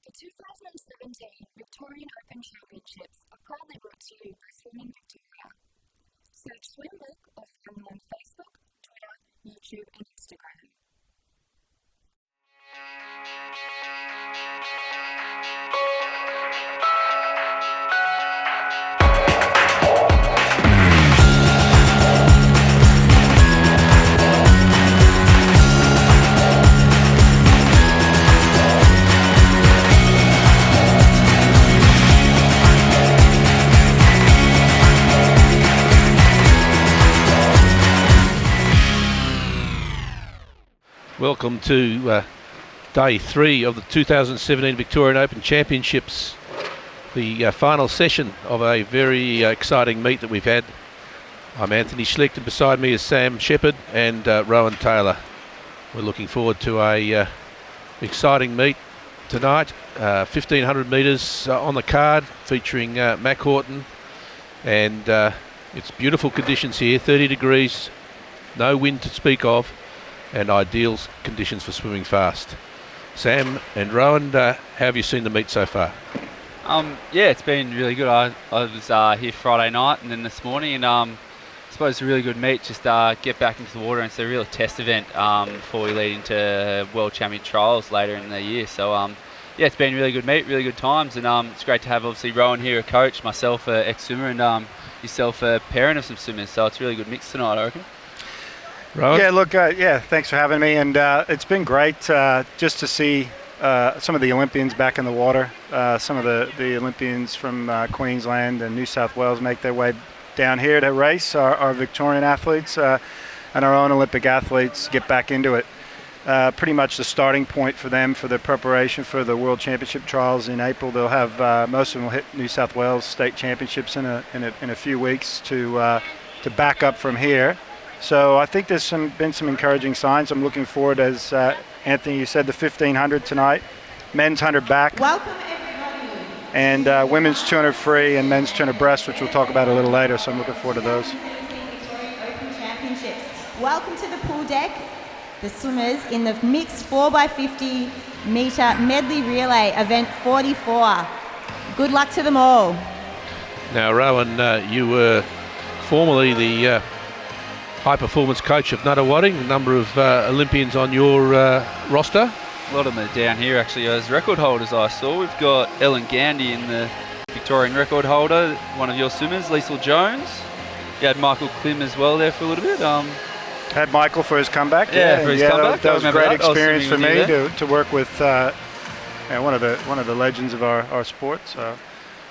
The 2017 Victorian Open Championships are proudly brought to you by Swimming Victoria. Search Swimbook or find them on Facebook, Twitter, YouTube and Instagram. Welcome to day 3 of the 2017 Victorian Open Championships, the final session of a very exciting meet that we've had. I'm Anthony Schlicht, and beside me is Sam Shepherd and Rowan Taylor. We're looking forward to a exciting meet tonight. 1500 metres on the card, featuring Mac Horton, and it's beautiful conditions here, 30 degrees, no wind to speak of, and ideal conditions for swimming fast. Sam and Rowan, how have you seen the meet so far? Yeah, it's been really good. I was here Friday night and then this morning, and I suppose it's a really good meet. Just get back into the water, and it's a real test event before we lead into World Champion trials later in the year. So yeah, it's been a really good meet, really good times, and it's great to have obviously Rowan here, a coach, myself, an ex-swimmer, and yourself, a parent of some swimmers. So it's a really good mix tonight, I reckon. Rowan? Yeah, look, thanks for having me, and it's been great just to see some of the Olympians back in the water. Some of the Olympians from Queensland and New South Wales make their way down here to race. Our Victorian athletes and our own Olympic athletes get back into it. Pretty much the starting point for them for the preparation for the World Championship trials in April. They'll have most of them will hit New South Wales State Championships in a few weeks to back up from here. So I think there's been some encouraging signs. I'm looking forward, as Anthony, you said, the 1500 tonight, men's 100 back. Welcome everybody. And women's 200 free and men's 200 breast, which we'll talk about a little later. So I'm looking forward to those. Victorian Open Championships. Welcome to the pool deck. The swimmers in the mixed 4x50 metre medley relay, event 44. Good luck to them all. Now, Rowan, you were formerly the high performance coach of Nunawading, a number of Olympians on your roster. A lot of them are down here actually as record holders. I saw we've got Ellen Gandy in the Victorian record holder, one of your swimmers, Liesl Jones. You had Michael Klim as well there for a little bit. Had Michael for his comeback. For his comeback. That was a great experience for me to to work with one of the legends of our sport. So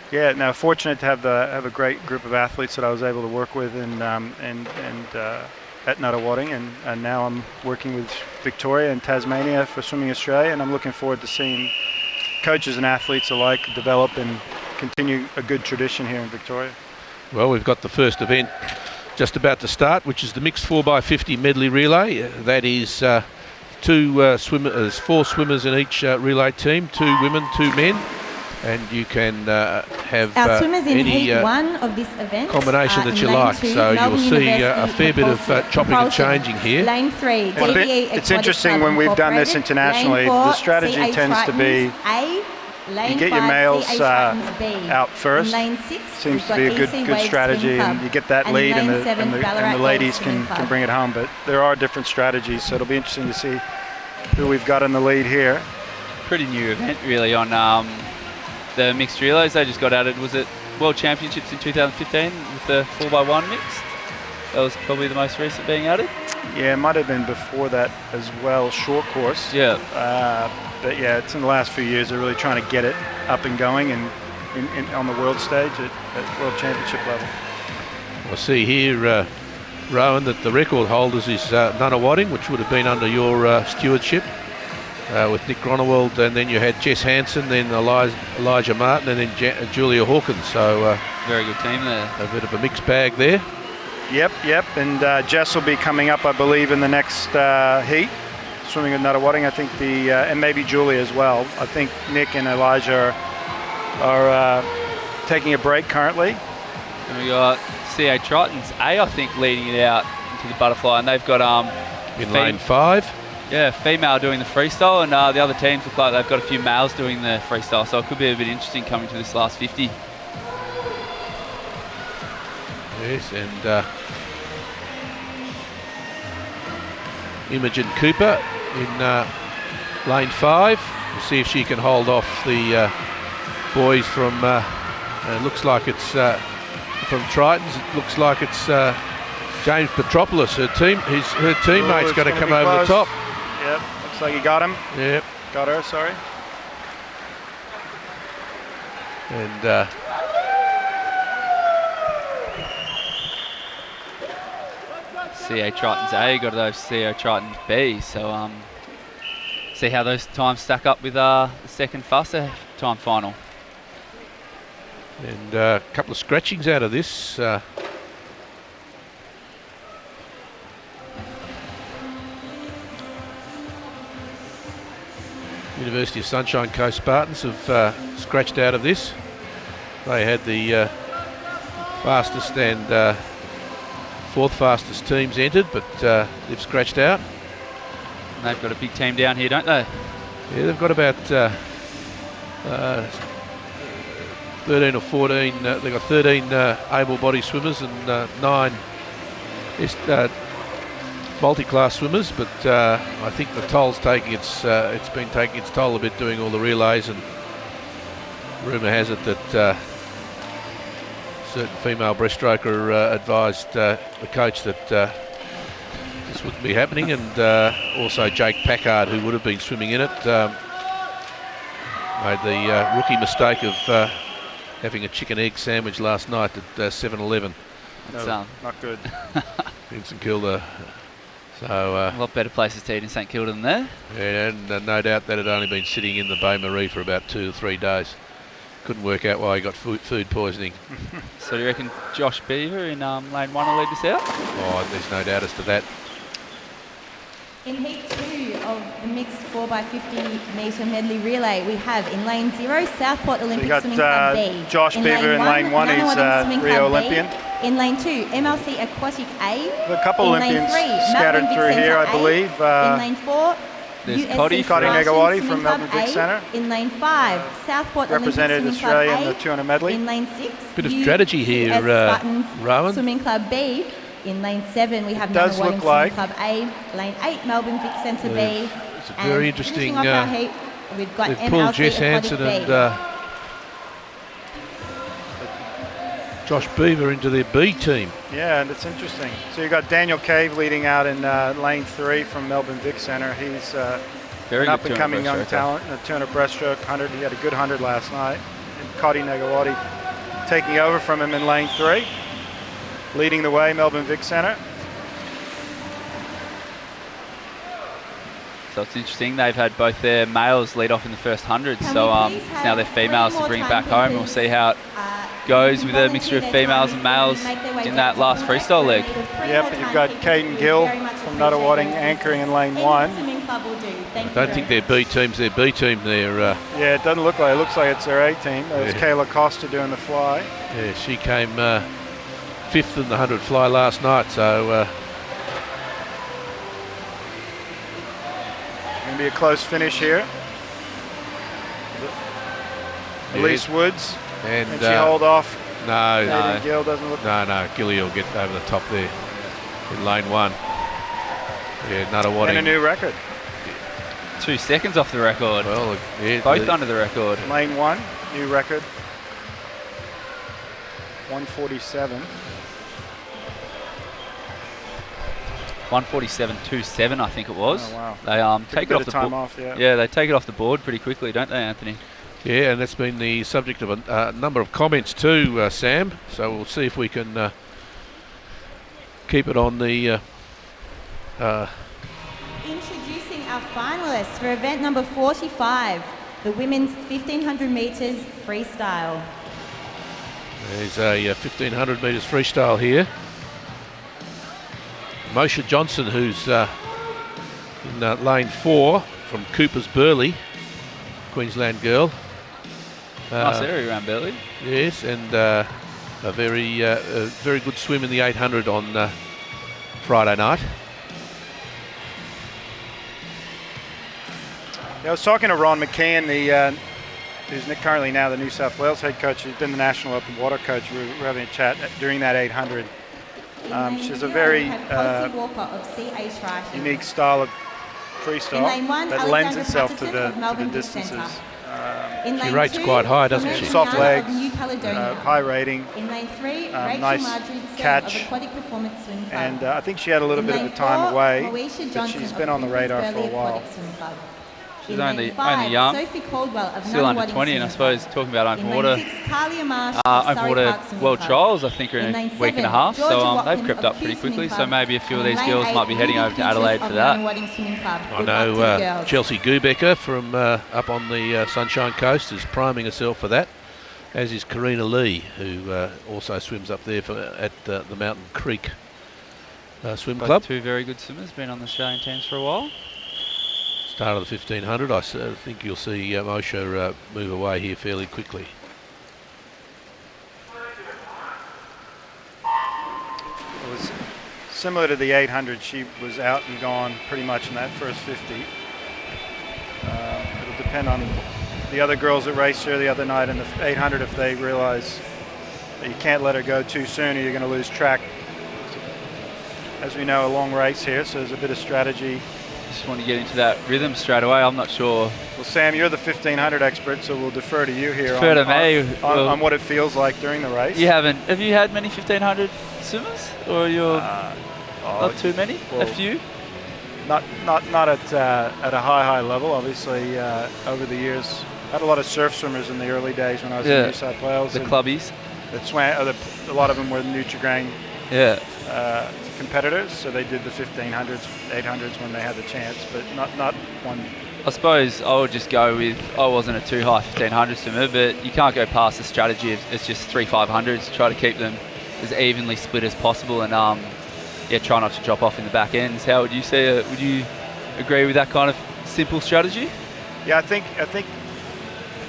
yeah, now fortunate to have a great group of athletes that I was able to work with at Nunawading, and now I'm working with Victoria and Tasmania for Swimming Australia, and I'm looking forward to seeing coaches and athletes alike develop and continue a good tradition here in Victoria. Well, we've got the first event just about to start, which is the mixed 4x50 medley relay. That is 4 swimmers in each relay team, 2 women, 2 men. And you can have our swimmers in any heat 1 of this event combination that you like. So you'll see a fair bit of chopping and changing here. Lane 3, it's interesting when we've done this internationally, the strategy tends to be you get your males out first. Lane 6, seems to be a good strategy, and you get that lead, and the ladies can bring it home. But there are different strategies, so it'll be interesting to see who we've got in the lead here. Pretty new event really on the mixed relays. They just got added, was it World Championships in 2015 with the 4x1 mixed? That was probably the most recent being added. Yeah, it might have been before that as well, short course. Yeah. But yeah, it's in the last few years they're really trying to get it up and going and on the world stage at World Championship level. We'll see here, Rowan, that the record holders is Nunawading, which would have been under your stewardship. With Nick Gronewald, and then you had Jess Hansen, then Elijah Martin, and then Julia Hawkins. So very good team there. A bit of a mixed bag there. Yep. And Jess will be coming up, I believe, in the next heat, swimming at Nunawading. I think and maybe Julia as well. I think Nick and Elijah are taking a break currently. And we got CA Tritons A, I think, leading it out into the butterfly, and they've got in lane 5. Yeah, female doing the freestyle, and the other teams look like they've got a few males doing the freestyle, so it could be a bit interesting coming to this last 50. Yes, and Imogen Cooper in lane 5. We'll see if she can hold off the boys from, looks like it's from Triton's, it looks like it's James Petropoulos, her teammate's going to come over the top. Yep, looks like he got him. Yep. Got her, sorry. And CA Triton's A got those CA Triton's B, so see how those times stack up with the second faster time final. And a couple of scratchings out of this. University of Sunshine Coast Spartans have scratched out of this. They had the fastest and fourth fastest teams entered, but they've scratched out. And they've got a big team down here, don't they? Yeah, they've got about 13 or 14. They've got 13 able-bodied swimmers and 9 multi-class swimmers. But I think the toll's taking it's been taking its toll a bit doing all the relays, and rumour has it that certain female breaststroker advised the coach that this wouldn't be happening, and also Jake Packard, who would have been swimming in it, made the rookie mistake of having a chicken egg sandwich last night at 7-Eleven. No, not good. In St Kilda. So a lot better places to eat in St Kilda than there. Yeah, and no doubt that had only been sitting in the Baie Marie for about 2 or 3 days. Couldn't work out why he got food poisoning. So do you reckon Josh Beaver in lane 1 will lead us out? Oh, there's no doubt as to that. In heat 2 of the mixed 4x50 metre medley relay, we have in lane 0 Southport Olympic Swimming Club B. Josh Beaver in lane 1, he's Rio Olympian. In lane 2, MLC Aquatic A. A couple Olympians scattered through here, I believe. In lane 4, there's USC Cotty Negawati from Melbourne Vic Centre. In lane 5, Southport represented Olympic Australia Swimming in Club the 200 medley. In lane 6, Bit of strategy here, Rowan. Swimming Club B. In lane 7, we have does Nana look Swimming like Club A. Lane 8, Melbourne Vic Centre B. It's a very interesting. Finishing off our heat, we've got They've pulled MLC Jess Aquatic Hansen B. and Josh Beaver into their B team. Yeah, and it's interesting. So you've got Daniel Cave leading out in lane 3 from Melbourne Vic Centre. He's an up-and-coming young talent in the 200 breaststroke 100. He had a good 100 last night. And Cotty Negawati taking over from him in lane 3. Leading the way, Melbourne Vic Centre. So it's interesting, they've had both their males lead off in the first 100, so it's now their females to bring it back home. We'll see how it goes with a mixture of females and males in that last freestyle leg. Yep, and you've got Caden Gill from Nuttawading anchoring in lane 1. I don't think they're B teams, they're B team. They're yeah, it doesn't look like it. Looks like it's their A team. There's Kayla Costa doing the fly. Yeah, she came 5th in the 100 fly last night, so going to be a close finish here. Elise Woods. And she hold off. No. Gill doesn't look. No. Gilly will get over the top there in lane 1. Yeah, Nuttawading. And a new record. 2 seconds off the record. Well, yeah, both under the record. Lane 1, new record. 147. 147.27, I think it was. Oh, wow. They take it off the board. Yeah, they take it off the board pretty quickly, don't they, Anthony? Yeah, and that's been the subject of a number of comments too, Sam. So we'll see if we can keep it on the. Introducing our finalists for event number 45, the women's 1500 metres freestyle. There's a 1500 metres freestyle here. Moshe Johnson, who's in lane 4 from Cooper's Burleigh, Queensland girl. Nice area around Burleigh. Yes, and a very good swim in the 800 on Friday night. I was talking to Ron McCann, who's currently now the New South Wales head coach. He's been the National Open Water coach. We were having a chat during that 800. She's a very unique style of freestyle that lends itself to the distances. She rates quite high, doesn't she? Soft legs, high rating, nice catch, and I think she had a little bit of a time away, but she's been on the radar for a while. She's only young, still under 20, and I suppose talking about open water world trials, I think are in a week and a half, so they've crept up pretty quickly, so maybe a few of these girls might be heading over to Adelaide for that. I know Chelsea Gubecker from up on the Sunshine Coast is priming herself for that, as is Karina Lee, who also swims up there at the Mountain Creek Swim Club. Two very good swimmers, been on the Australian teams for a while. Start of the 1500, I think you'll see Moshe move away here fairly quickly. It was similar to the 800. She was out and gone pretty much in that first 50. It'll depend on the other girls that raced here the other night in the 800 if they realize that you can't let her go too soon or you're going to lose track. As we know, a long race here, so there's a bit of strategy. Just want to get into that rhythm straight away. I'm not sure. Well, Sam, you're the 1500 expert, so we'll defer to you here on what it feels like during the race. Have you had many 1500 swimmers, or you're not too many? Well, a few. Not at a high level. Obviously, over the years, I had a lot of surf swimmers in the early days when I was in New South Wales. The clubbies. That swam. A lot of them were Nutri-Grain. Competitors, so they did the 1500s, 800s when they had the chance, but not one. I suppose I would just go with, I wasn't a too high 1500 swimmer, but you can't go past the strategy of it's just 3 500s, try to keep them as evenly split as possible, and try not to drop off in the back ends. How would you say? Would you agree with that kind of simple strategy? Yeah, I think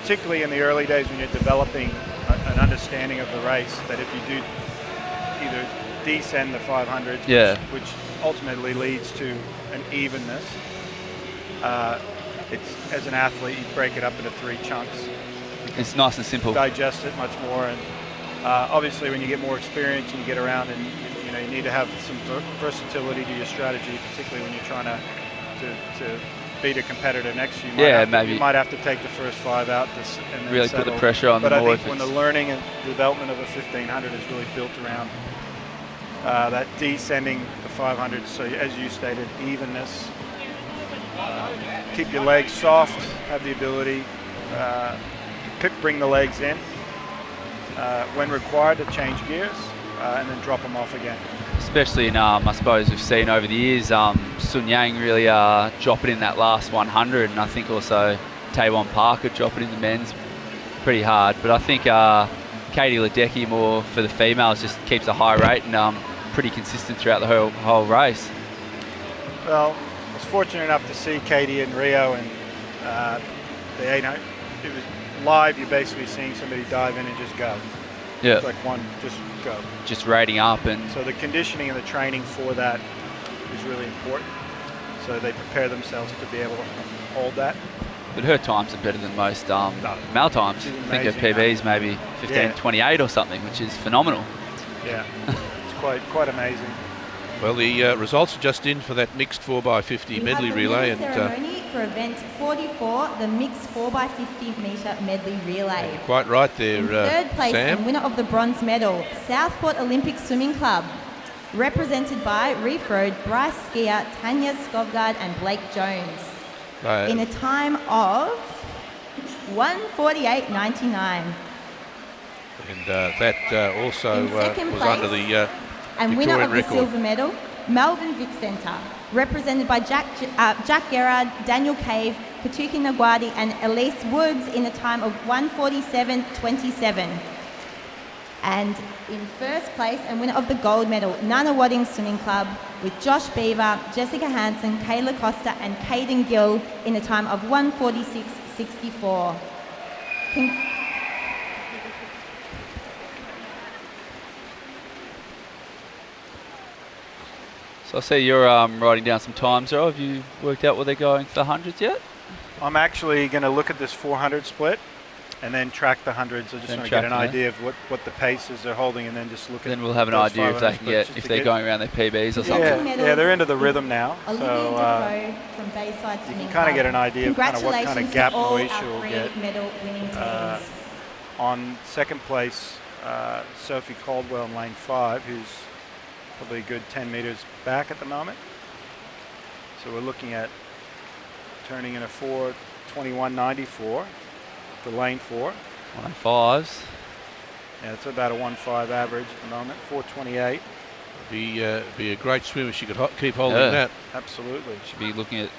particularly in the early days when you're developing an understanding of the race, that if you do either descend the 500s, which ultimately leads to an evenness. It's, as an athlete, you break it up into 3 chunks. It's nice and simple. Digest it much more, and obviously when you get more experience and you get around, and you need to have some versatility to your strategy, particularly when you're trying to beat a competitor next to you. You might have to take the first 5 out and then really settle. Put the pressure on them. But I think when the learning and development of a 1500 is really built around that descending the 500s, so as you stated, evenness. Keep your legs soft, have the ability to bring the legs in when required to change gears, and then drop them off again. Especially in, I suppose we've seen over the years, Sun Yang really drop it in that last 100, and I think also Taiwan Parker drop it in the men's pretty hard. But I think Katie Ledecky, more for the females, just keeps a high rate and pretty consistent throughout the whole race. Well, I was fortunate enough to see Katie in Rio, and the 800. It was live. You're basically seeing somebody dive in and just go. Yeah. It's like one, just go. Just rating up, and so the conditioning and the training for that is really important. So they prepare themselves to be able to hold that. But her times are better than most male times. I think her PB's maybe 15:28 or something, which is phenomenal. Yeah, it's quite amazing. Well, the results are just in for that mixed 4x50 medley relay, and ceremony for event 44, the mixed 4x50 metre medley relay. Quite right there, in third place, Sam. and winner of the bronze medal, Southport Olympic Swimming Club, represented by Reef Road, Bryce Skier, Tanya Skovgard and Blake Jones, in a time of 1:48.99. And that also was under the and Victorian winner of record. the silver medal, Melbourne Vic Centre, represented by Jack Gerard, Daniel Cave, Katuki Nagwadi and Elise Woods in a time of 1:47.27. And in first place and winner of the gold medal, Nunawading Swimming Club, with Josh Beaver, Jessica Hansen, Kayla Costa and Caden Gill in a time of 1:46.64. So I see you're writing down some times, Rob. Have you worked out where they're going for the hundreds yet? I'm actually going to look at this 400 split and then track the hundreds. I just want to get an idea of what the paces they're holding, and then just look at. Then we'll have an idea if they can get if they're going around their PBs or something. Yeah, they're into the rhythm now. Olivia So from Bayside you Swimming can kind of Club. get an idea of kind of what kind of gap Congratulations Moesha to all will our get. 3 medal winning teams. On second place, Sophie Caldwell in lane 5, who's probably a good 10 meters back at the moment. So we're looking at turning in a 4:21.94 for lane 4. 105s. Yeah, it's about a 1.5 average at the moment, 4:28. Be a great swim if she could keep holding Yeah. that. Absolutely. Should be looking at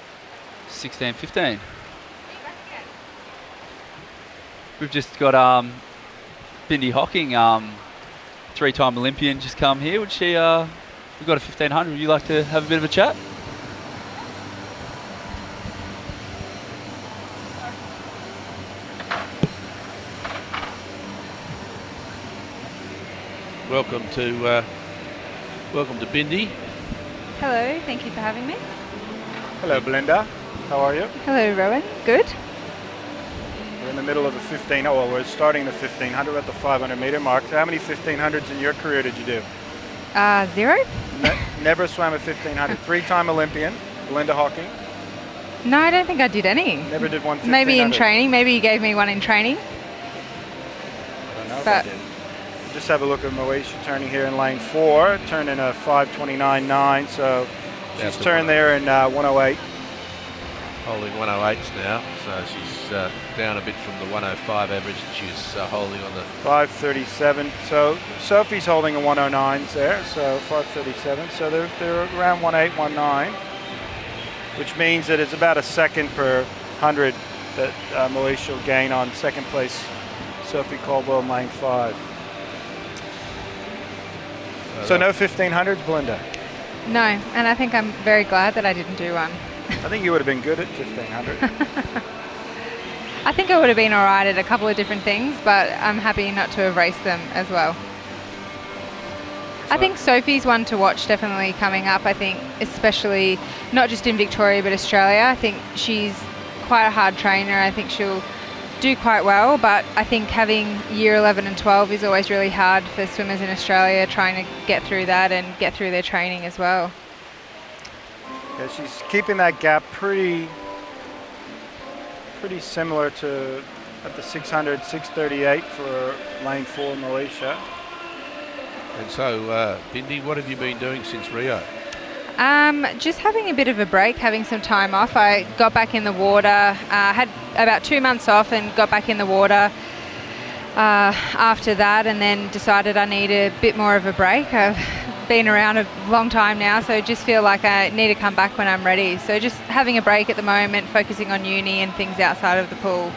16:15. We've just got Bindi Hocking, 3-time Olympian, just come here. Would she? We've got a 1500. Would you like to have a bit of a chat? Welcome to Bindi. Hello, thank you for having me. Hello, Belinda. How are you? Hello, Rowan. Good. We're in the middle of the 15. Oh, well, we're starting the 1500 at the 500 meter mark. So how many 1500s in your career did you do? 0? Never swam a 1500. 3-time Olympian, Belinda Hocking. No, I don't think I did any. Never did one 1500. Maybe in training. Maybe you gave me one in training. I don't know if But- I did. Just have a look at Moesha turning here in lane 4, turning a 5:29.9. So she's to turned there in 108. Holding 108s now, so she's down a bit from the 105 average that she was holding on the. 5:37. So Sophie's holding a 109s there. So 5:37. So they're around 1:8, 1:9, which means that it's about a second per 100 that Moesha will gain on second place Sophie Caldwell in lane 5. So no 1500s, Belinda? No, and I think I'm very glad that I didn't do one. I think you would have been good at 1500. I think I would have been all right at a couple of different things, but I'm happy not to have raced them as well. I think Sophie's one to watch definitely coming up. I think especially not just in Victoria but Australia. I think she's quite a hard trainer. I think she'll do quite well, but I think having year 11 and 12 is always really hard for swimmers in Australia, trying to get through that and get through their training as well. Yeah, she's keeping that gap pretty similar to at the 600, 6:38 for lane 4 Moesha. And so, Bindi, what have you been doing since Rio? Just having a bit of a break, having some time off. I got back in the water, had about 2 months off and got back in the water after that, and then decided I need a bit more of a break. I've been around a long time now, so I just feel like I need to come back when I'm ready. So just having a break at the moment, focusing on uni and things outside of the pool.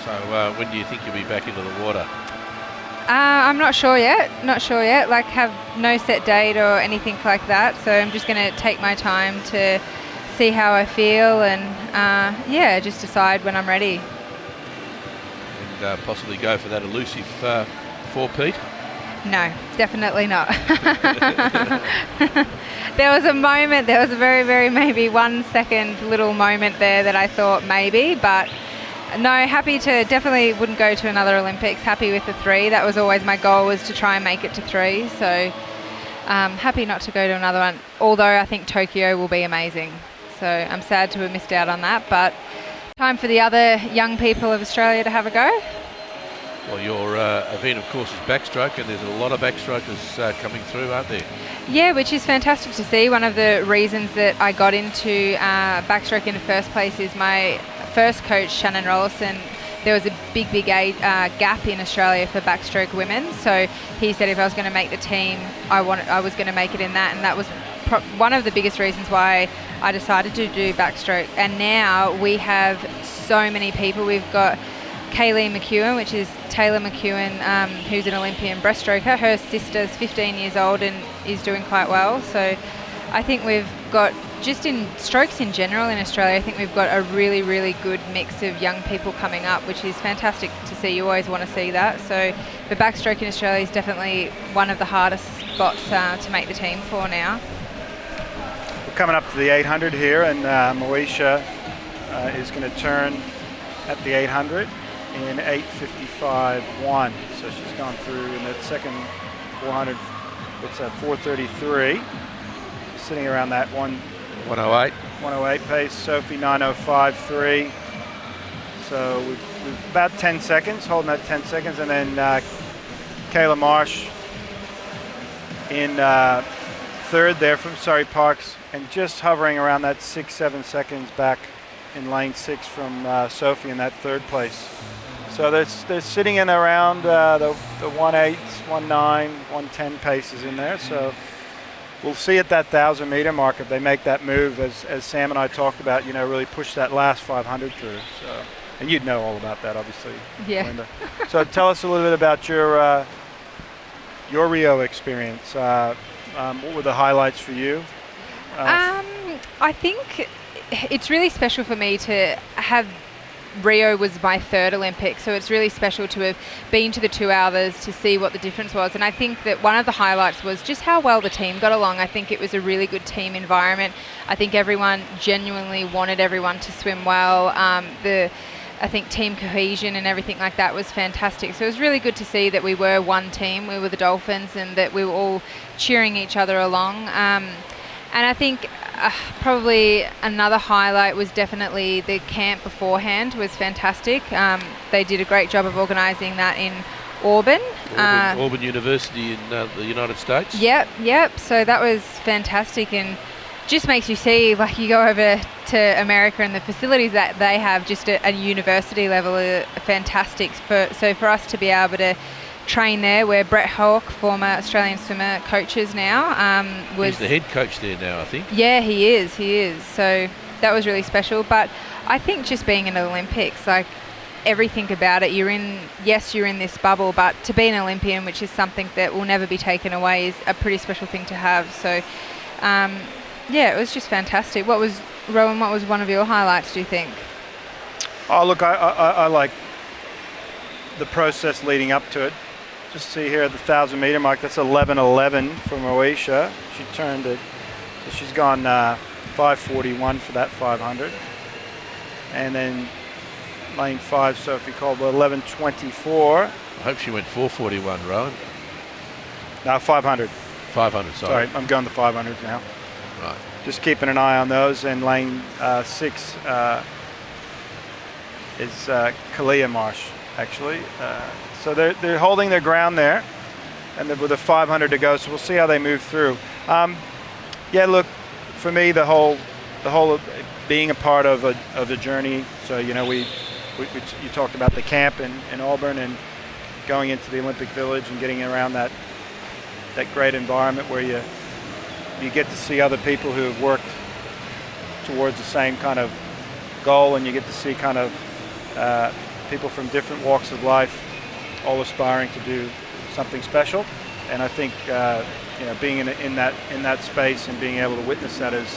So, when do you think you'll be back into the water? I'm not sure yet, like have no set date or anything like that, so I'm just going to take my time to see how I feel and just decide when I'm ready. And possibly go for that elusive 4-peat? No, definitely not. There was a very, very maybe 1 second little moment there that I thought maybe, but no, definitely wouldn't go to another Olympics. Happy with the 3. That was always my goal, was to try and make it to 3. So happy not to go to another one, although I think Tokyo will be amazing. So I'm sad to have missed out on that, but time for the other young people of Australia to have a go. Well, your event, of course, is backstroke, and there's a lot of backstrokers coming through, aren't there? Yeah, which is fantastic to see. One of the reasons that I got into backstroke in the first place is my first coach, Shannon Rollison. There was a big gap in Australia for backstroke women, so he said if I was going to make the team, I was going to make it in that, and that was one of the biggest reasons why I decided to do backstroke. And now we have so many people. We've got Kaylee McEwen, which is Taylor McEwen, who's an Olympian breaststroker. Her sister's 15 years old and is doing quite well. So I think we've got, just in strokes in general in Australia, I think we've got a really, really good mix of young people coming up, which is fantastic to see. You always want to see that. So the backstroke in Australia is definitely one of the hardest spots to make the team for now. We're coming up to the 800 here, and Moesha is going to turn at the 800 in 8:55.1. So she's gone through in that second 400. It's at 4:33. Sitting around that 1:08 pace. Sophie 9:05.3. So we've about 10 seconds, holding that 10 seconds, and then Kayla Marsh in third there from Surrey Parks, and just hovering around that 6-7 seconds back in lane 6 from Sophie in that third place. So they're sitting in around the 1:08, 1:09, 1:10 paces in there. So we'll see at that 1,000 meter mark if they make that move, as Sam and I talked about, really push that last 500 through. So, and you'd know all about that, obviously, Yeah. Linda. So tell us a little bit about your Rio experience. What were the highlights for you? I think it's really special for me to have. Rio was my third Olympic, so it's really special to have been to the 2 hours to see what the difference was. And I think that one of the highlights was just how well the team got along. I think it was a really good team environment. I think everyone genuinely wanted everyone to swim well. I think team cohesion and everything like that was fantastic. So it was really good to see that we were one team, we were the Dolphins, and that we were all cheering each other along. And I think probably another highlight was definitely the camp beforehand was fantastic. They did a great job of organising that in Auburn. Auburn University in the United States. Yep. So that was fantastic, and just makes you see, like, you go over to America and the facilities that they have just at a university level are fantastic. So for us to be able to train there, where Brett Hawke, former Australian swimmer, coaches now, was... He's the head coach there now, I think. Yeah, he is. So that was really special. But I think just being in the Olympics, like, everything about it, you're in this bubble, but to be an Olympian, which is something that will never be taken away, is a pretty special thing to have. So, it was just fantastic. Rowan, what was one of your highlights, do you think? Oh, look, I like the process leading up to it. Just see here at the 1,000 meter mark, that's 11:11 for Moesha. She turned it, so she's gone 5:41 for that 500. And then lane 5, Sophie Caldwell, 11:24. I hope she went 4:41, Rowan. No, 500. 500, sorry. I'm going the 500s now. Right. Just keeping an eye on those. And lane 6 is Kalia Marsh, actually. So they're holding their ground there, and with a 500 to go. So we'll see how they move through. Look, for me, the whole of being a part of the journey. So you talked about the camp in Auburn and going into the Olympic Village and getting around that great environment where you get to see other people who have worked towards the same kind of goal, and you get to see kind of people from different walks of life all aspiring to do something special. And I think being in that space and being able to witness that is,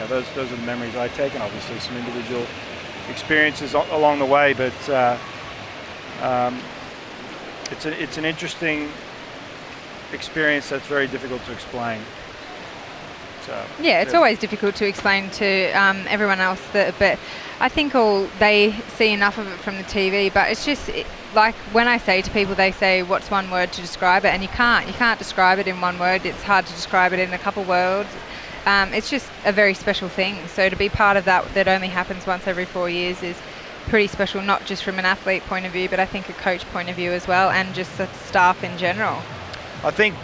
those are the memories I take, and obviously some individual experiences along the way. But it's an interesting experience that's very difficult to explain. So, it's always difficult to explain to everyone else, but I think they see enough of it from the TV. But it's just like when I say to people, they say, "What's one word to describe it?" And you can't describe it in one word. It's hard to describe it in a couple words. It's just a very special thing. So to be part of that only happens once every 4 years is pretty special, not just from an athlete point of view, but I think a coach point of view as well, and just the staff in general. I think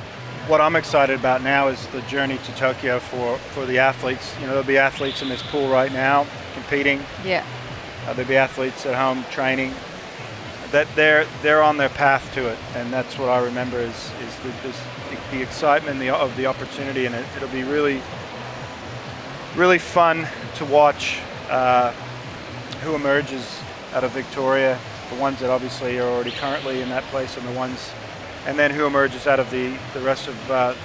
what I'm excited about now is the journey to Tokyo for the athletes. There'll be athletes in this pool right now competing. Yeah. There'll be athletes at home training. That they're on their path to it, and that's what I remember is the excitement of the opportunity, and it'll be really, really fun to watch who emerges out of Victoria. The ones that obviously are already currently in that place, and then who emerges out of the rest of the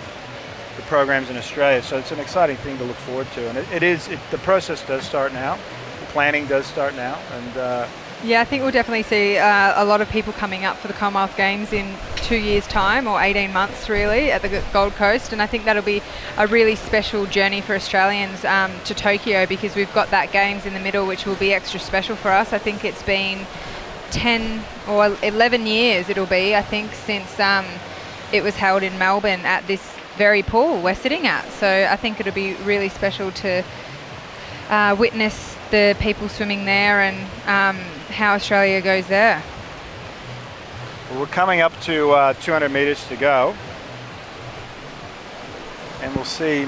programs in Australia. So it's an exciting thing to look forward to, and the process does start now. The planning does start now, and I think we'll definitely see a lot of people coming up for the Commonwealth Games in 2 years' time, or 18 months really, at the Gold Coast, and I think that'll be a really special journey for Australians to Tokyo, because we've got that Games in the middle, which will be extra special for us. I think it's been 10 or 11 years it'll be, I think, since it was held in Melbourne at this very pool we're sitting at. So I think it'll be really special to witness the people swimming there and how Australia goes there. Well, we're coming up to 200 meters to go, and we'll see.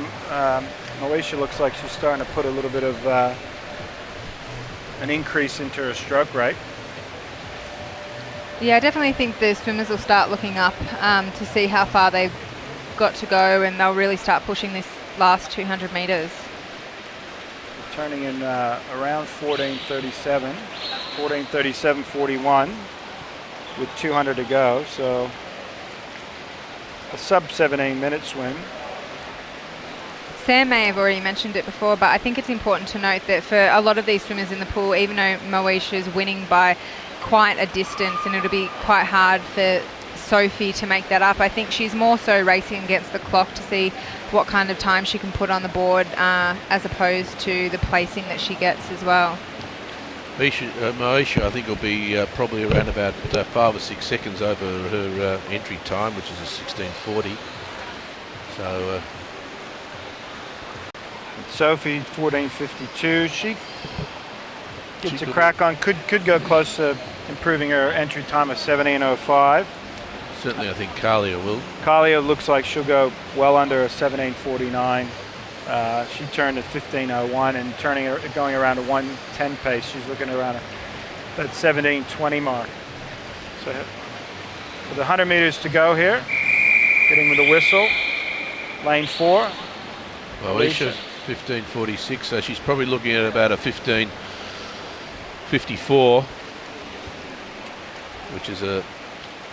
Moesha looks like she's starting to put a little bit of an increase into her stroke rate. Yeah, I definitely think the swimmers will start looking up to see how far they've got to go, and they'll really start pushing this last 200 metres. We're turning in around 14:37, 14:37.41 with 200 to go, so a sub 17-minute swim. Sam may have already mentioned it before, but I think it's important to note that for a lot of these swimmers in the pool, even though Moesha's winning by quite a distance and it'll be quite hard for Sophie to make that up, I think she's more so racing against the clock to see what kind of time she can put on the board as opposed to the placing that she gets as well. Moesha, I think, will be probably around about 5 or 6 seconds over her entry time, which is a 16:40. So Sophie 14:52. She gets a crack on. Could go close to improving her entry time of 17:05. certainly I think Kalia will. Kalia looks like she'll go well under a 17:49. She turned at 15:01 and going around a 1:10 pace. She's looking around that 17:20 mark. So with 100 meters to go here, getting with the whistle, lane 4. Moesha 15:46, so she's probably looking at about a 15:54, which is a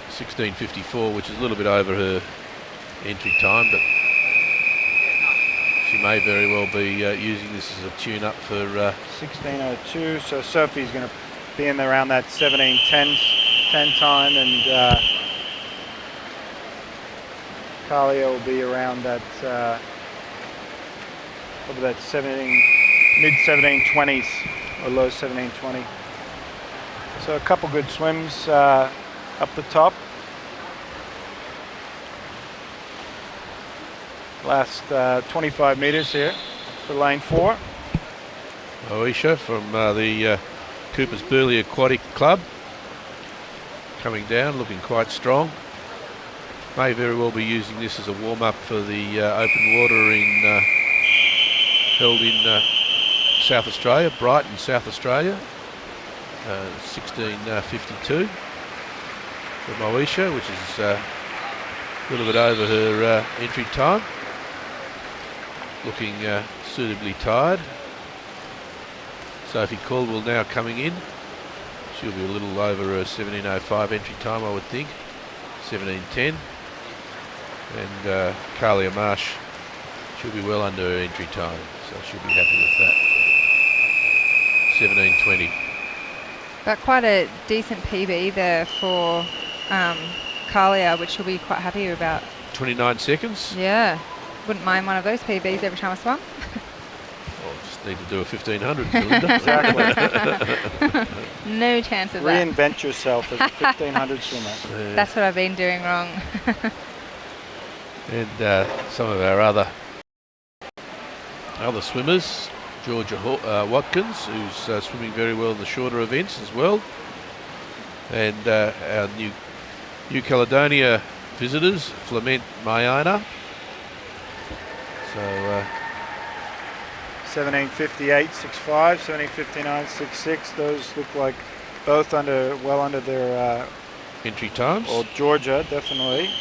16:54, which is a little bit over her entry time, but she may very well be using this as a tune-up for 16:02. So Sophie's going to be in around that 17:10 time, and Kalia will be around that over that mid 17:20s or low 17:20. So a couple good swims up the top. Last 25 meters here for lane 4. Moesha from the Cooper's Burley Aquatic Club, coming down, looking quite strong. May very well be using this as a warm-up for the open water held in South Australia, Brighton, South Australia, 16:52 for Moesha, which is a little bit over her entry time. Looking suitably tired. Sophie Caldwell now coming in. She'll be a little over her 17:05 entry time, I would think, 17:10. And Kalia Marsh, she'll be well under her entry time, so she'll be happy with that. 17:20. But quite a decent PB there for Kalia, which she'll be quite happy about. 29 seconds. Yeah, wouldn't mind one of those PBs every time I swam. Well, just need to do a 1500, Belinda. Exactly. No chance of that. Reinvent yourself as a 1500 swimmer. That's what I've been doing wrong. And some of our other swimmers, Georgia Watkins, who's swimming very well in the shorter events as well, and our New Caledonia visitors, Flement Mayana. So 17:58.65, 17:59.66. Those look like both well under their entry times. Or Georgia, definitely.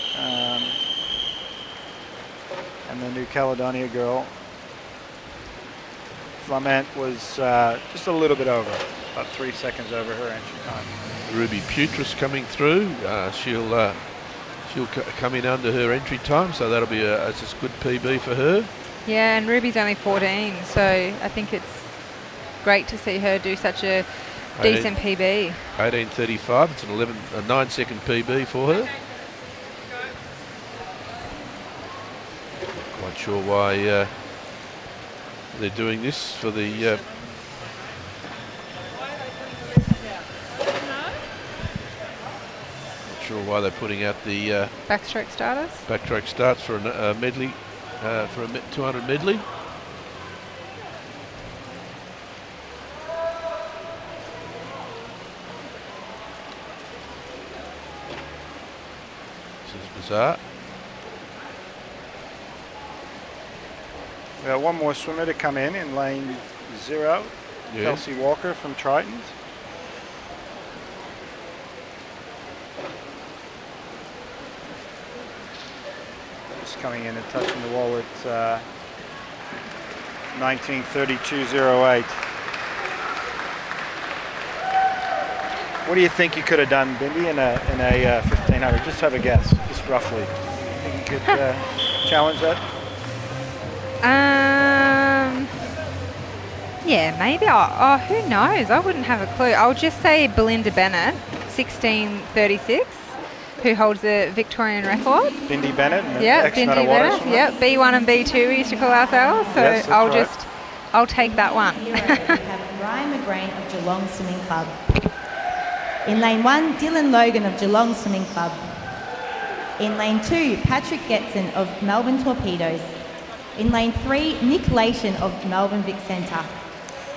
And the New Caledonia girl, Flement, was just a little bit over, about 3 seconds over her entry time. Ruby Putris coming through. She'll come in under her entry time, so that'll be a good PB for her. Yeah, and Ruby's only 14, so I think it's great to see her do such a decent PB. 18:35. It's a 9-second PB for her. Not sure why they're doing this for the. Not sure why they're putting out the Backstroke starters. backstroke starts for a medley, for a 200 medley. This is bizarre. We have one more swimmer to come in lane 0, Yeah. Kelsey Walker from Triton's. Just coming in and touching the wall at 19:32.08. What do you think you could have done, Bindi, in a 1500? Just have a guess, just roughly. Think you could challenge that? Yeah, maybe. Oh, who knows? I wouldn't have a clue. I'll just say Belinda Bennett, 16:36, who holds the Victorian record. Bindi Bennett and Yeah, ex-Medal Bindi water Bennett. swimmer. Yep, B1 and B2 we used to call ourselves. So Yes, that's I'll right. I'll take that one. We have Ryan McGrain of Geelong Swimming Club. In lane 1, Dylan Logan of Geelong Swimming Club. In lane 2, Patrick Getson of Melbourne Torpedoes. In lane 3, Nick Leighton of Melbourne Vic Centre.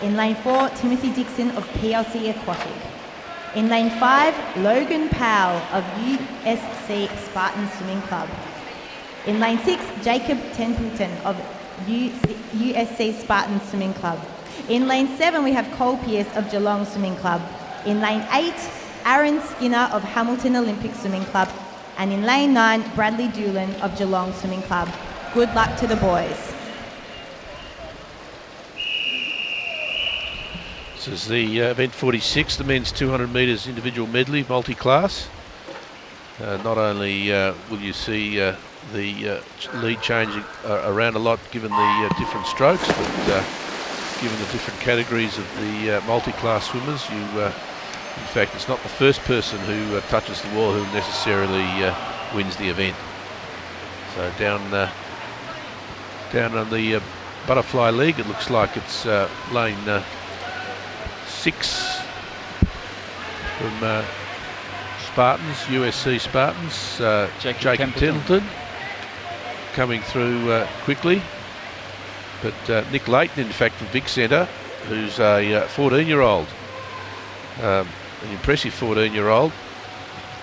In lane 4, Timothy Dixon of PLC Aquatic. In lane 5, Logan Powell of USC Spartan Swimming Club. In lane 6, Jacob Templeton of USC Spartan Swimming Club. In lane 7, we have Cole Pearce of Geelong Swimming Club. In lane 8, Aaron Skinner of Hamilton Olympic Swimming Club. And in lane 9, Bradley Doolan of Geelong Swimming Club. Good luck to the boys. This is the event 46, the men's 200 metres individual medley multi-class. Not only will you see the lead changing around a lot given the different strokes, but given the different categories of the multi-class swimmers, in fact, it's not the first person who touches the wall who necessarily wins the event. So down on the butterfly league, it looks like it's lane 6 from Spartans, USC Spartans, Jacob Templeton coming through quickly. But Nick Leighton, in fact, from Vic Centre, who's a 14-year-old, an impressive 14-year-old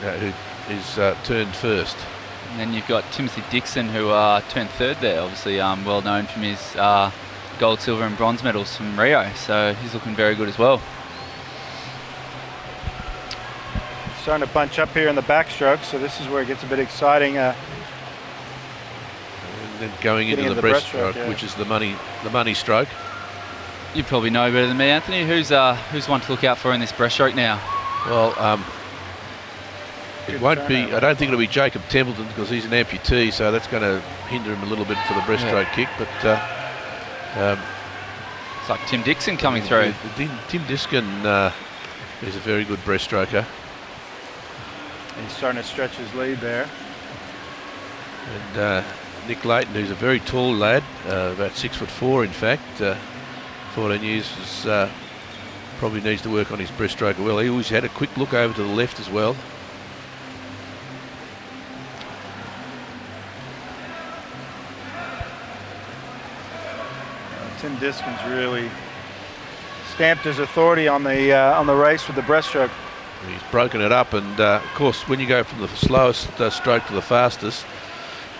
who is turned first. And then you've got Timothy Dixon, who turned third there, obviously well known from his gold, silver and bronze medals from Rio, so he's looking very good as well. Starting to bunch up here in the backstroke, so this is where it gets a bit exciting. And then going into the breaststroke, yeah, which is the money stroke. You probably know better than me, Anthony. Who's one to look out for in this breaststroke now? Well, it won't be. I don't think it'll be Jacob Templeton because he's an amputee, so that's going to hinder him a little bit for the breaststroke kick. But it's like Tim Dixon coming through. Tim Dixon is a very good breaststroker. He's starting to stretch his lead there. And Nick Leighton, who's a very tall lad, about 6'4" in fact, 14 years, probably needs to work on his breaststroke well. He always had a quick look over to the left as well. Tim Diskin's really stamped his authority on the race with the breaststroke. He's broken it up, and of course, when you go from the slowest stroke to the fastest,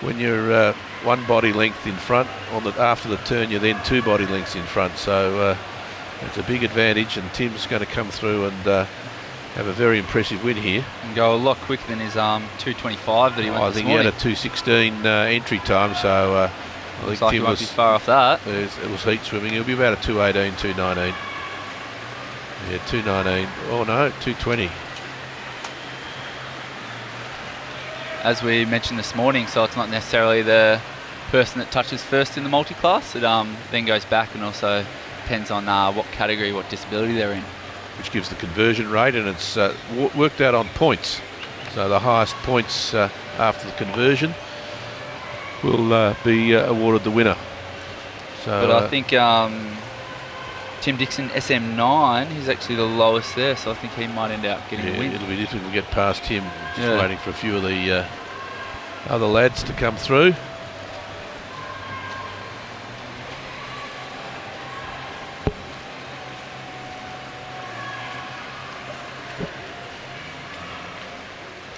when you're one body length in front after the turn, you're then 2 body lengths in front. So it's a big advantage, and Tim's going to come through and have a very impressive win here. And go a lot quicker than his 2:25 that he went I this think morning. he had a 2:16 entry time, so I think Looks like Tim he won't was be far off that. It was heat swimming. He'll be about a 2:18, 2:19. Yeah, 2:19. Oh no, 2:20. As we mentioned this morning, so it's not necessarily the person that touches first in the multi-class. It then goes back and also depends on what category, what disability they're in. Which gives the conversion rate, and it's worked out on points. So the highest points after the conversion will be awarded the winner. So, but I think Tim Dixon, SM9, he's actually the lowest there, so I think he might end up getting a win. It'll be difficult to get past him. Just waiting for a few of the other lads to come through.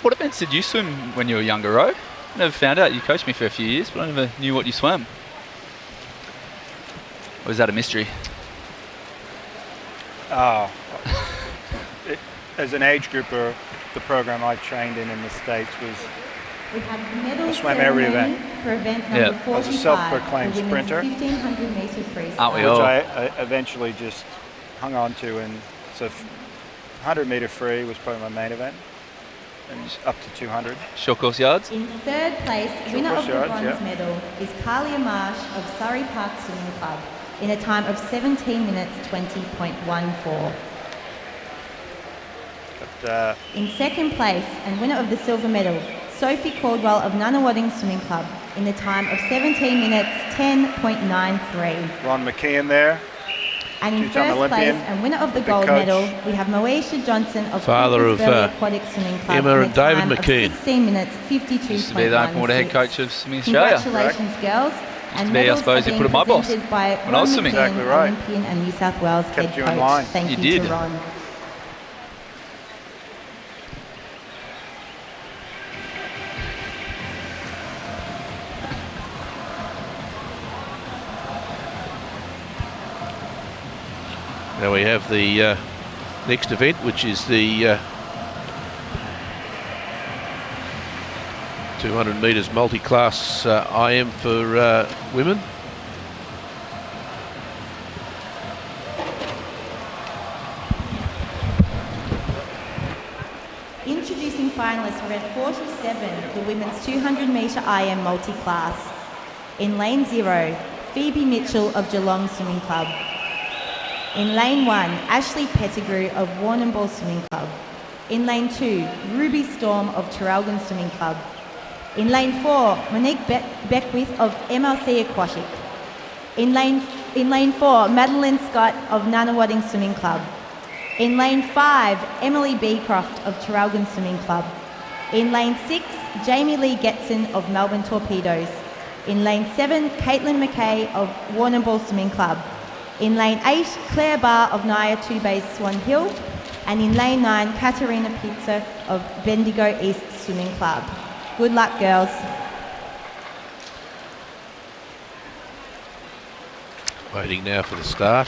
What events did you swim when you were younger, Ro? I never found out. You coached me for a few years, but I never knew what you swam. Or is that a mystery? As an age grouper, the program I trained in the States was We have the medal swam every ceremony event. For event number 45, I was a self-proclaimed the women's sprinter. 1500 metre freestyle. Aren't we which all? I eventually just hung on to, and so 100 metre free was probably my main event, and up to 200. Short course yards? In third place, winner of the yards, bronze medal is Kalia Marsh of Surrey Park Swimming Club in a time of 17 minutes 20.14. But, In second place and winner of the silver medal, Sophie Caldwell of Nunawading Swimming Club in a time of 17 minutes 10.93. Ron McKeon there. And in Two-time first Olympian, place and winner of the big gold coach. medal, we have Moesha Johnson of Father of, Valley Aquatic Swimming Club Emma in a and David time McKeon. of 16 minutes 52.16. Used to be the open water head coach of Swimming Australia. Congratulations, girls. And to be, I medals suppose, are you being put 'em my boss presented by when I was Ron swimming. McKeon, Exactly right. Olympian and New South Wales Kept head you coach. in line. Thank You you did. to Ron. Now we have the next event, which is the 200 metres multi-class IM for women. Introducing finalists for event 47, the women's 200 metre IM multi-class. In lane 0, Phoebe Mitchell of Geelong Swimming Club. In lane 1, Ashley Pettigrew of Warrnambool Swimming Club. In lane 2, Ruby Storm of Traralgon Swimming Club. In lane 4, Monique Beckwith of MLC Aquatic. In lane 4, Madeline Scott of Nunawading Swimming Club. In lane 5, Emily Beecroft of Traralgon Swimming Club. In lane 6, Jamie Lee Getson of Melbourne Torpedoes. In lane 7, Caitlin McKay of Warrnambool Swimming Club. In lane 8, Claire Barr of Naya Two Bays Swan Hill. And in lane 9, Katerina Pizza of Bendigo East Swimming Club. Good luck, girls. Waiting now for the start.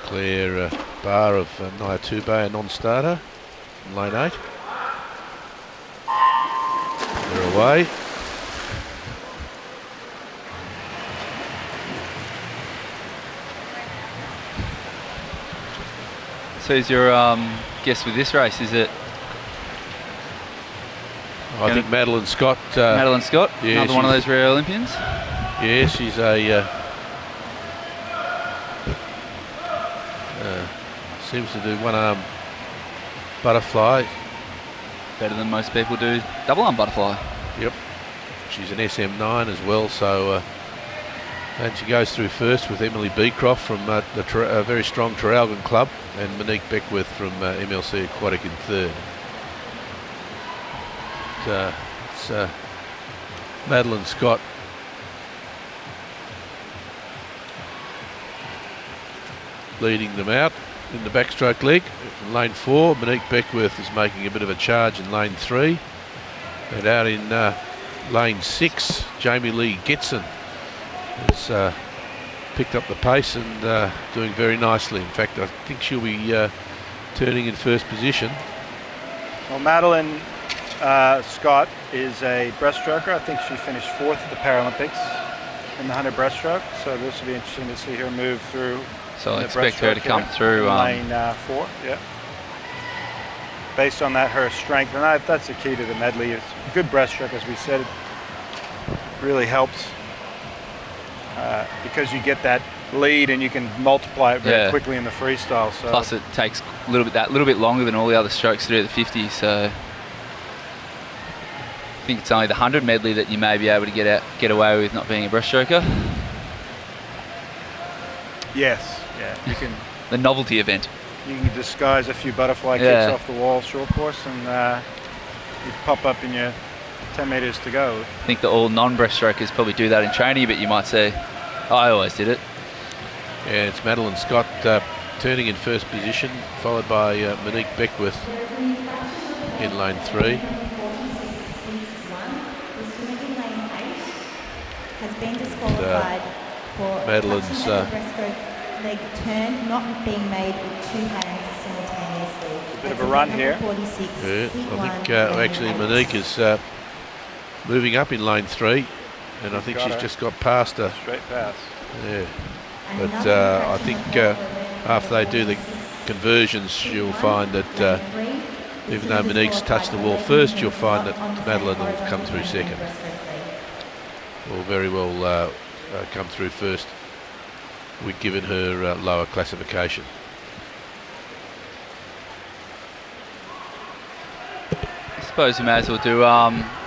Claire Barr of Naya Two Bay, a non-starter in lane 8. They're away. So is your guess with this race, is it I think Madeline Scott. Madeline Scott? Yeah, Another one of those rare Olympians? Yeah, she's a seems to do one-arm butterfly. Better than most people do double arm butterfly. Yep. She's an SM9 as well, so and she goes through first with Emily Beecroft from the very strong Traralgon Club, and Monique Beckwith from MLC Aquatic in third. It's Madeline Scott leading them out in the backstroke leg. In lane 4, Monique Beckwith is making a bit of a charge in lane 3. And out in lane 6, Jamie Lee Getson has picked up the pace and doing very nicely. In fact, I think she'll be turning in first position. Well, Madeline Scott is a breaststroker. I think she finished 4th at the Paralympics in the 100 breaststroke. So this will be interesting to see her move through. So I the expect her to breaststroke come here through. in lane 4. Yeah. Based on that, her strength, and that's the key to the medley. It's good breaststroke, as we said. It really helps because you get that lead and you can multiply it very quickly in the freestyle. So plus it takes a little bit longer than all the other strokes to do at the 50. So I think it's only the 100 medley that you may be able to get away with not being a breaststroker. Yes, yeah, you can. The novelty event. You can disguise a few butterfly kicks off the wall short course, and you pop up in your 10 meters to go. I think that all non-breaststrokers probably do that in training, but you might say, I always did it. Yeah, it's Madeline Scott turning in first position, followed by Monique Beckwith in lane 3. Has been disqualified for Madeline's leg turn not being made with 2 hands simultaneously. Bit of a run here. I think actually Monique is moving up in lane 3, and I think she's just got past her. Straight pass. Yeah, but I think after they do the conversions, you'll find that even though Monique's touched the wall first, you'll find that Madeline will come through second. Will very well come through first. We've given her lower classification. I suppose we may as well do,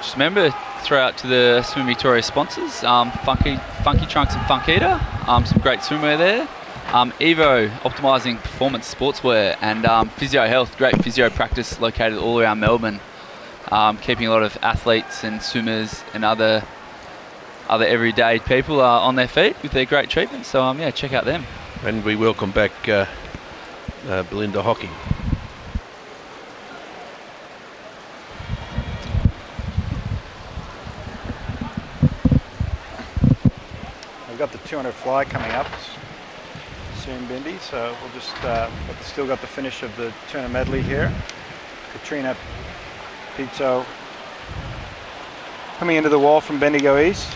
just remember, throw out to the Swim Victoria sponsors, Funky Trunks and Funkita, some great swimwear there. Evo, optimising performance sportswear, and Physio Health, great physio practice located all around Melbourne, keeping a lot of athletes and swimmers and other everyday people on their feet with their great treatment. So yeah, check out them. And we welcome back Belinda Hocking. We've got the 200 fly coming up soon, Bindi, so we'll just still got the finish of the 200 medley here. Katrina Pizzo coming into the wall from Bendigo East.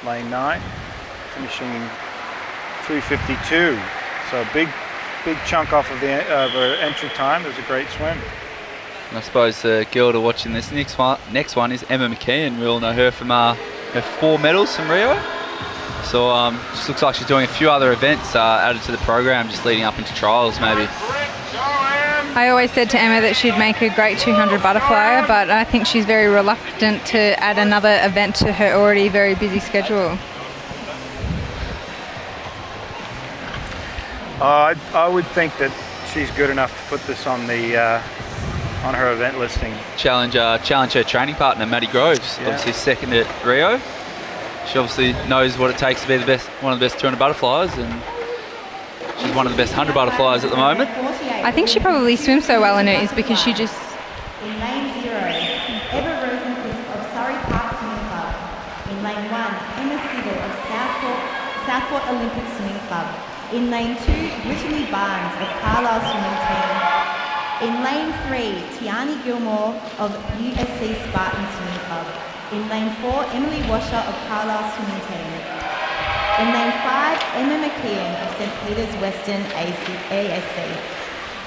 Lane 9, finishing 3:52. So a big chunk off of her entry time. It was a great swim. And I suppose the girl to watch in this next one is Emma McKeon. We all know her from her 4 medals from Rio. So just looks like she's doing a few other events added to the program, just leading up into trials maybe. I always said to Emma that she'd make a great 200 butterfly, but I think she's very reluctant to add another event to her already very busy schedule. I would think that she's good enough to put this on the on her event listing. Challenge her training partner, Maddie Groves, obviously second at Rio. She obviously knows what it takes to be one of the best 200 butterflies, and she's one of the best 100 butterflies at the moment. I think she probably swims so well in it is because she just... In lane 0, Eva Rosenquist of Surrey Park Swimming Club. In lane 1, Emma Siegel of Southport Olympic Swimming Club. In lane 2, Brittany Barnes of Carlisle Swimming Team. In lane 3, Tiani Gilmore of USC Spartan Swimming Club. In lane 4, Emily Washer of Carlisle Swimming Team. In lane 5, Emma McKeon of St Peter's Western ASC.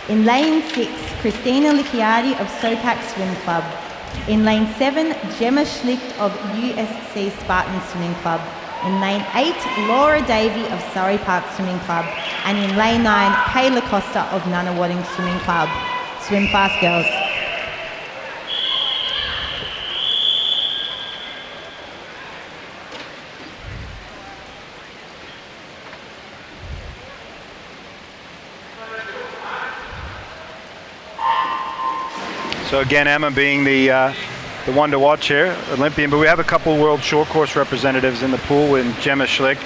In lane 6, Christina Licciardi of Sopak Swim Club. In lane 7, Gemma Schlicht of USC Spartan Swimming Club. In lane 8, Laura Davey of Surrey Park Swimming Club. And in lane 9, Kayla Costa of Nunawading Swimming Club. Swim fast, girls. So again, Emma being the one to watch here, Olympian, but we have a couple world short course representatives in the pool in Gemma Schlick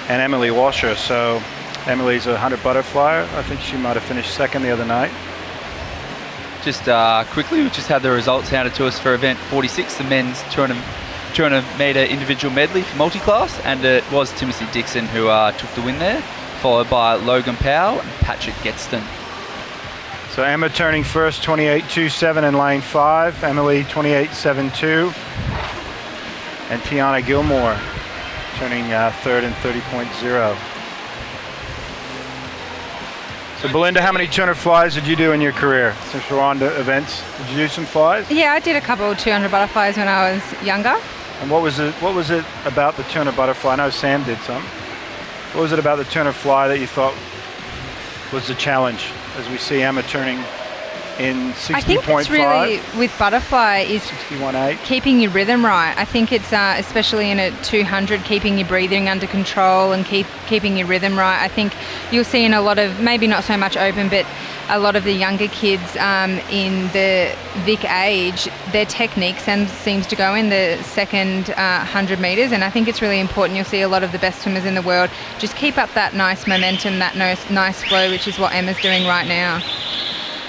and Emily Washer. So Emily's a 100 butterfly. I think she might have finished second the other night. Just quickly, we just had the results handed to us for event 46, the men's 200 metre individual medley for multiclass, and it was Timothy Dixon who took the win there, followed by Logan Powell and Patrick Getston. So Emma turning first, 28.27 in lane 5. Emily 28.72. And Tiana Gilmore turning third in 30.0. So Belinda, how many 200 flies did you do in your career? Since we're on to events, did you do some flies? Yeah, I did a couple 200 butterflies when I was younger. And what was it about the 200 butterfly? I know Sam did some. What was it about the 200 fly that you thought was the challenge, as we see Emma turning in 60.5? I think it's really, with butterfly, is 61.8. keeping your rhythm right. I think it's especially in a 200, keeping your breathing under control and keeping your rhythm right. I think you'll see in a lot of, maybe not so much open, but a lot of the younger kids in the Vic age, their technique seems to go in the second 100 metres, and I think it's really important. You'll see a lot of the best swimmers in the world just keep up that nice momentum, that nice flow, which is what Emma's doing right now.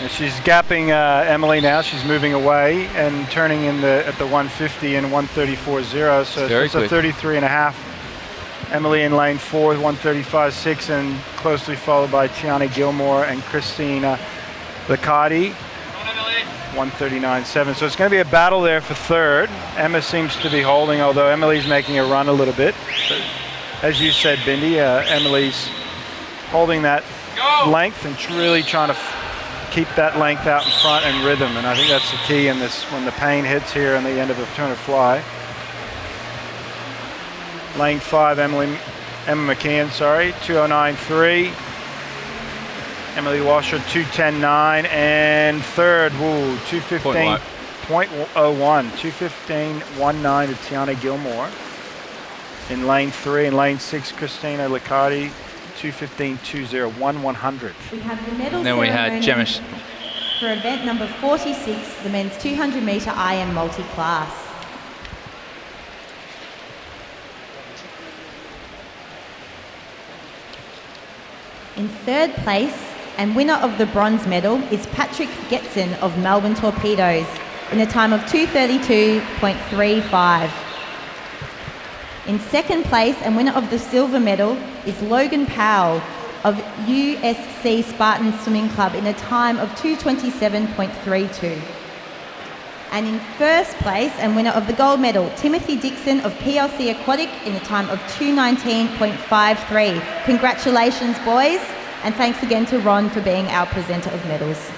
And she's gapping Emily now. She's moving away and turning at the 150 and 134.0. So it's a 33.5. Emily in lane 4 with 135.6, and closely followed by Tiana Gilmore and Christina Liccardi, 139.7. So it's going to be a battle there for third. Emma seems to be holding, although Emily's making a run a little bit. But as you said, Bindi, Emily's holding that length and really trying to keep that length out in front and rhythm, and I think that's the key in this when the pain hits here on the end of the 200 fly. Lane 5, Emma McKeon, 209.3. Emily Washer, 210.9, and third, 215.01, 215.19 to Tiana Gilmore. In lane 3 and lane 6, Christina Liccardi, 215.20, 1/100. We have the medal And then we had Gemma for event number 46, the men's 200 metre IM multi-class. In third place and winner of the bronze medal is Patrick Getson of Melbourne Torpedoes in a time of 2:32.35. In second place and winner of the silver medal is Logan Powell of USC Spartan Swimming Club in a time of 2:27.32. And in first place and winner of the gold medal, Timothy Dixon of PLC Aquatic in a time of 2:19.53. Congratulations, boys, and thanks again to Ron for being our presenter of medals.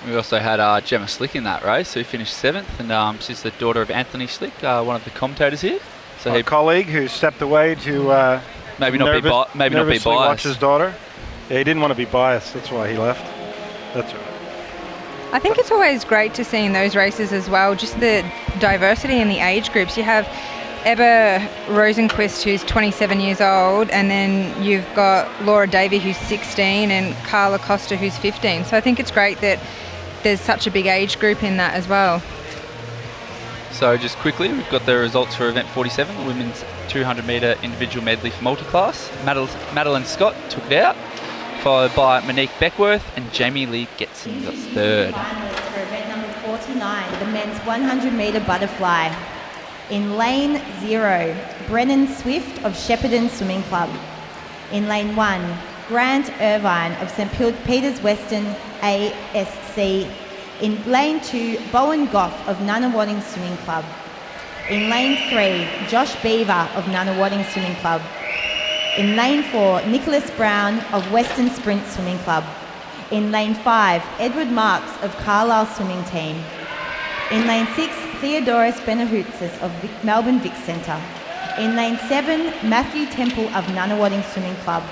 We also had Gemma Slick in that race, who finished 7th, and she's the daughter of Anthony Slick, one of the commentators here. So a colleague who stepped away to maybe not be biased. Watch his daughter. Yeah, he didn't want to be biased. That's why he left. That's right. I think it's always great to see in those races as well, just the diversity in the age groups. You have Ebba Rosenquist, who's 27 years old, and then you've got Laura Davey, who's 16, and Carla Costa, who's 15. So I think it's great that there's such a big age group in that as well. So just quickly, we've got the results for event 47, the women's 200 metre individual medley for multiclass. Madeline Scott took it out, followed by Monique Beckworth and Jamie Lee Getson got third. Finalists for event number 49, the men's 100 metre butterfly. In lane 0, Brennan Swift of Shepparton Swimming Club. In lane 1, Grant Irvine of St Peter's Western ASC. In lane 2, Bowen Goff of Nunawading Swimming Club. In lane 3, Josh Beaver of Nunawading Swimming Club. In lane 4, Nicholas Brown of Western Sprint Swimming Club. In lane 5, Edward Marks of Carlisle Swimming Team. In lane 6, Theodoros Benahoutsis of Melbourne Vic Centre. In lane 7, Matthew Temple of Nunawading Swimming Club.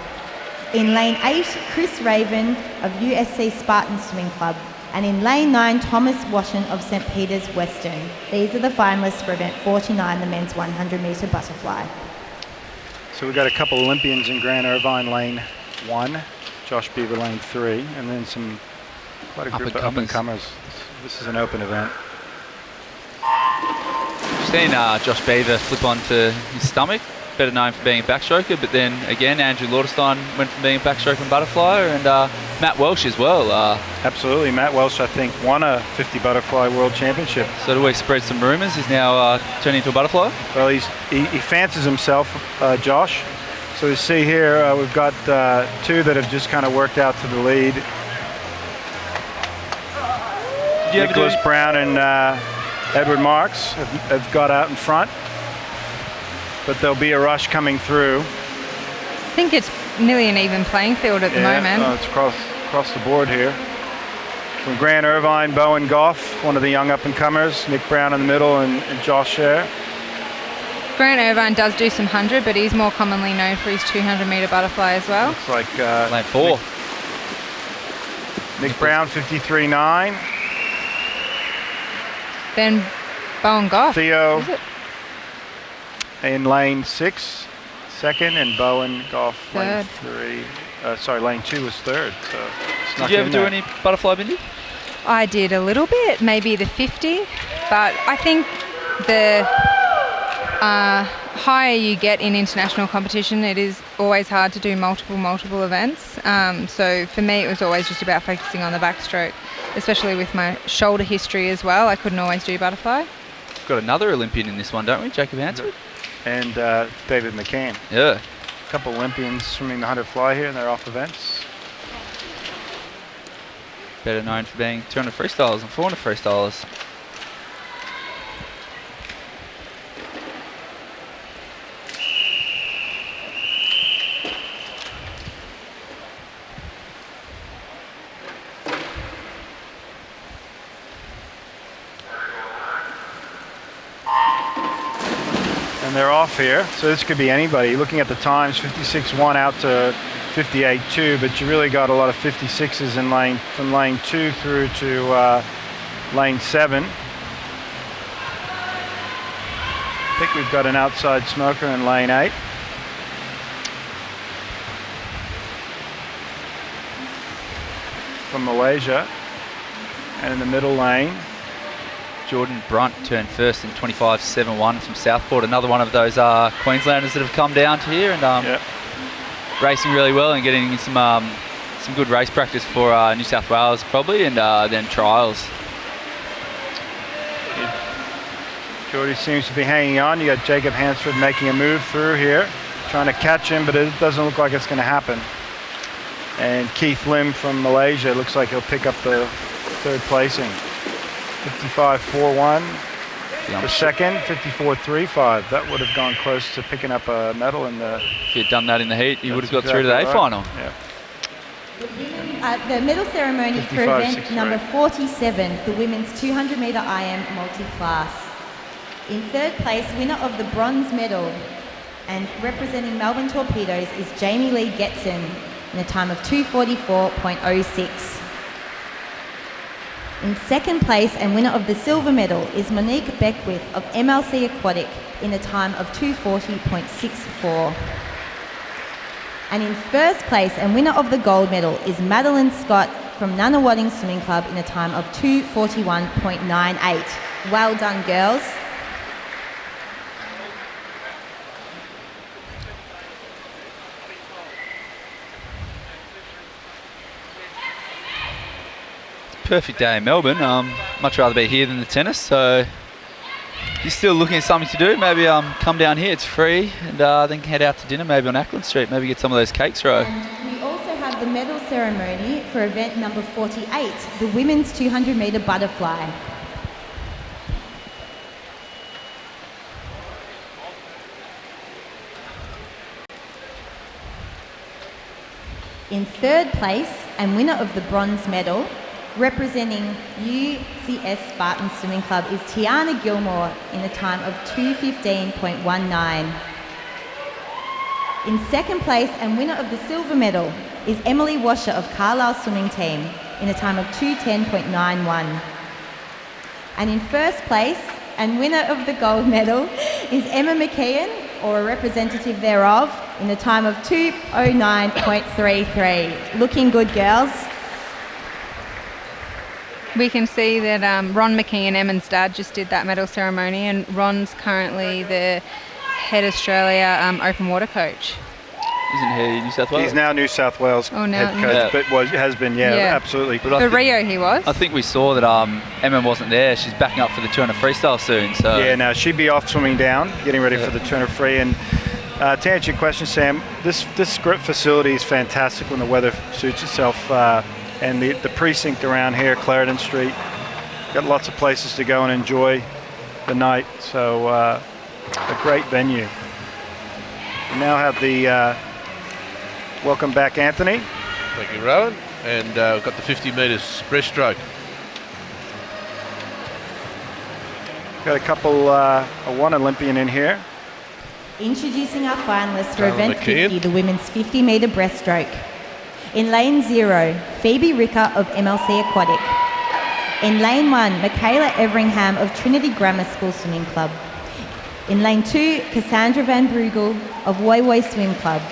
In lane 8, Chris Raven of USC Spartan Swimming Club. And in lane 9, Thomas Washen of St Peter's Western. These are the finalists for event 49, the men's 100 metre butterfly. So we've got a couple Olympians in Grant Irvine lane 1, Josh Beaver lane 3, and then quite a group of up-and-comers. This is an open event. We've seen Josh Beaver flip onto his stomach, better known for being a backstroker, but then again Andrew Lauderstein went from being a backstroke and butterflyer, and Matt Welsh as well. Absolutely, Matt Welsh I think won a 50 butterfly world championship. So do we spread some rumours? He's now turning into a butterfly? Well, he fancies himself, Josh. So you see here we've got two that have just kind of worked out to the lead. Nicholas Brown and Edward Marks have got out in front, but there'll be a rush coming through. I think it's nearly an even playing field at the moment. It's across the board here. From Grant Irvine, Bowen Goff, one of the young up-and-comers, Nick Brown in the middle, and Josh Scher. Grant Irvine does do some 100, but he's more commonly known for his 200-metre butterfly as well. Looks like lane 4. Nick Brown, 53.9. Then Bowen Goff. Theo in lane 6, second, and Bowen Goff lane 3. Lane 2 was third. So did you ever do any butterfly, Bindi? I did a little bit, maybe the 50, but I think the higher you get in international competition, it is always hard to do multiple events. So for me, it was always just about focusing on the backstroke, especially with my shoulder history as well. I couldn't always do butterfly. Got another Olympian in this one, don't we? Jacob Hansford? And David McCann. Yeah. A couple Olympians swimming the 100 fly here, and they're off events. Better known for being 200 freestylers and 400 freestylers. And they're off here, so this could be anybody. Looking at the times, 56.1 out to 58.2, but you really got a lot of 56s in from lane 2 through to lane 7. I think we've got an outside smoker in lane 8. From Malaysia. And in the middle lane, Jordan Brunt turned first in 25.71 from Southport. Another one of those Queenslanders that have come down to here and racing really well and getting some good race practice for New South Wales probably, and then trials. Jordy seems to be hanging on. You got Jacob Hansford making a move through here, trying to catch him, but it doesn't look like it's going to happen. And Keith Lim from Malaysia looks like he'll pick up the third placing. 55.41 for second, 54.35. That would have gone close to picking up a medal in the... If he'd done that in the heat, he would have got through to the A final. Yeah. The medal ceremony for event number 47, the women's 200-metre IM multi-class. In third place, winner of the bronze medal and representing Melbourne Torpedoes is Jamie Lee Getson in a time of 2:44.06. In second place and winner of the silver medal is Monique Beckwith of MLC Aquatic in a time of 2:40.64. And in first place and winner of the gold medal is Madeline Scott from Nunawading Swimming Club in a time of 2:41.98. Well done, girls. Perfect day in Melbourne. Much rather be here than the tennis, so if you're still looking at something to do, maybe come down here, it's free, and then head out to dinner maybe on Ackland Street, maybe get some of those cakes, Ro. And we also have the medal ceremony for event number 48, the women's 200-metre butterfly. In third place and winner of the bronze medal, representing UCS Spartan Swimming Club is Tiana Gilmore in a time of 2:15.19. In second place and winner of the silver medal is Emily Washer of Carlisle Swimming Team in a time of 2:10.91. And in first place and winner of the gold medal is Emma McKeon, or a representative thereof, in a time of 2:09.33. Looking good, girls. We can see that Ron McKee and Emma's dad just did that medal ceremony, and Ron's currently the head Australia open water coach. Isn't he New South Wales? He's now New South Wales head coach, but has been, absolutely. But for Rio he was. I think we saw that Emma wasn't there. She's backing up for the 200 freestyle soon. So yeah, no, she'd be off swimming down, getting ready for the 200 free. And to answer your question, Sam, this facility is fantastic when the weather suits itself. And the precinct around here, Clarendon Street, got lots of places to go and enjoy the night. So a great venue. We now have the Welcome back, Anthony. Thank you, Rowan. And we've got the 50 metres breaststroke. Got a couple, one Olympian in here. Introducing our finalists for Tyler event McKeon. 50, the women's 50 metre breaststroke. In lane 0, Phoebe Ricker of MLC Aquatic. In lane 1, Michaela Everingham of Trinity Grammar School Swimming Club. In lane 2, Cassandra Van Brugel of Woi Woi Swim Club.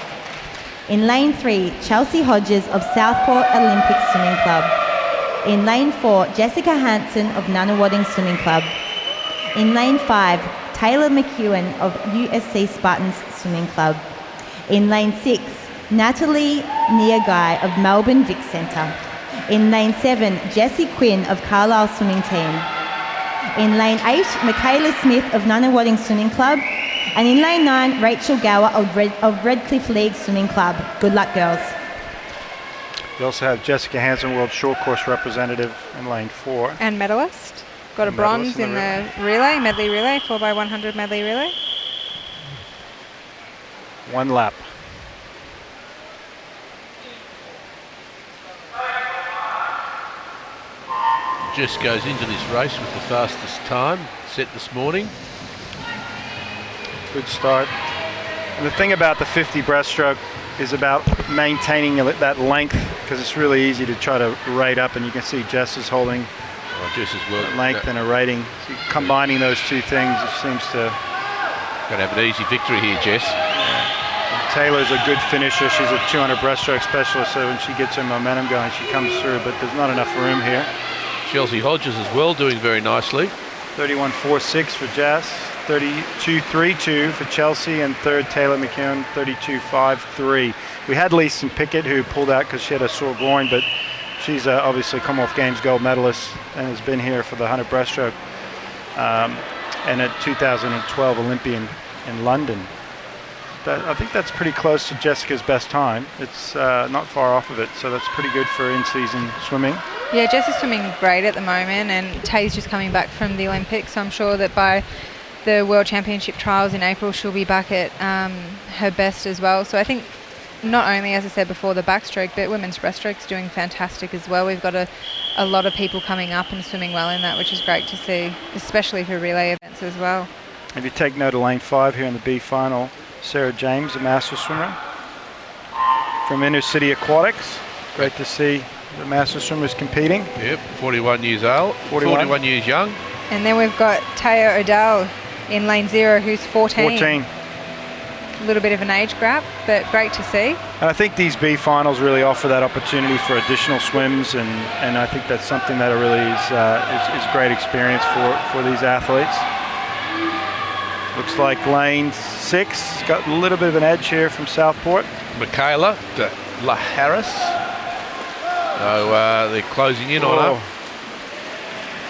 In lane 3, Chelsea Hodges of Southport Olympic Swimming Club. In lane 4, Jessica Hansen of Nunawading Swimming Club. In lane 5, Taylor McEwen of USC Spartans Swimming Club. In lane 6, Natalie Niagai of Melbourne Vic Centre. In lane 7, Jessie Quinn of Carlisle Swimming Team. In lane 8, Michaela Smith of Nunawading Swimming Club. And in lane 9, Rachel Gower of Redcliffe League Swimming Club. Good luck, girls. We also have Jessica Hansen, World Short Course representative, in lane 4. And medalist. Got a And bronze medalist in in the the relay, medley relay, 4x100 medley relay. 1 lap. Jess goes into this race with the fastest time set this morning. Good start. And the thing about the 50 breaststroke is about maintaining that length, because it's really easy to try to rate up, and you can see Jess is holding Jess as well. length and a rating. So combining those two things, it seems to... Going to have an easy victory here, Jess. Taylor's a good finisher. She's a 200 breaststroke specialist, so when she gets her momentum going, she comes through, but there's not enough room here. Chelsea Hodges as well, doing very nicely. 31.46 for Jess, 32.32 for Chelsea, and third Taylor McKeown, 32.53. We had Leeson Pickett, who pulled out because she had a sore groin, but she's obviously Commonwealth Games gold medalist and has been here for the 100 breaststroke and a 2012 Olympian in London. I think that's pretty close to Jessica's best time. It's not far off of it, so that's pretty good for in-season swimming. Yeah, Jess is swimming great at the moment, and Tay's just coming back from the Olympics, so I'm sure that by the World Championship trials in April, she'll be back at her best as well. So I think not only, as I said before, the backstroke, but women's breaststroke's doing fantastic as well. We've got a lot of people coming up and swimming well in that, which is great to see, especially for relay events as well. If you take note of lane 5 here in the B final, Sarah James, a master swimmer from Inner City Aquatics. Great to see the master swimmers competing. Yep, 41 years old, 41 years young. And then we've got Taya O'Dell in lane 0, who's 14. 14. A little bit of an age gap, but great to see. And I think these B finals really offer that opportunity for additional swims, and I think that's something that really is great experience for these athletes. Looks like lane 6 got a little bit of an edge here from Southport. Michaela de La Harris. So they're closing in on her.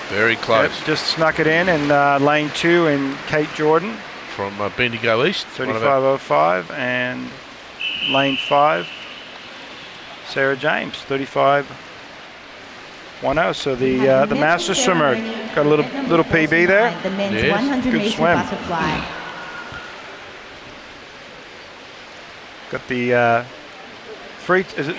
Very close. Yep, just snuck it in, and lane 2 in Kate Jordan. From Bendigo East. 35.05, and lane 5, Sarah James, 35.10. So the master swimmer got a little PB there. The men's Yes, 100 good metre swim. butterfly. Got the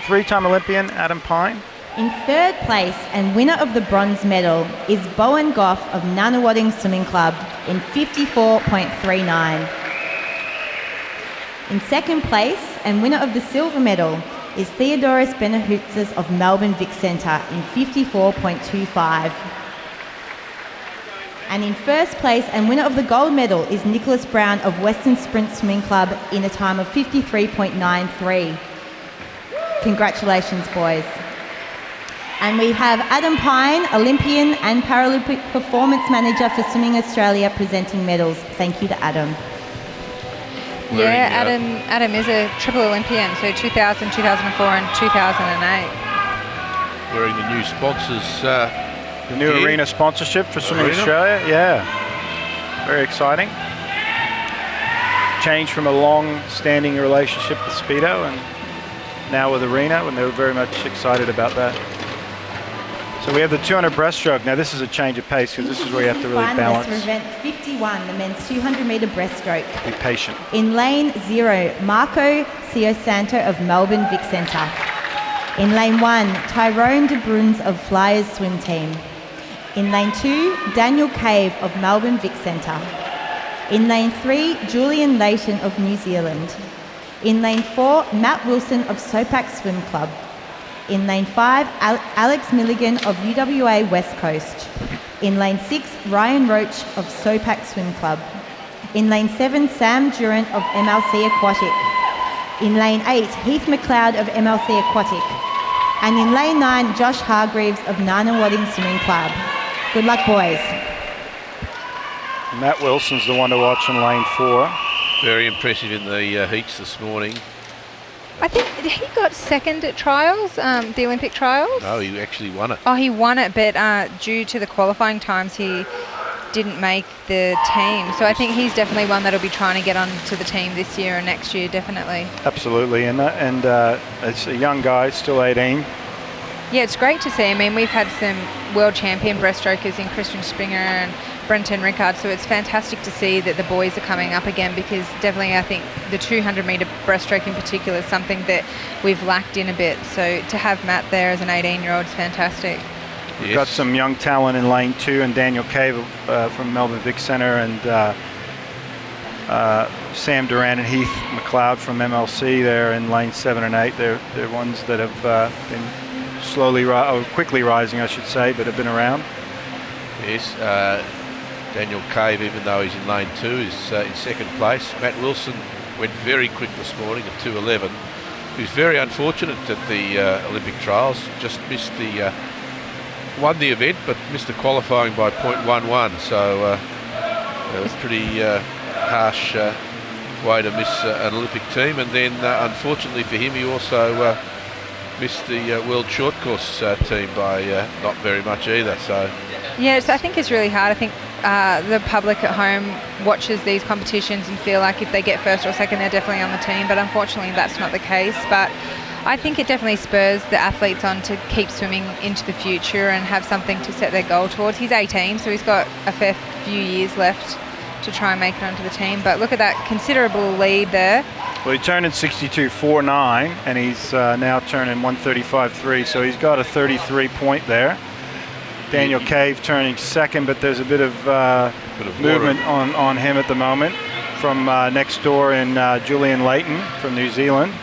three-time Olympian Adam Pine. In third place and winner of the bronze medal is Bowen Goff of Nunawading Swimming Club in 54.39. In second place and winner of the silver medal is Theodoros Benahoutzes of Melbourne Vic Centre in 54.25. And in first place and winner of the gold medal is Nicholas Brown of Western Sprint Swimming Club in a time of 53.93. Congratulations, boys. And we have Adam Pine, Olympian and Paralympic Performance Manager for Swimming Australia, presenting medals. Thank you to Adam. Yeah, Adam is a triple Olympian, so 2000, 2004 and 2008. Wearing the new sponsors. The new arena sponsorship for Swimming Australia. Yeah, very exciting. Change from a long-standing relationship with Speedo and now with Arena, and they were very much excited about that. So we have the 200 breaststroke. Now this is a change of pace because this is where you have to really balance. For event 51, the men's 200-metre breaststroke. Be patient. In lane 0, Marco Ciosanto of Melbourne Vic Centre. In lane 1, Tyrone de Bruns of Flyers Swim Team. In lane 2, Daniel Cave of Melbourne Vic Centre. In lane 3, Julian Leighton of New Zealand. In lane 4, Matt Wilson of Sopak Swim Club. In lane 5, Alex Milligan of UWA West Coast. In lane 6, Ryan Roach of Sopak Swim Club. In lane 7, Sam Durant of MLC Aquatic. In lane 8, Heath McLeod of MLC Aquatic. And in lane 9, Josh Hargreaves of Nanawading Swimming Club. Good luck, boys. Matt Wilson's the one to watch in lane 4. Very impressive in the heats this morning. I think he got second at trials, the Olympic trials. No, he actually won it. Oh, he won it, but due to the qualifying times, he didn't make the team. So I think he's definitely one that'll be trying to get onto the team this year and next year, definitely. Absolutely, and it's a young guy, still 18. Yeah, it's great to see. I mean, we've had some world champion breaststrokers in Christian Springer and Brenton Rickard, so it's fantastic to see that the boys are coming up again, because definitely I think the 200-metre breaststroke in particular is something that we've lacked in a bit. So to have Matt there as an 18-year-old is fantastic. We've got some young talent in lane 2, and Daniel Cave from Melbourne Vic Centre, and Sam Duran and Heath McLeod from MLC there in lane 7 and 8. They're ones that have been quickly rising, I should say, but have been around. Yes, Daniel Cave, even though he's in lane 2, is in second place. Matt Wilson went very quick this morning at 2:11. He was very unfortunate at the Olympic trials. Just missed the won the event, but missed the qualifying by 0.11. So it was pretty harsh way to miss an Olympic team. And then, unfortunately for him, he also missed the world short course team by not very much either. So yeah, so I think it's really hard. I think the public at home watches these competitions and feel like if they get first or second, they're definitely on the team, but unfortunately that's not the case. But I think it definitely spurs the athletes on to keep swimming into the future and have something to set their goal towards. He's 18, so he's got a fair few years left to try and make it onto the team. But look at that considerable lead there. Well, he turned in 62.49, and he's now turning 135.3, so he's got a 33 point there. Daniel Cave turning second, but there's a bit of movement on him at the moment from next door in Julian Leighton from New Zealand.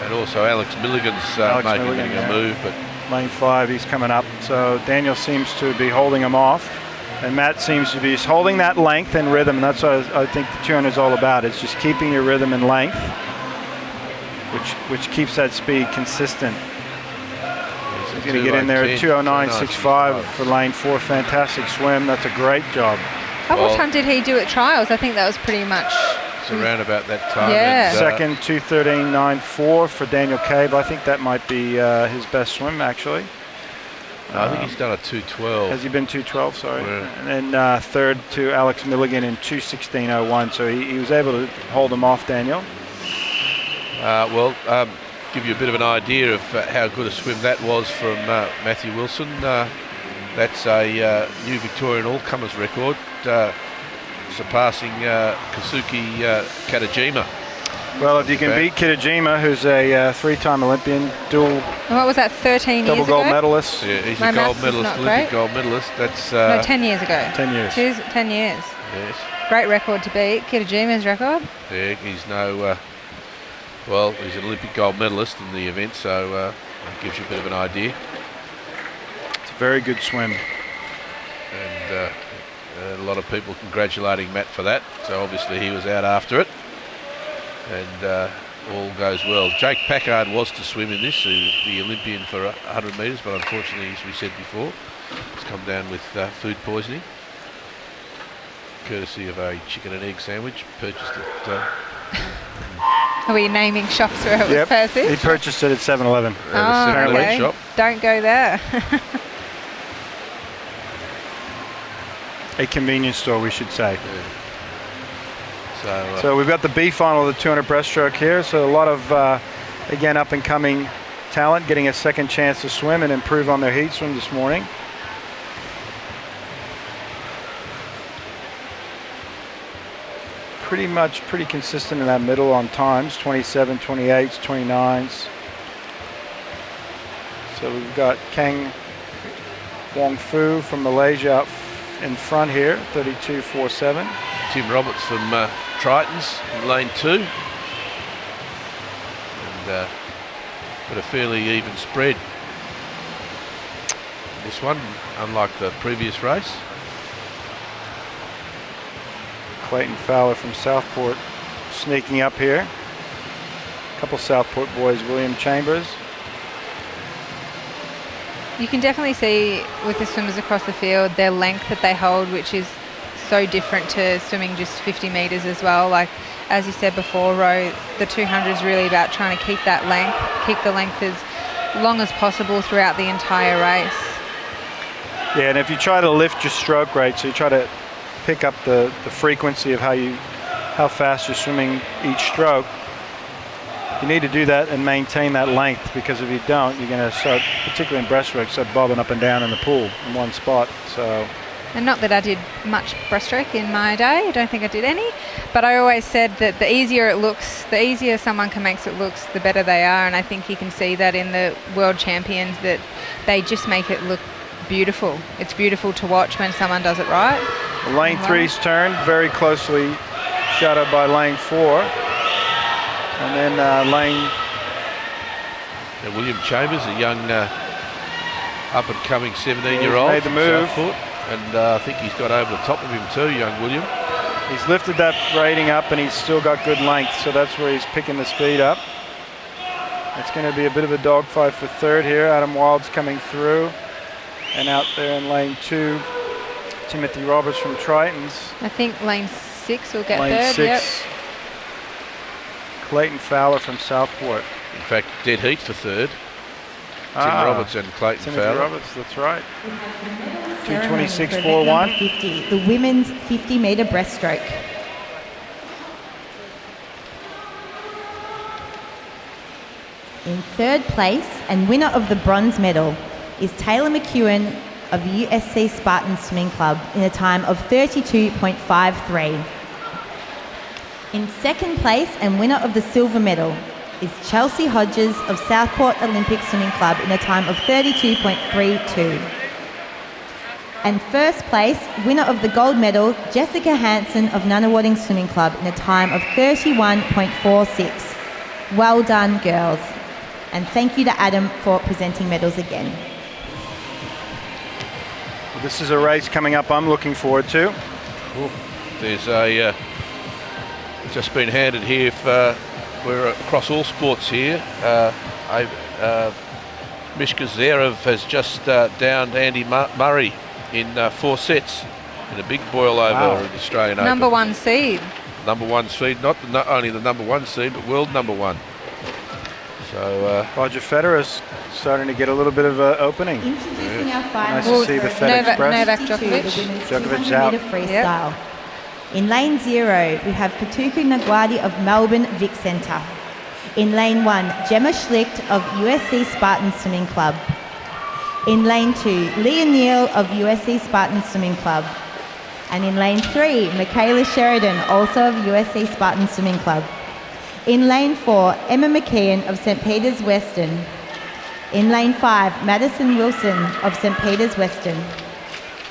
And also Alex Milligan's making a move. But lane 5, he's coming up. So Daniel seems to be holding him off, and Matt seems to be holding that length and rhythm, and that's what I think the 200 is all about. It's just keeping your rhythm and length, which keeps that speed consistent. He's going to get in there at 2:09.65 for lane 4. Fantastic swim. That's a great job. What time did he do at trials? I think that was pretty much... It's around about that time. Yeah. Second, 2:13.94 for Daniel Cave. I think that might be his best swim, actually. No, I think he's done a 2:12. Has he been 2:12? Sorry. Yeah. And then third to Alex Milligan in 2:16.01. So he was able to hold him off, Daniel. Give you a bit of an idea of how good a swim that was from Matthew Wilson. That's a new Victorian all-comers record, surpassing Kazuki Katajima. Well, if you can beat Kitajima, who's a 3-time Olympian, What was that, 13 years ago? double gold medalist. Yeah, he's My a gold maths is medalist, not Olympic great. gold medalist. That's No, 10 years ago. 10 years. 10 years. yes. Great record to beat. Kitajima's record. Yeah, he's he's an Olympic gold medalist in the event, so that gives you a bit of an idea. It's a very good swim. And a lot of people congratulating Matt for that. So obviously he was out after it, and all goes well. Jake Packard was to swim in this, the Olympian for 100 metres, but unfortunately, as we said before, he's come down with food poisoning, courtesy of a chicken and egg sandwich purchased at... Are we naming shops where it was Yep, purchased? he purchased it at 7-Eleven. Okay. shop. Don't go there. A convenience store, we should say. Yeah. So we've got the B final of the 200 breaststroke here. So a lot of, again, up-and-coming talent getting a second chance to swim and improve on their heat swim this morning. Pretty consistent in that middle on times, 27, 28s, 29s. So we've got Kang Wong Fu from Malaysia up in front here, 32.47. Tim Roberts from Tritons in lane 2. And got a fairly even spread. This one, unlike the previous race. Clayton Fowler from Southport sneaking up here. A couple Southport boys, William Chambers. You can definitely see with the swimmers across the field their length that they hold, which is so different to swimming just 50 metres as well. Like, as you said before, Ro, the 200 is really about trying to keep that length, keep the length as long as possible throughout the entire race. Yeah, and if you try to lift your stroke rate, so you try to pick up the frequency of how fast you're swimming each stroke, you need to do that and maintain that length, because if you don't, you're going to start, particularly in breaststroke, start bobbing up and down in the pool in one spot. So, and not that I did much breaststroke in my day, I don't think I did any, but I always said that the easier it looks, the easier someone can make it looks, the better they are. And I think you can see that in the world champions, that they just make it look beautiful. It's beautiful to watch when someone does it right. Lane 3's turn, very closely shadowed by lane 4. And then William Chambers, a young up-and-coming 17-year-old. Made the move. Southport, and I think he's got over the top of him too, young William. He's lifted that rating up and he's still got good length, so that's where he's picking the speed up. It's going to be a bit of a dogfight for third here. Adam Wild's coming through. And out there in lane 2, Timothy Roberts from Tritons. I think lane 6 will get lane third. 6, Yep. Clayton Fowler from Southport. In fact, dead heat for third. Tim Roberts and Clayton Timothy Fowler. Roberts, that's right. Ceremony for 2:26.41. event number 50, the women's 50-metre breaststroke. In third place and winner of the bronze medal is Taylor McEwen of USC Spartan Swimming Club in a time of 32.53. In second place and winner of the silver medal is Chelsea Hodges of Southport Olympic Swimming Club in a time of 32.32. And first place, winner of the gold medal, Jessica Hansen of Nunawading Swimming Club in a time of 31.46. Well done, girls. And thank you to Adam for presenting medals again. Well, this is a race coming up I'm looking forward to. Cool. There's a just been handed here for we're across all sports here. Mishka Zerov has just downed Andy Murray in 4 sets in a big boil over the Australian Open. Number 1 seed. Number 1 seed, not only the number 1 seed, but world number 1. So Roger Federer's starting to get a little bit of an opening. Introducing our final Nice to see the FedEx Express. Novak 52, Djokovic. the women's Djokovic's 200-metre freestyle. In lane 0, we have Katuku Nagwadi of Melbourne Vic Centre. In lane 1, Gemma Schlicht of USC Spartan Swimming Club. In lane 2, Leah Neal of USC Spartan Swimming Club. And in lane 3, Michaela Sheridan, also of USC Spartan Swimming Club. In lane 4, Emma McKeon of St. Peter's Western. In lane 5, Madison Wilson of St. Peter's Western.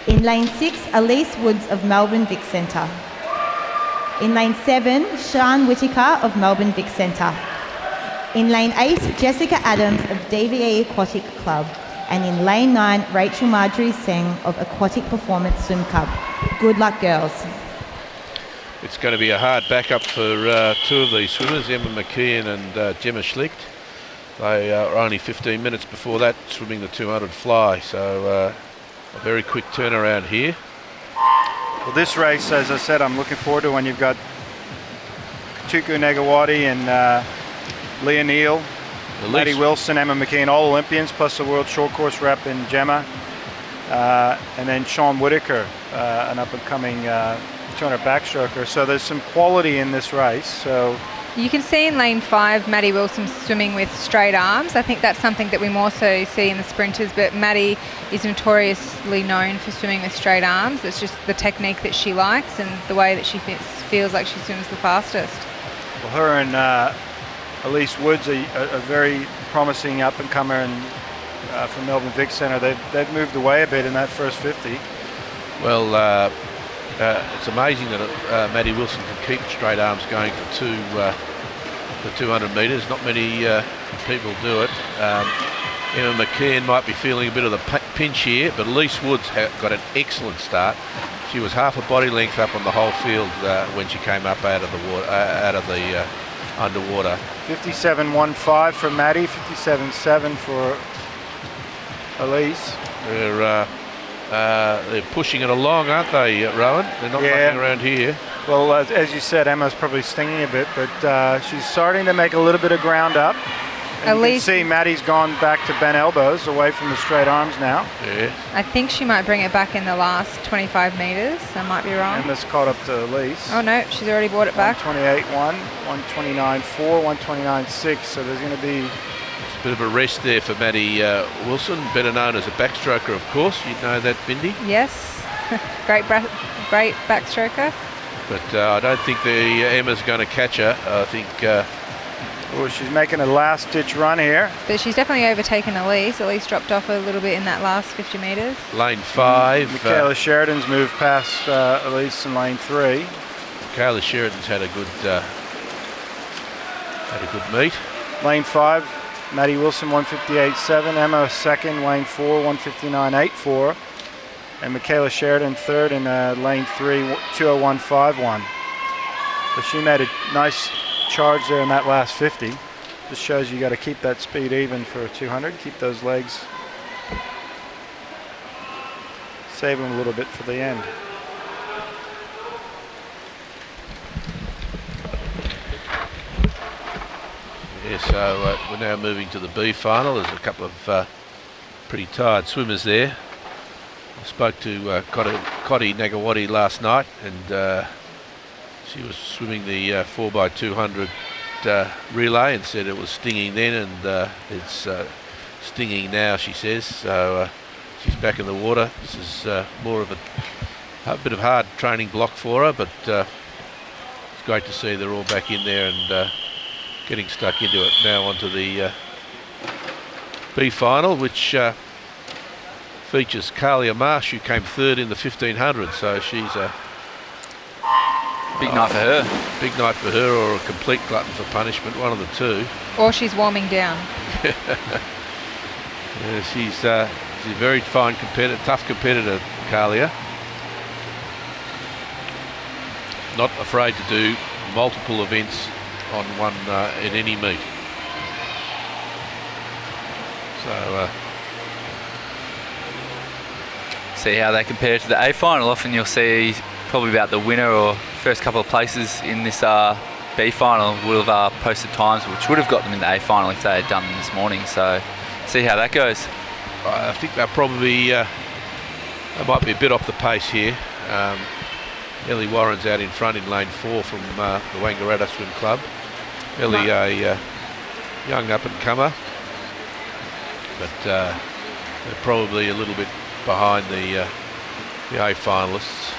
In lane 6, Elise Woods of Melbourne Vic Centre. In lane 7, Sian Whittaker of Melbourne Vic Centre. In lane 8, Jessica Adams of DVE Aquatic Club. And in lane 9, Rachel Marjorie Singh of Aquatic Performance Swim Club. Good luck, girls. it's going to be a hard backup for 2 of these swimmers, Emma McKeon and Gemma Schlicht. They are only 15 minutes before that swimming the 200 fly, so a very quick turnaround here. Well, this race, as I said, I'm looking forward to when you've got Katuku Nagwadi and Leah Neal, Maddie Wilson, Emma McKeon, all Olympians, plus the world short course rep in Gemma. And then Sian Whittaker, an up-and-coming 200 backstroker. So there's some quality in this race. So You can see in lane 5, Maddie Wilson swimming with straight arms. I think that's something that we more so see in the sprinters, but Maddie is notoriously known for swimming with straight arms. It's just the technique that she likes and the way that she feels like she swims the fastest. Well, her and Elise Woods are very promising up-and-comer and from Melbourne Vic Centre. They've moved away a bit in that first 50. Well, it's amazing that Maddie Wilson can keep straight arms going for 200 metres. Not many people do it. Emma McKeon might be feeling a bit of the pinch here, but Elise Woods got an excellent start. She was half a body length up on the whole field when she came up out of the water, underwater. 57.15 for Maddie, 57.7 for Elise. They're pushing it along, aren't they, Rowan? They're not mucking around here. Well, as you said, Emma's probably stinging a bit, but she's starting to make a little bit of ground up. And you can see Maddie's gone back to bent elbows, away from the straight arms now. Yeah. I think she might bring it back in the last 25 metres. I might be wrong. Emma's caught up to Elise. Oh no, she's already brought it back. 128.1, 129.4, 129.6. So there's going to be a bit of a rest there for Maddie Wilson, better known as a backstroker, of course. You know that, Bindi? Yes, great backstroker. But I don't think Emma's going to catch her. I think. She's making a last-ditch run here. But she's definitely overtaken Elise. Elise dropped off a little bit in that last 50 metres. Lane 5. Michaela Sheridan's moved past Elise in lane 3. Michaela Sheridan's had a good meet. Lane 5, Maddie Wilson 158.7, Emma second, lane 4 159.84, and Michaela Sheridan third in lane 3 201.51. But she made a nice charge there in that last 50. Just shows you got to keep that speed even for a 200. Keep those legs. Save them a little bit for the end. Yeah, so we're now moving to the B final. There's a couple of pretty tired swimmers there. I spoke to Cotty Nagawati last night, and she was swimming the 4x200 relay and said it was stinging then, and it's stinging now, she says. So she's back in the water. This is more of a bit of hard training block for her, but it's great to see they're all back in there and getting stuck into it. Now onto the B final, which features Kalia Marsh, who came third in the 1500. So she's a big night for her. Big night for her, or a complete glutton for punishment, one of the two. Or she's warming down. Yeah, she's a very fine competitor, tough competitor, Kalia. Not afraid to do multiple events on one in any meet. So see how they compare to the A final. Often you'll see probably about the winner or first couple of places in this B final would have posted times which would have got them in the A final if they had done them this morning. So see how that goes. I think they'll probably they might be a bit off the pace here. Ellie Warren's out in front in lane 4 from the Wangaratta Swim Club. Ellie, a young up-and-comer, but they're probably a little bit behind the A finalists.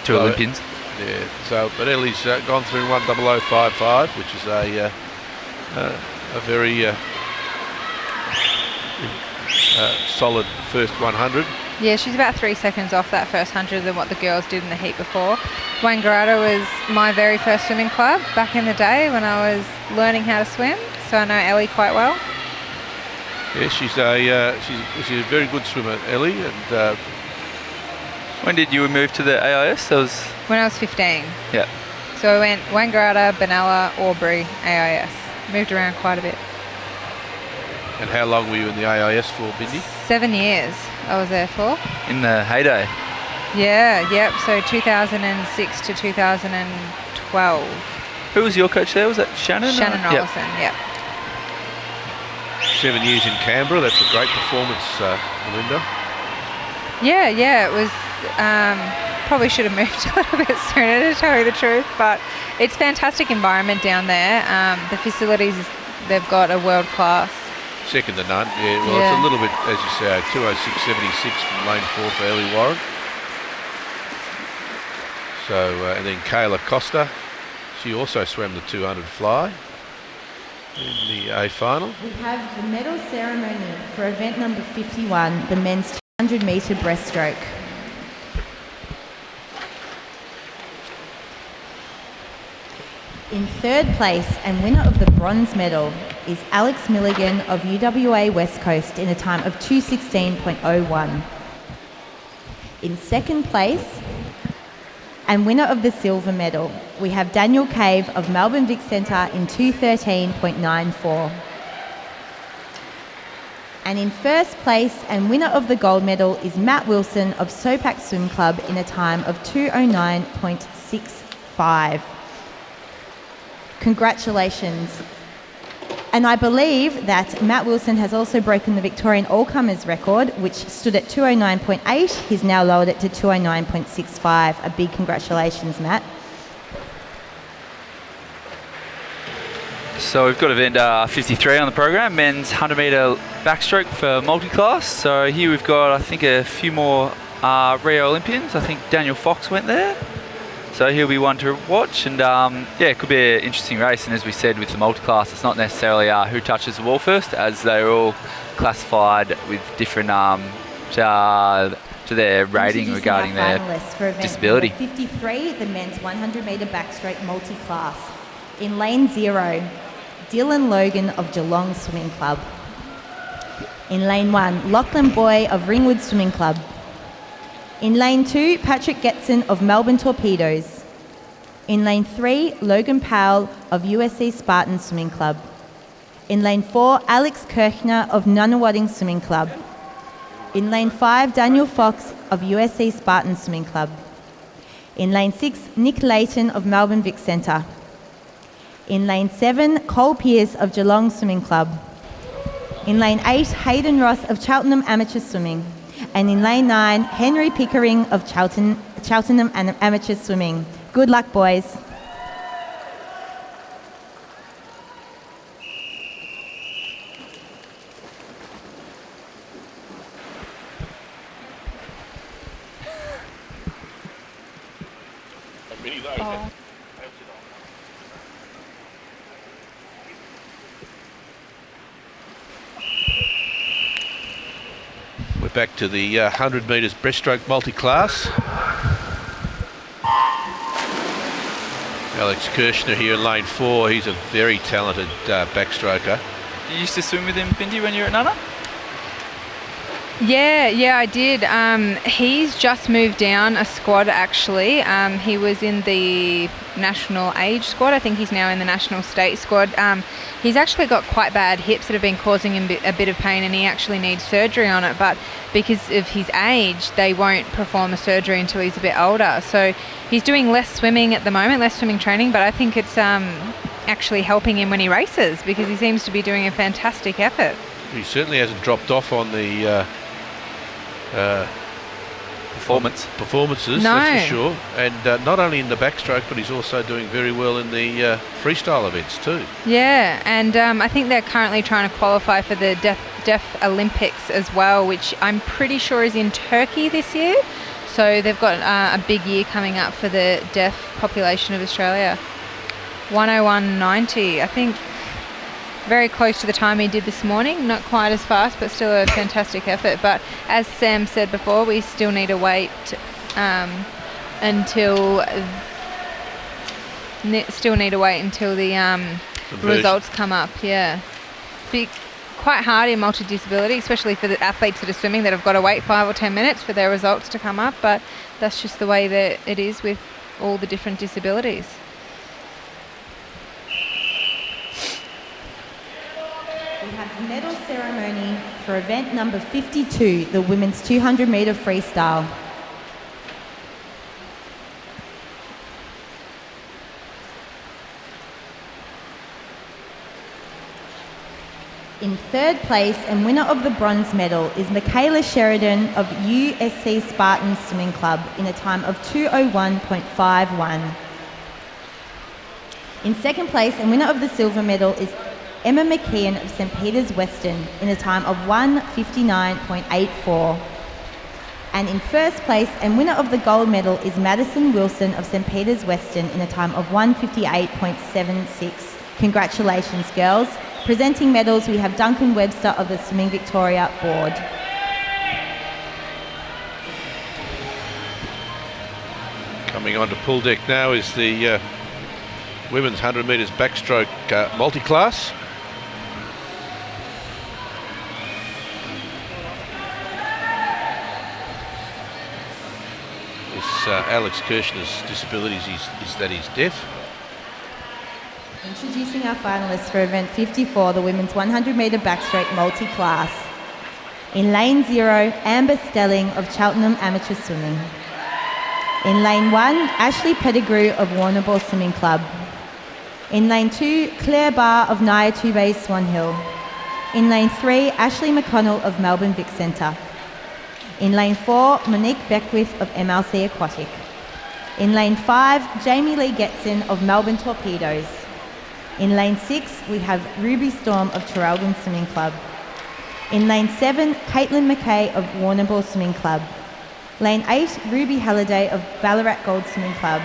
Two Olympians. Yeah. So, but Ellie's gone through 1:00.55, which is a very solid first 100. Yeah, she's about 3 seconds off that first 100 than what the girls did in the heat before. Wangaratta was my very first swimming club back in the day when I was learning how to swim, so I know Ellie quite well. Yeah, she's a very good swimmer, Ellie. And when did you move to the AIS? That was when I was 15. Yeah. So I went Wangaratta, Benalla, Albury, AIS. Moved around quite a bit. And how long were you in the AIS for, Bindi? 7 years I was there for. In the heyday? Yeah, yep. So 2006 to 2012. Who was your coach there? Was that Shannon? Shannon Rollison, yep. 7 years in Canberra. That's a great performance, Melinda. Yeah, it was Probably should have moved a little bit sooner, to tell you the truth, but it's fantastic environment down there. The facilities they've got are world class. Second to none. Yeah, well, it's a little bit, as you say, 206.76 from lane 4 for Ellie Warren. So, and then Kayla Costa, she also swam the 200 fly in the A final. We have the medal ceremony for event number 51, the men's 200 metre breaststroke. In third place and winner of the bronze medal is Alex Milligan of UWA West Coast in a time of 2:16.01. In second place and winner of the silver medal, we have Daniel Cave of Melbourne Vic Centre in 2:13.94. And in first place and winner of the gold medal is Matt Wilson of Sopak Swim Club in a time of 2:09.65. Congratulations. And I believe that Matt Wilson has also broken the Victorian all-comers record, which stood at 2:09.8. He's now lowered it to 2:09.65. A big congratulations, Matt. So we've got event 53 on the program, men's 100 metre backstroke for multiclass. So here we've got, I think, a few more Rio Olympians. I think Daniel Fox went there. So he'll be one to watch, and yeah, it could be an interesting race. And as we said with the multiclass, it's not necessarily who touches the wall first, as they're all classified with different to their rating regarding their disability. 53, the men's 100 metre backstroke multiclass. In lane 0, Dylan Logan of Geelong Swimming Club. In lane 1, Lachlan Boy of Ringwood Swimming Club. In lane 2, Patrick Getson of Melbourne Torpedoes. In lane 3, Logan Powell of USC Spartan Swimming Club. In lane 4, Alex Kirchner of Nunawading Swimming Club. In lane 5, Daniel Fox of USC Spartan Swimming Club. In lane 6, Nick Layton of Melbourne Vic Centre. In lane 7, Cole Pearce of Geelong Swimming Club. In lane 8, Hayden Ross of Cheltenham Amateur Swimming. And in lane 9, Henry Pickering of Cheltenham Amateur Swimming. Good luck, boys. We're back to the 100 metres breaststroke multi-class. Alex Kirshner here in lane 4. He's a very talented backstroker. You used to swim with him, Bindi, when you were at Nana? Yeah, I did. He's just moved down a squad, actually. He was in the national age squad. I think he's now in the national state squad. He's actually got quite bad hips that have been causing him a bit of pain, and he actually needs surgery on it. But because of his age, they won't perform the surgery until he's a bit older. So he's doing less swimming at the moment, less swimming training, but I think it's actually helping him when he races, because he seems to be doing a fantastic effort. He certainly hasn't dropped off on the performances, no. That's for sure. And not only in the backstroke, but he's also doing very well in the freestyle events too. Yeah, and I think they're currently trying to qualify for the Deaf Olympics as well, which I'm pretty sure is in Turkey this year. So they've got a big year coming up for the deaf population of Australia. 101.90, I think. Very close to the time he did this morning, not quite as fast, but still a fantastic effort. But as Sam said before, we still need to wait until the results come up. Yeah, be quite hard in multi-disability, especially for the athletes that are swimming, that have got to wait 5 or 10 minutes for their results to come up. But that's just the way that it is with all the different disabilities. We have the medal ceremony for event number 52, the women's 200 metre freestyle. In third place and winner of the bronze medal is Michaela Sheridan of USC Spartan Swimming Club in a time of 2:01.51. In second place and winner of the silver medal is Emma McKeon of St Peter's Western in a time of 1:59.84. And in first place and winner of the gold medal is Madison Wilson of St Peter's Western in a time of 1:58.76. Congratulations, girls. Presenting medals, we have Duncan Webster of the Swimming Victoria board. Coming on to pool deck now is the women's 100 metres backstroke multiclass. Alex Kirshner's disability is that he's deaf. Introducing our finalists for event 54, the women's 100 metre backstroke multi-class. In lane 0, Amber Stelling of Cheltenham Amateur Swimming. In lane 1, Ashley Pettigrew of Warrnambool Swimming Club. In lane 2, Claire Barr of Nyatube Swan Hill. In lane 3, Ashley McConnell of Melbourne Vic Centre. In lane 4, Monique Beckwith of MLC Aquatic. In lane 5, Jamie Lee Getson of Melbourne Torpedoes. In lane 6, we have Ruby Storm of Traralgon Swimming Club. In lane 7, Caitlin McKay of Warrnambool Swimming Club. Lane 8, Ruby Halliday of Ballarat Gold Swimming Club.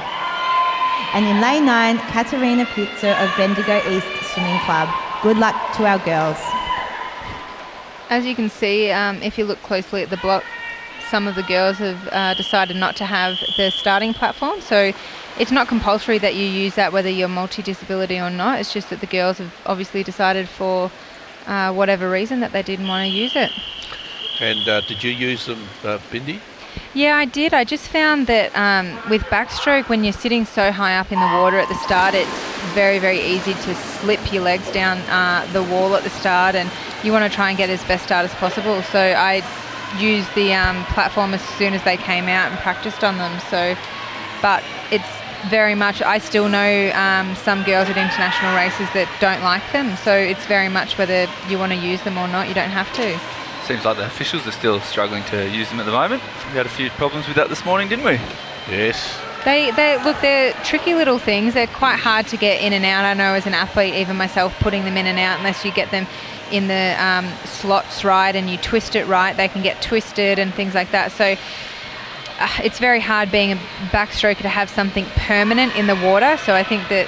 And in lane 9, Katarina Pitzer of Bendigo East Swimming Club. Good luck to our girls. As you can see, if you look closely at the block, some of the girls have decided not to have the starting platform. So it's not compulsory that you use that whether you're multi-disability or not. It's just that the girls have obviously decided for whatever reason that they didn't want to use it. And did you use them, Bindi? Yeah, I did. I just found that with backstroke, when you're sitting so high up in the water at the start, it's very, very easy to slip your legs down the wall at the start, and you want to try and get as best start as possible. So I used the platform as soon as they came out and practiced on them. So, but it's very much, I still know some girls at international races that don't like them. So it's very much whether you want to use them or not. You don't have to. Seems like the officials are still struggling to use them at the moment. We had a few problems with that this morning, didn't we? Yes. They look, they're tricky little things. They're quite hard to get in and out. I know as an athlete, even myself, putting them in and out, unless you get them in the slots right and you twist it right, they can get twisted and things like that. So it's very hard being a backstroker to have something permanent in the water. So I think that,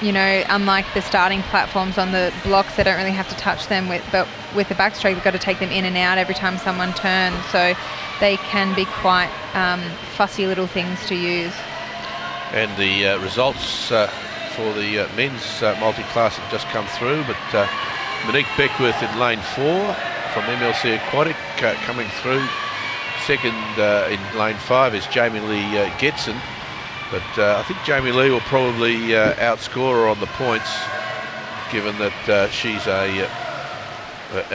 you know, unlike the starting platforms on the blocks, they don't really have to touch them but with the backstroke, you've got to take them in and out every time someone turns. So they can be quite fussy little things to use. And the results for the men's multi-class have just come through, but Monique Beckwith in lane 4 from MLC Aquatic coming through. Second in lane 5 is Jamie Lee Getson, but I think Jamie Lee will probably outscore her on the points, given that she's an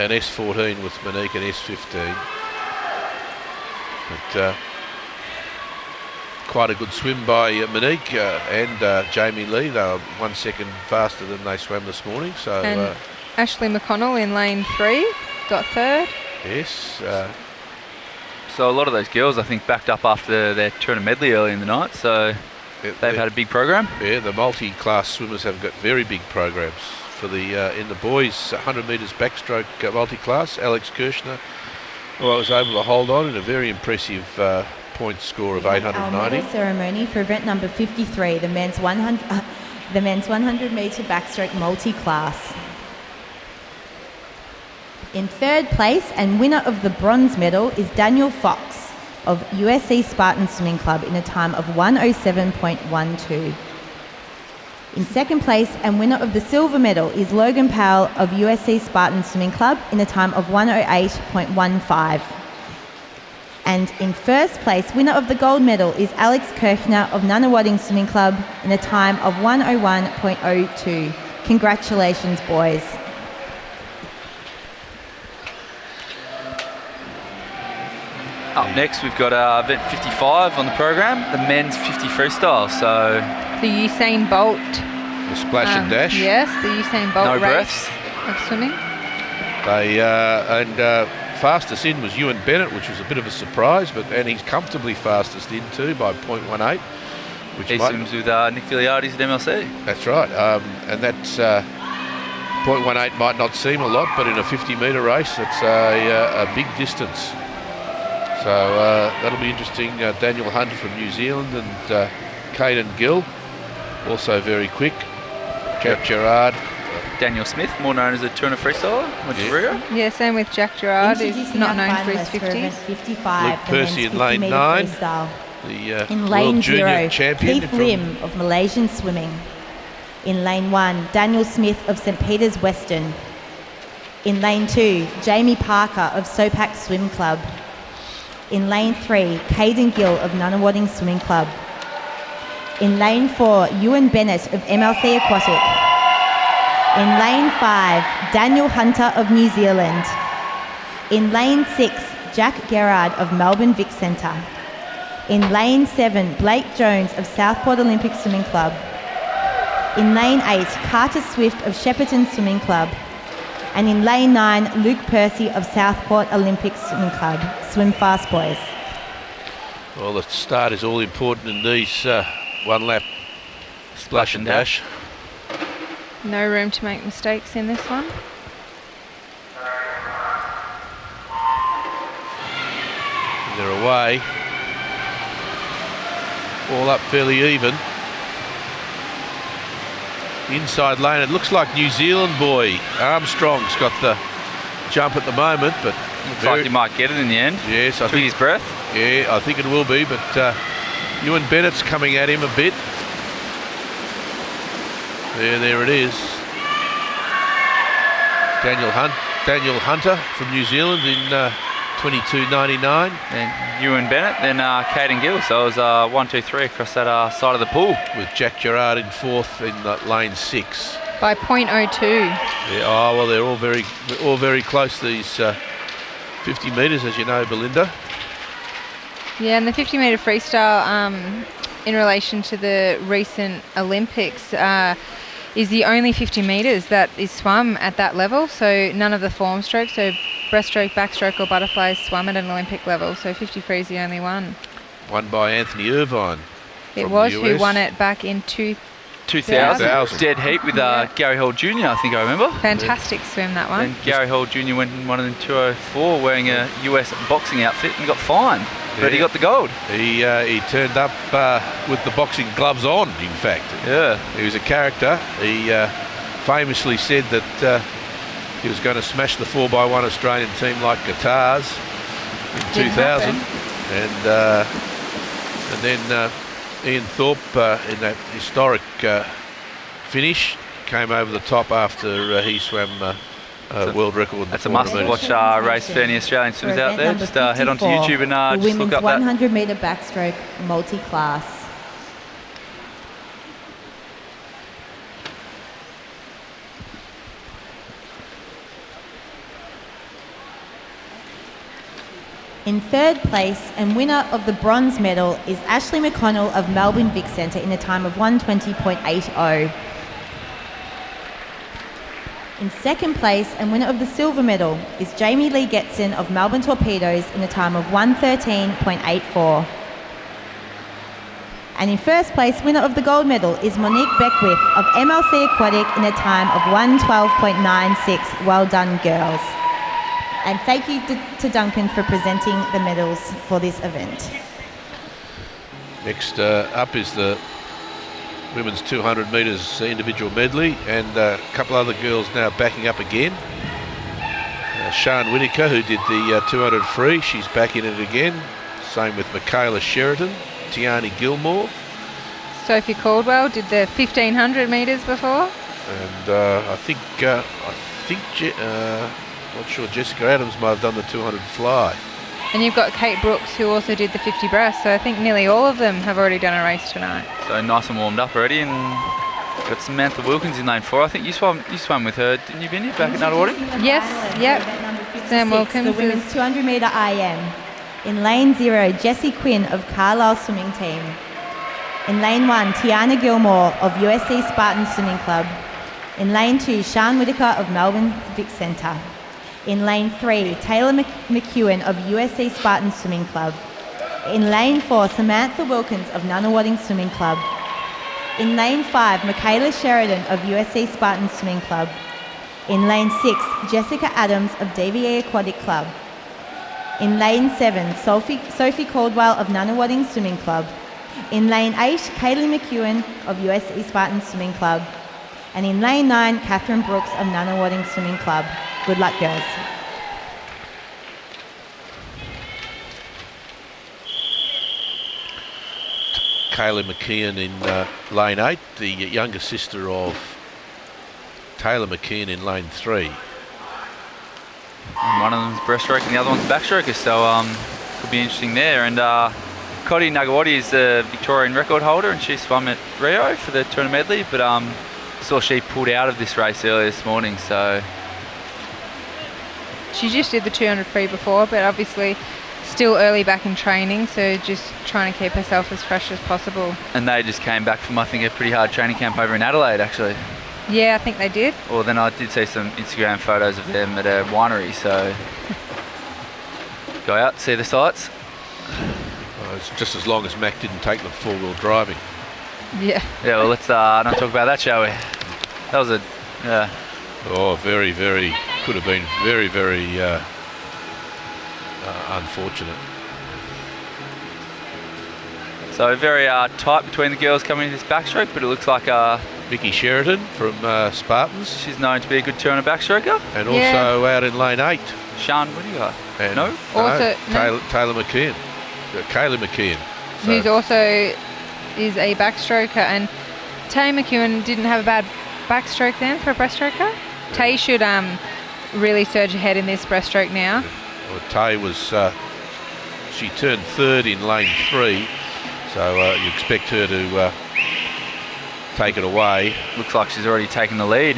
S14 with Monique an S15. But quite a good swim by Monique and Jamie Lee. They were 1 second faster than they swam this morning. So and Ashley McConnell in lane 3 got third. Yes. So a lot of those girls, I think, backed up after their turn of medley early in the night. So they've had a big program. Yeah, the multi-class swimmers have got very big programs. For the in the boys 100 metres backstroke multi-class, Alex Kirshner was able to hold on in a very impressive point score of 890. Our medal ceremony for event number 53, the men's 100 metre backstroke multi-class. In third place and winner of the bronze medal is Daniel Fox of USC Spartan Swimming Club in a time of 1:07.12. In second place and winner of the silver medal is Logan Powell of USC Spartan Swimming Club in a time of 1:08.15. And in first place, winner of the gold medal is Alex Kirchner of Nunawading Swimming Club in a time of 1:01.02. Congratulations, boys. Up next, we've got event 55 on the program, the men's 50 freestyle. So The Usain Bolt. The splash and dash. Yes, the Usain Bolt no race breaths. of swimming. Fastest in was Ewan Bennett, which was a bit of a surprise, and he's comfortably fastest in too by 0.18. He swims with Nick Filiardes at MLC. That's right, and that's 0.18 might not seem a lot, but in a 50-metre race, it's a big distance. So that'll be interesting. Daniel Hunter from New Zealand and Caden Gill, also very quick. Jack Gerard. Daniel Smith, more known as a Turner freestyler. Yeah, same with Jack Gerard, who's not known for his 50s. 55 Luke Percy in lane 9. The in World lane Junior 0, champion. Keith Lim of Malaysian Swimming. In lane 1, Daniel Smith of St Peter's Western. In lane 2, Jamie Parker of Sopak Swim Club. In lane 3, Caden Gill of Nunawading Swimming Club. In lane 4, Ewan Bennett of MLC Aquatic. In lane 5, Daniel Hunter of New Zealand. In lane 6, Jack Gerard of Melbourne Vic Centre. In lane 7, Blake Jones of Southport Olympic Swimming Club. In lane 8, Carter Swift of Shepparton Swimming Club. And in lane 9, Luke Percy of Southport Olympic Swimming Club. Swim fast, boys. Well, the start is all important in these one-lap splash and dash. No room to make mistakes in this one. And they're away. All up fairly even. Inside lane, it looks like New Zealand boy Armstrong's got the jump at the moment, but looks like he might get it in the end. Yes, I think his breath. Yeah, I think it will be, but Ewan Bennett's coming at him a bit. There it is. Daniel Hunter from New Zealand in 22.99. And Ewan Bennett, then Caden Gill. So it was 1, 2, 3 across that side of the pool. With Jack Gerard in 4th in lane 6. By 0.02. Yeah, oh well, they're all very close. These 50 metres, as you know, Belinda. Yeah, and the 50-metre freestyle, in relation to the recent Olympics, is the only 50 metres that is swum at that level. So none of the form strokes, so breaststroke, backstroke or butterfly is swum at an Olympic level. So 50 free is the only one. Won by Anthony Irvine. It was, who won it back in 2000. Dead heat with Gary Hall Jr., I think I remember. Fantastic swim, that one. And Gary Hall Jr. went and won it in 2:04 wearing a US boxing outfit and got fined. Yeah. But he got the gold. He turned up with the boxing gloves on, in fact. Yeah. He was a character. He famously said that he was going to smash the 4x1 Australian team like guitars in 2000. And then Ian Thorpe, in that historic finish, came over the top after he swam world record. That's a must-watch race for any Australian swimmers out there. Just head onto YouTube and just look up that. 100-metre backstroke multi-class. In 3rd place and winner of the bronze medal is Ashley McConnell of Melbourne Vic Centre in a time of 1:20.80. In 2nd place and winner of the silver medal is Jamie Lee Getson of Melbourne Torpedoes in a time of 1:13.84. And in 1st place, winner of the gold medal is Monique Beckwith of MLC Aquatic in a time of 1:12.96. Well done, girls. And thank you to Duncan for presenting the medals for this event. Next up is the women's 200 metres individual medley, and a couple other girls now backing up again. Sian Whittaker, who did the 200 free, she's back in it again. Same with Michaela Sheridan, Tiani Gilmore. Sophie Caldwell did the 1500 metres before. And I think not sure, Jessica Adams might have done the 200 fly. And you've got Kate Brooks, who also did the 50 breast, so I think nearly all of them have already done a race tonight. So nice and warmed up already, and got Samantha Wilkins in lane 4. I think you swam with her, didn't you, Vinny, back at Nunawading? Yes, yep. Sam Wilkins. The women's 200-metre IM. In lane 0, Jessie Quinn of Carlisle Swimming Team. In lane 1, Tiana Gilmore of USC Spartan Swimming Club. In lane 2, Sian Whittaker of Melbourne Vic Centre. In lane 3, Taylor McEwen of USC Spartan Swimming Club. In lane 4, Samantha Wilkins of Nunawading Swimming Club. In lane 5, Michaela Sheridan of USC Spartan Swimming Club. In lane 6, Jessica Adams of DVE Aquatic Club. In lane 7, Sophie Caldwell of Nunawading Swimming Club. In lane 8, Kaylee McEwen of USC Spartan Swimming Club. And in lane 9, Catherine Brooks of Nunawading Swimming Club. Good luck, girls. Kaylee McKeon in lane 8, the younger sister of Taylor McKeon in lane 3. One of them's breaststroke and the other one's backstroke, so could be interesting there. And Cody Nagawati is the Victorian record holder, and she swam at Rio for the Tournament medley, but saw she pulled out of this race earlier this morning, so... She just did the 200 free before, but obviously still early back in training, so just trying to keep herself as fresh as possible. And they just came back from, I think, a pretty hard training camp over in Adelaide, actually. Yeah, I think they did. Well, then I did see some Instagram photos of them at a winery, so go out, see the sights. Well, it's just as long as Mac didn't take them four-wheel driving. Yeah. Yeah, well, let's not talk about that, shall we? That was a... Oh, very, very, could have been very, very unfortunate. So very tight between the girls coming into this backstroke, but it looks like Vicky Sheridan from Spartans. she's known to be a good turner backstroker. And also out in lane 8. Sean, what do you got? And No? Also, no. Taylor McKeon. Kaylee McKeon. Who's also is a backstroker, and Tay McEwen didn't have a bad backstroke then for a breaststroker. Tay should really surge ahead in this breaststroke now. Well, Tay was, she turned third in lane 3, so you expect her to take it away. Looks like she's already taken the lead.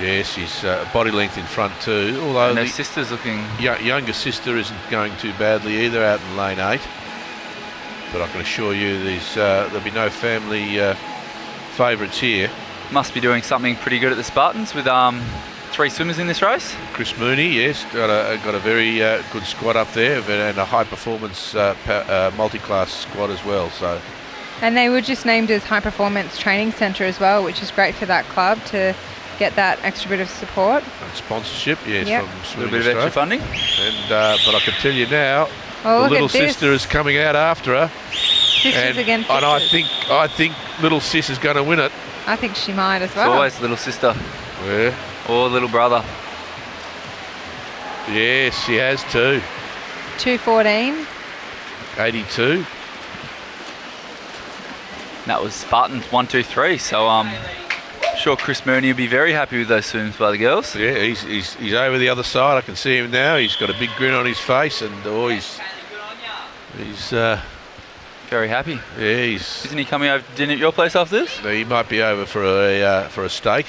Yes, she's body length in front too. Although And her the sister's looking... younger sister isn't going too badly either out in lane 8. But I can assure you there'll be no family favourites here. Must be doing something pretty good at the Spartans with 3 swimmers in this race. Chris Mooney, yes, got a very good squad up there, and a high performance multiclass squad as well. So. And they were just named as High Performance Training Centre as well, which is great for that club to get that extra bit of support. And sponsorship, yes, Yep. from A Swimming little bit of extra Australia. funding. And but I can tell you now, Oh, the look little at this. sister is coming out after her, Sisters against and I sisters. think little sis is going to win it. I think she might as It's well. always little sister Yeah. or little brother. Yes, she has too. 2:14. 82. That was Spartans 1, 2, 3. So I'm sure Chris Mooney will be very happy with those swims by the girls. Yeah, he's over the other side. I can see him now. He's got a big grin on his face, and he's Very happy. yeah, Isn't he coming over to dinner at your place after this? he might be over for a steak.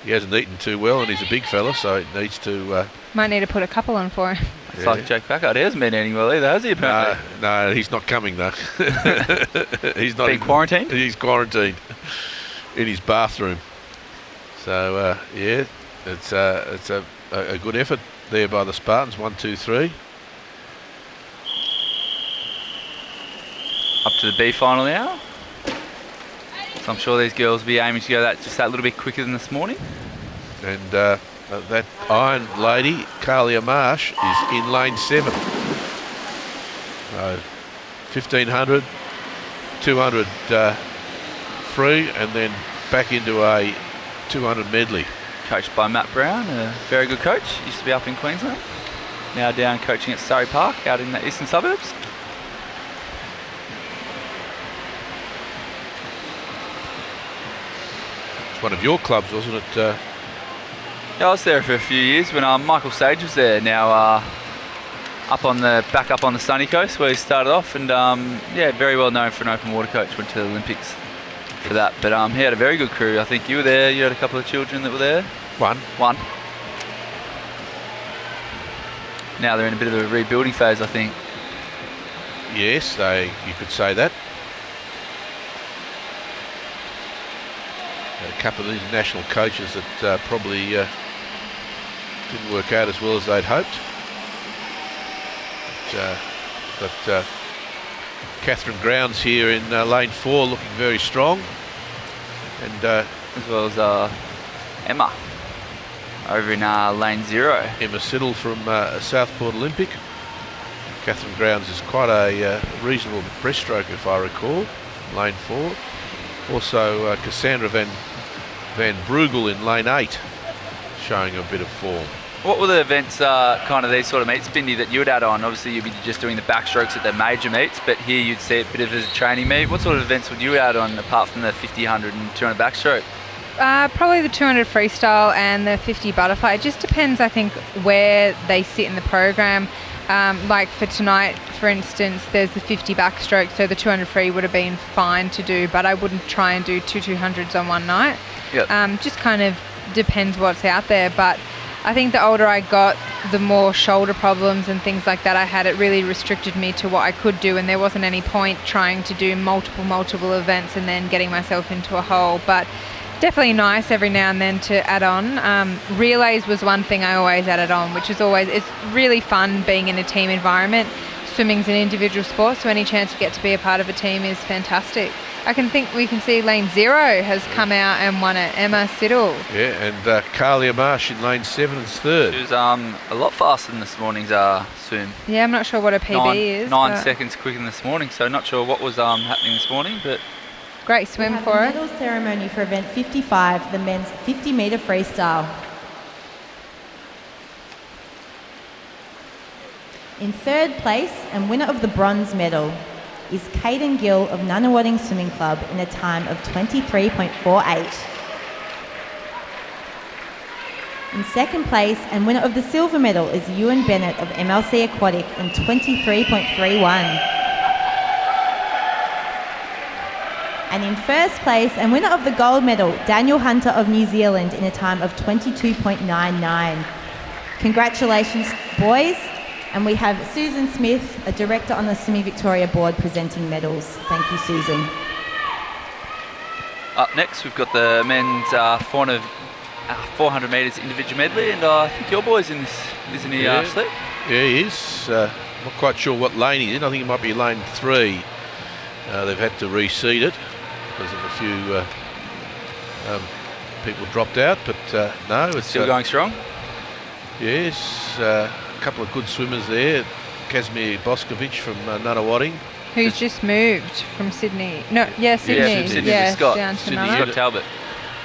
He hasn't eaten too well, and he's a big fella, so he needs to. Might need to put a couple on for him. It's Yeah. like Jake Packard. He hasn't been eating well either, has he, apparently? No, he's not coming though. He's not Been quarantined? He's quarantined in his bathroom. So yeah, it's a good effort there by the Spartans. 1, 2, 3. Up to the B final now. So I'm sure these girls will be aiming to go just that little bit quicker than this morning. And that iron lady, Kalia Marsh, is in lane 7. So 1500, 200 free, and then back into a 200 medley. Coached by Matt Brown, a very good coach. Used to be up in Queensland. Now down coaching at Surrey Park out in the eastern suburbs. It's one of your clubs, wasn't it? Yeah, I was there for a few years when Michael Sage was there. Now back up on the sunny coast where he started off, and yeah, very well known for an open water coach. Went to the Olympics for that, but he had a very good crew. I think you were there. You had a couple of children that were there. One. Now they're in a bit of a rebuilding phase, I think. Yes, you could say that. A couple of these national coaches that probably Didn't work out as well as they'd hoped. But Catherine Grounds here in lane 4 looking very strong. And as well as Emma over in lane 0. Emma Siddle from Southport Olympic. Catherine Grounds is quite a reasonable breaststroke, if I recall, lane 4. Also Cassandra Van Brugel in lane 8, showing a bit of form. What were the events, kind of these sort of meets, Bindi, that you would add on? Obviously, you'd be just doing the backstrokes at the major meets, but here you'd see it a bit of as a training meet. What sort of events would you add on apart from the 50, 100 and 200 backstroke? Probably the 200 freestyle and the 50 butterfly. It just depends, I think, where they sit in the program. Like for tonight, for instance, there's the 50 backstroke, so the 200 free would have been fine to do, but I wouldn't try and do 200s on one night. Yep. Just kind of depends what's out there, but I think the older I got, the more shoulder problems and things like that I had. It really restricted me to what I could do, and there wasn't any point trying to do multiple events and then getting myself into a hole. But definitely nice every now and then to add on. Relays was one thing I always added on, which is always, it's really fun being in a team environment. Swimming's an individual sport, so any chance you get to be a part of a team is fantastic. I can think we can see lane 0 has come out and won it, Emma Siddle. Yeah, and Carlia Marsh in lane 7 is third. She was a lot faster than this morning's swim. Yeah, I'm not sure what her PB is. 9 seconds quicker than this morning, so not sure what was happening this morning, but great swim we have for a her. medal ceremony for event 55, the men's 50-metre freestyle. In third place and winner of the bronze medal is Caden Gill of Nunawading Swimming Club in a time of 23.48. In second place and winner of the silver medal is Ewan Bennett of MLC Aquatic in 23.31. And in first place and winner of the gold medal, Daniel Hunter of New Zealand in a time of 22.99. Congratulations, boys. And we have Susan Smith, a director on the Swimming Victoria board, presenting medals. Thank you, Susan. up next we've got the men's 400 metres individual medley, and I think your boy's in this, isn't he, Slip? Yeah, he is. Not quite sure what lane he's in. I think it might be lane 3. They've had to reseed it because of a few people dropped out, but no, it's still going strong. Yes, a couple of good swimmers there. Kazimir Boskovic from Nunawading, who's just moved from Sydney. No, yeah, Sydney. Yeah, Sydney to Scott. Down to Sydney Nunna. Scott Talbot.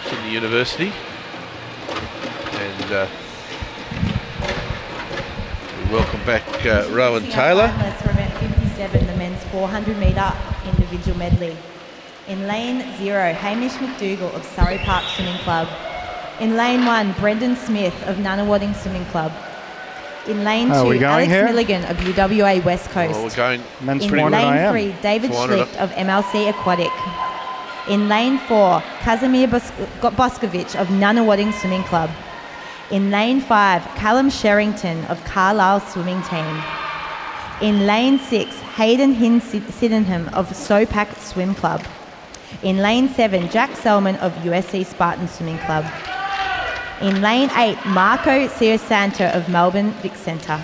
Sydney University, and we welcome back Rowan Taylor. Finalists for event 57, the men's 400 metre individual medley. In lane 0, Hamish McDougall of Surrey Park Swimming Club. In lane 1, Brendan Smith of Nunawading Swimming Club. In lane 2, Alex Milligan of UWA West Coast. We're going men's In 400 lane 3, David 400 Schlicht of MLC Aquatic. In lane 4, Kazimir Boskovic of Nunawading Swimming Club. In lane 5, Callum Sherrington of Carlisle Swimming Team. In lane 6, Hayden Sydenham of Sopak Swim Club. In lane 7, Jack Selman of USC Spartan Swimming Club. In lane 8, Marco Ciosanto of Melbourne Vic Centre.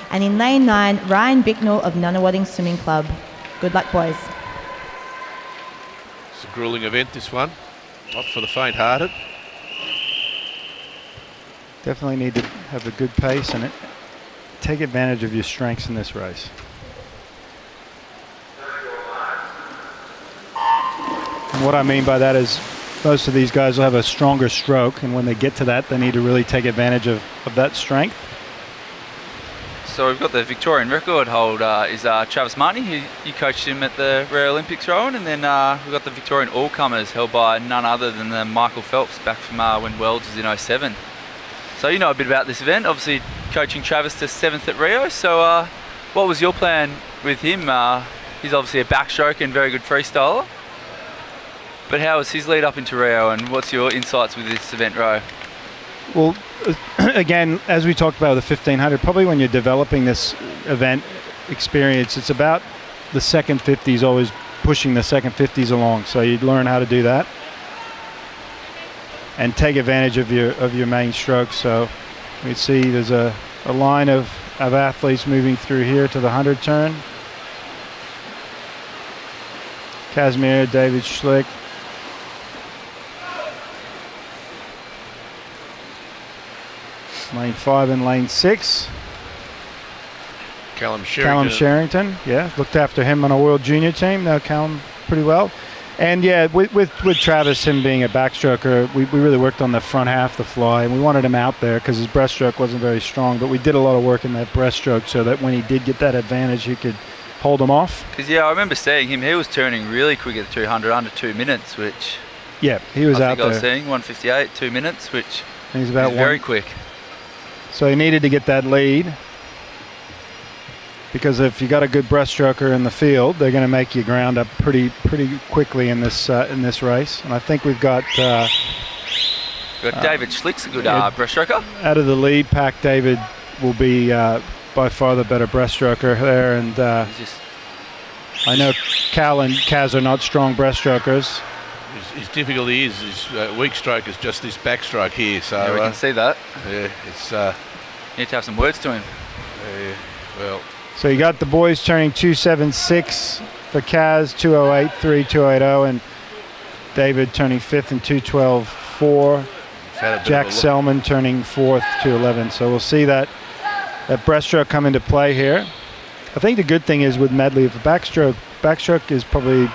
And in lane 9, Ryan Bicknell of Nunawading Swimming Club. Good luck, boys. It's a gruelling event, this one. Not for the faint-hearted. Definitely need to have a good pace and take advantage of your strengths in this race. And what I mean by that is most of these guys will have a stronger stroke, and when they get to that, they need to really take advantage of that strength. So we've got the Victorian record holder is Travis Marnie, who you coached him at the Rio Olympics, Rowan, and then we've got the Victorian all-comers held by none other than Michael Phelps back from when Wells was in 07. So you know a bit about this event, obviously coaching Travis to 7th at Rio. So what was your plan with him? He's obviously a backstroke and very good freestyler. But how was his lead up into Rio, and what's your insights with this event, Ro? Well, again, as we talked about with the 1500, probably when you're developing this event experience, it's about the second 50s, always pushing the second 50s along. So you'd learn how to do that and take advantage of your main stroke. So We see there's a line of athletes moving through here to the 100 turn. Casimir, David Schlick. Lane 5 and lane 6. Callum Sherrington. Callum Sherrington, yeah, looked after him on a World Junior team. Know Callum pretty well. And yeah, with Travis, him being a backstroker, we really worked on the front half of the fly, and we wanted him out there because his breaststroke wasn't very strong. But we did a lot of work in that breaststroke so that when he did get that advantage, he could hold him off. Because, yeah, I remember seeing him. He was turning really quick at the 200, under 2 minutes, which... Yeah, he was out there. I was seeing 158, 2 minutes, which he's about is very quick. So he needed to get that lead, because if you got a good breaststroker in the field, they're going to make you ground up pretty quickly in this race. And I think we've got David Schlick's a good breaststroker. Out of the lead pack, David will be by far the better breaststroker there. And I know Cal and Kaz are not strong breaststrokers. His difficulty is his weak stroke is just this backstroke here. So yeah, we can see that. Yeah, it's. You need to have some words to him. Yeah, well. So you got the boys turning 276 for Kaz, 208.3, 280, and David turning 5th and 212.4. Jack Selman turning 4th, 211. So we'll see that breaststroke come into play here. I think the good thing is with medley, if a backstroke is probably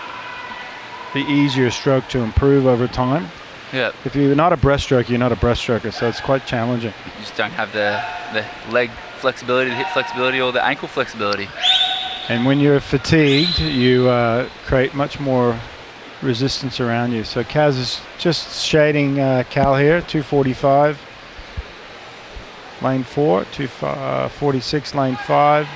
the easier stroke to improve over time. Yeah. If you're not a breaststroke, you're not a breaststroker, so it's quite challenging. You just don't have the leg flexibility, the hip flexibility, or the ankle flexibility. And when you're fatigued, you create much more resistance around you. So Kaz is just shading Cal here, 245. Lane 4, 246, lane 5.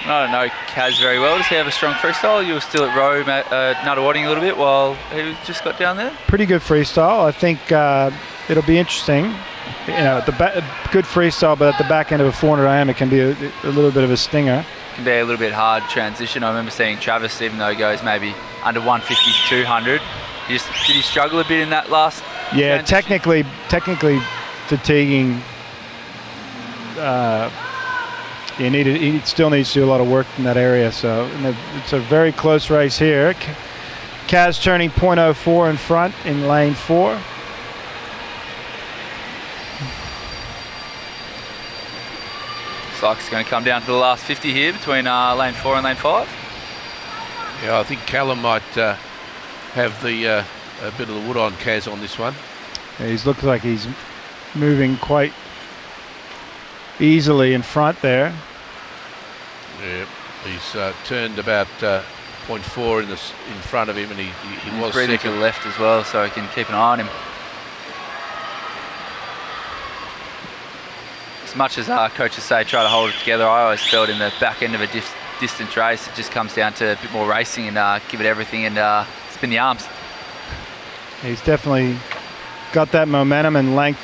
I don't know Kaz very well. Does he have a strong freestyle? You were still at row Nuttawading a little bit while he just got down there? Pretty good freestyle. I think it'll be interesting. You know, good freestyle, but at the back end of a 400 IM, it can be a little bit of a stinger. It can be a little bit hard transition. I remember seeing Travis, even though he goes maybe under 150 to 200, did he struggle a bit in that last? Yeah, transition? technically fatiguing. He still needs to do a lot of work in that area. So it's a very close race here. Kaz turning .04 in front in lane 4. Looks like it's going to come down to the last 50 here between lane 4 and lane 5. Yeah, I think Callum might have a bit of the wood on Kaz on this one. Yeah, he looks like he's moving quite easily in front there. Yeah, he's turned about .4 in front of him, and he was breathing second. to the left as well, so he can keep an eye on him. As much as coaches say try to hold it together, I always felt in the back end of a distance race, it just comes down to a bit more racing and give it everything and spin the arms. He's definitely got that momentum and length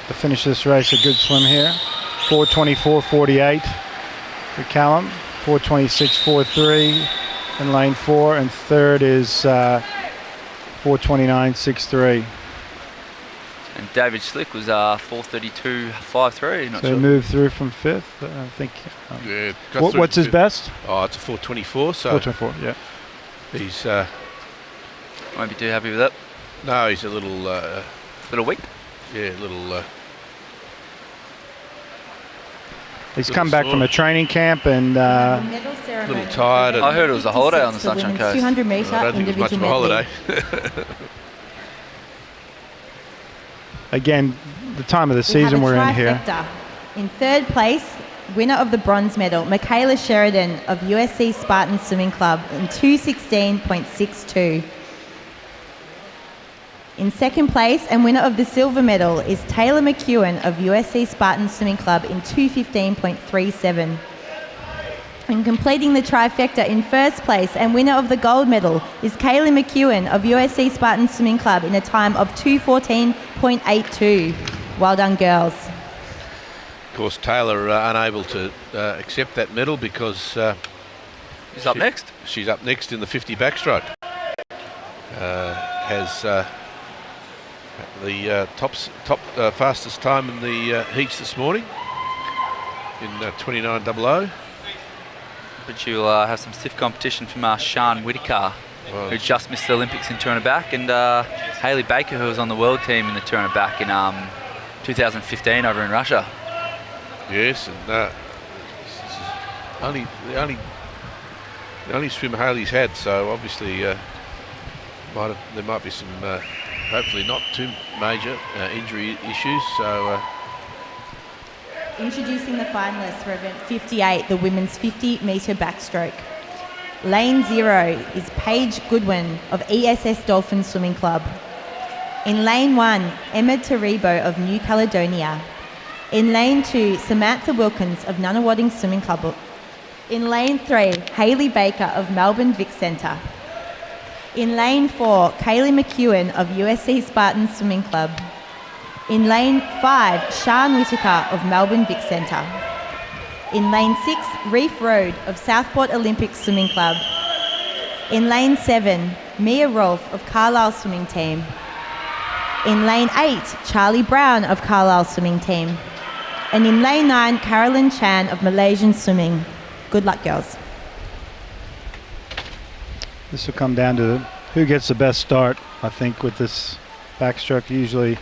to finish this race. A good swim here. 4:24.48 for Callum. 4:26.43 in lane 4, and third is 4:29.63. And David Schlick was 4:32.53. So he moved through from 5th, I think. Yeah, what's his best? Oh, it's a 4:24. So 4:24, yeah. He's won't be too happy with that. no, he's a little Weak. Yeah, a little. He's come back from a training camp and Little tired. I heard it was a holiday on the Sunshine Coast. 200 metre I don't think it was much of a holiday. again, the time of the season we're in here. In third place, winner of the bronze medal, Michaela Sheridan of USC Spartan Swimming Club in 2:16.62. In second place and winner of the silver medal is Taylor McEwen of USC Spartan Swimming Club in 2:15.37. And completing the trifecta in first place and winner of the gold medal is Kaylee McEwen of USC Spartan Swimming Club in a time of 2:14.82. Well done, girls. Of course, Taylor unable to accept that medal because She's up next. She's up next in the 50 backstroke. Has The top fastest time in the heats this morning in 29.00. But you'll have some stiff competition from Sian Whittaker, who just missed the Olympics in turn back, and Hayley Baker, who was on the world team in the turn back in 2015 over in Russia. Yes, and this is the only swim Hayley's had, so obviously there might be some hopefully not too major injury issues. So introducing the finalists for event 58, the women's 50-metre backstroke. Lane 0 is Paige Goodwin of ESS Dolphin Swimming Club. In lane 1, Emma Taribo of New Caledonia. In lane 2, Samantha Wilkins of Nunawading Swimming Club. In lane 3, Hayley Baker of Melbourne Vic Centre. In lane 4, Kaylee McEwen of USC Spartan Swimming Club. In lane 5, Sian Whittaker of Melbourne Vic Centre. In lane 6, Reef Road of Southport Olympic Swimming Club. In lane 7, Mia Rolfe of Carlisle Swimming Team. In lane 8, Charlie Brown of Carlisle Swimming Team. And in lane 9, Carolyn Chan of Malaysian Swimming. Good luck, girls. This will come down to who gets the best start, I think, with this backstroke. Usually,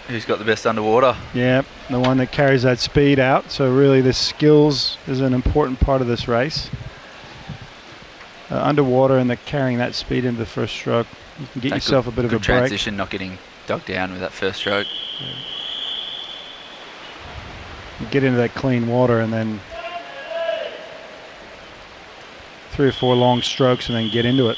Who's got the best underwater? yeah, the one that carries that speed out. So really, the skills is an important part of this race. Underwater and carrying that speed into the first stroke, you can get yourself a bit of a good break. Transition, not getting dug down with that first stroke. You get into that clean water and then 3 or 4 long strokes and then get into it.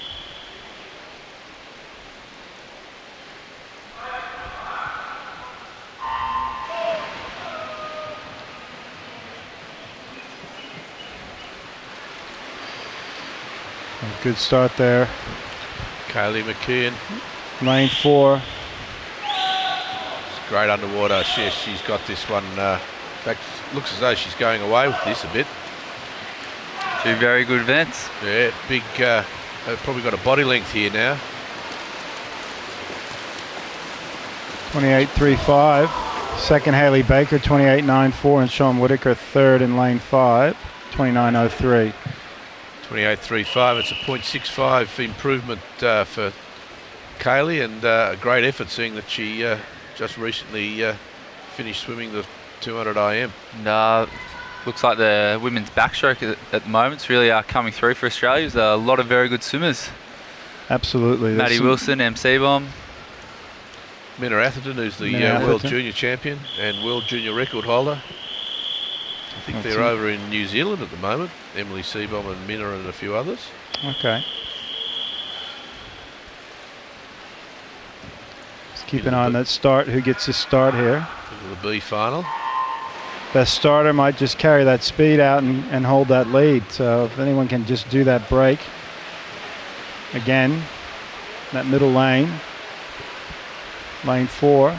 A good start there. Kaylee McKeon, Lane 4. it's great underwater. She's got this one. In fact, looks as though she's going away with this a bit. 2 very good events. Yeah, big. They've probably got a body length here now. 28.35. Second, Hayley Baker, 28.94, and Sian Whittaker third in lane 5, 29.03. 28.35. It's a 0.65 improvement for Kaylee, and a great effort, seeing that she just recently finished swimming the 200 IM. And looks like the women's backstroke at the moment is really coming through for Australia. There's a lot of very good swimmers. Absolutely. Maddie Wilson, MC Bomb. Minna Atherton, who's the Minna World Atherton. Junior Champion and World Junior Record holder. I think they're over in New Zealand at the moment. Emily Seabom and Minna and a few others. Okay. Let's keep an eye on that start. Who gets the start here? Into the B final. Best starter might just carry that speed out and hold that lead. So if anyone can just do that break. Again, that middle lane. Lane 4.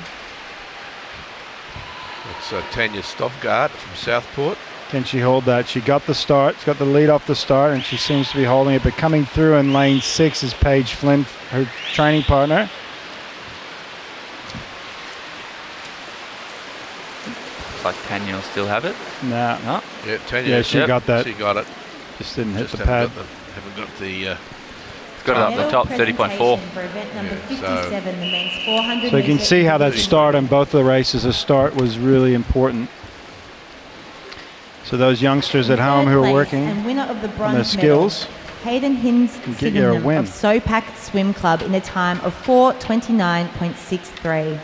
It's Tanya Stoffgart from Southport. Can she hold that? She got the start. She's got the lead off the start, and she seems to be holding it. But coming through in lane 6 is Paige Flynn, her training partner. Looks like Tanya will still have it. No. No. Yeah, Tanya. Yeah, she got that. She got it. Just didn't hit Just the pad. haven't got the. Got it up the top, 30.4. For event number Yeah, 57, the men's 400 So you can see how that start on both of the races, the start was really important. So those youngsters at home who are working and winner of the on bronze their skills, medal, Hayden Hinds can get you a Sydenham win. of Sopak Swim Club in a time of 4:29.63.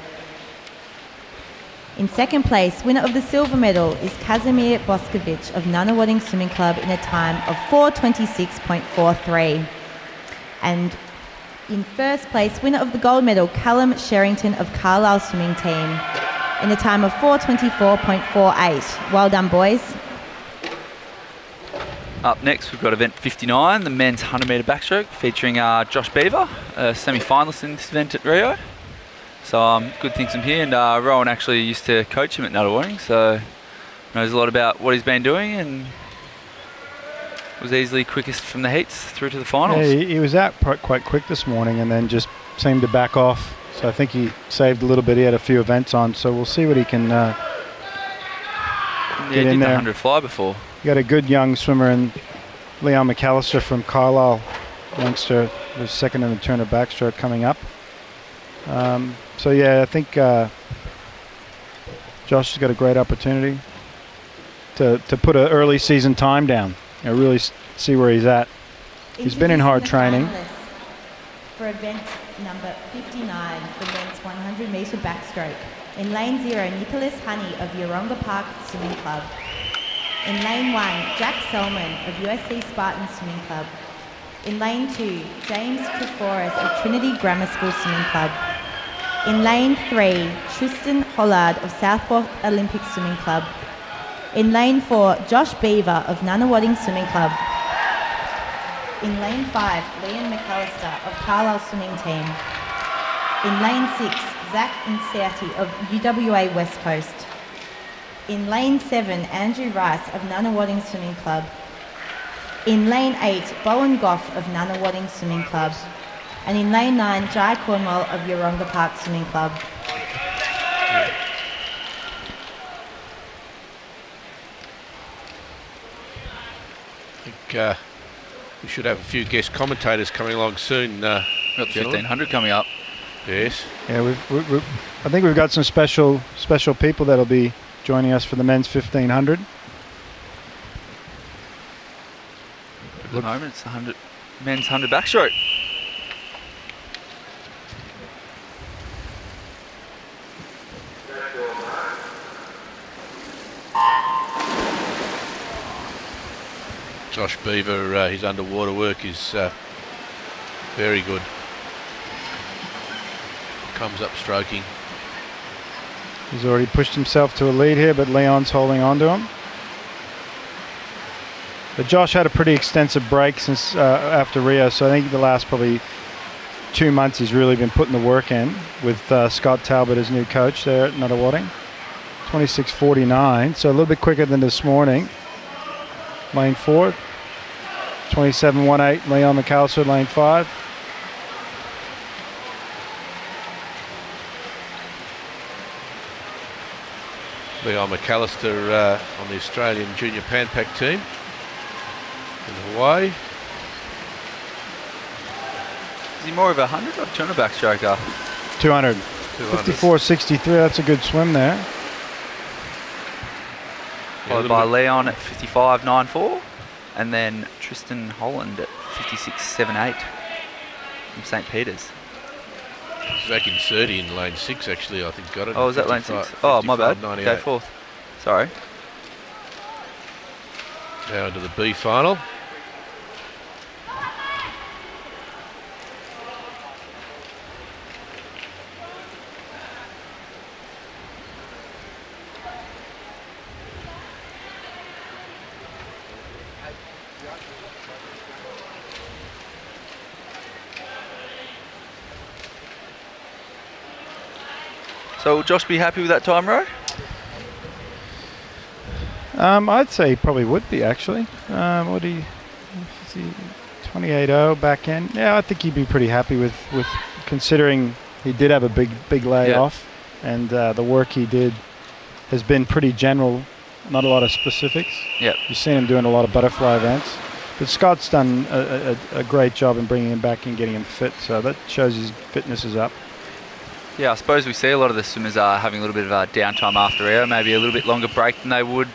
In second place, winner of the silver medal is Kazimir Boskovic of Nunawading Swimming Club in a time of 4:26.43. And in first place, winner of the gold medal, Callum Sherrington of Carlisle Swimming Team in a time of 4:24.48. Well done, boys. Up next, we've got event 59, the men's 100-metre backstroke, featuring Josh Beaver, a semi-finalist in this event at Rio. So good things from here, and Rowan actually used to coach him at Nunawading, so knows a lot about what he's been doing, and was easily quickest from the heats through to the finals. yeah, he was out quite quick this morning and then just seemed to back off So I think he saved a little bit. He had a few events on, so we'll see what he can get he in did the there. 100 fly before. You got a good young swimmer in Leon McAllister from Carlisle, youngster who's second in the Turner backstroke coming up. So yeah, I think Josh has got a great opportunity to put an early season time down and really see where he's at. He's been in hard training. For event number 59, the men's 100 metre backstroke. In lane 0, Nicholas Honey of Yeronga Park Swimming Club. In lane 1, Jack Selman of USC Spartan Swimming Club. In lane 2, James Treforis of Trinity Grammar School Swimming Club. In lane 3, Tristan Hollard of Southport Olympic Swimming Club. In lane 4, Josh Beaver of Nunawading Swimming Club. In lane 5, Liam McAllister of Carlisle Swimming Team. In lane 6, Zach Inserti of UWA West Coast. In lane 7, Andrew Rice of Nunawading Swimming Club. In lane 8, Bowen Goff of Nunawading Swimming Club. And in lane 9, Jai Cornwall of Yeronga Park Swimming Club. I think we should have a few guest commentators coming along soon. Got the 1500 coming up. Yes. Yeah, I think we've got some special people that'll be joining us for the men's 1500. At the moment, it's 100 men's 100 backstroke. Josh Beaver, his underwater work is very good. Comes up stroking. He's already pushed himself to a lead here, but Leon's holding on to him. But Josh had a pretty extensive break since after Rio, so I think the last probably 2 months he's really been putting the work in with Scott Talbot as new coach there at Nunawading. 26:49, so a little bit quicker than this morning. Lane 4, 27:18, Leon McAllister, lane 5. Leon McAllister on the Australian Junior Pan Pac team in Hawaii. Is he more of a 100 or 200 backstroker? 200. 54.63, that's a good swim there. Followed by Leon at 55.94, and then Tristan Holland at 56.78 from St. Peter's. Zach Inserti in lane 6 actually, I think, got it. Oh, was that lane 6? Oh, my bad. 55.98. Go fourth. Sorry. Now into the B final. So will Josh be happy with that time, Ro? I'd say he probably would be actually. What do you 28.0 back end? Yeah, I think he'd be pretty happy with considering he did have a big layoff, and the work he did has been pretty general, not a lot of specifics. Yep. You've seen him doing a lot of butterfly events, but Scott's done a great job in bringing him back and getting him fit, so that shows his fitness is up. Yeah, I suppose we see a lot of the swimmers are having a little bit of a downtime after Rio, maybe a little bit longer break than they would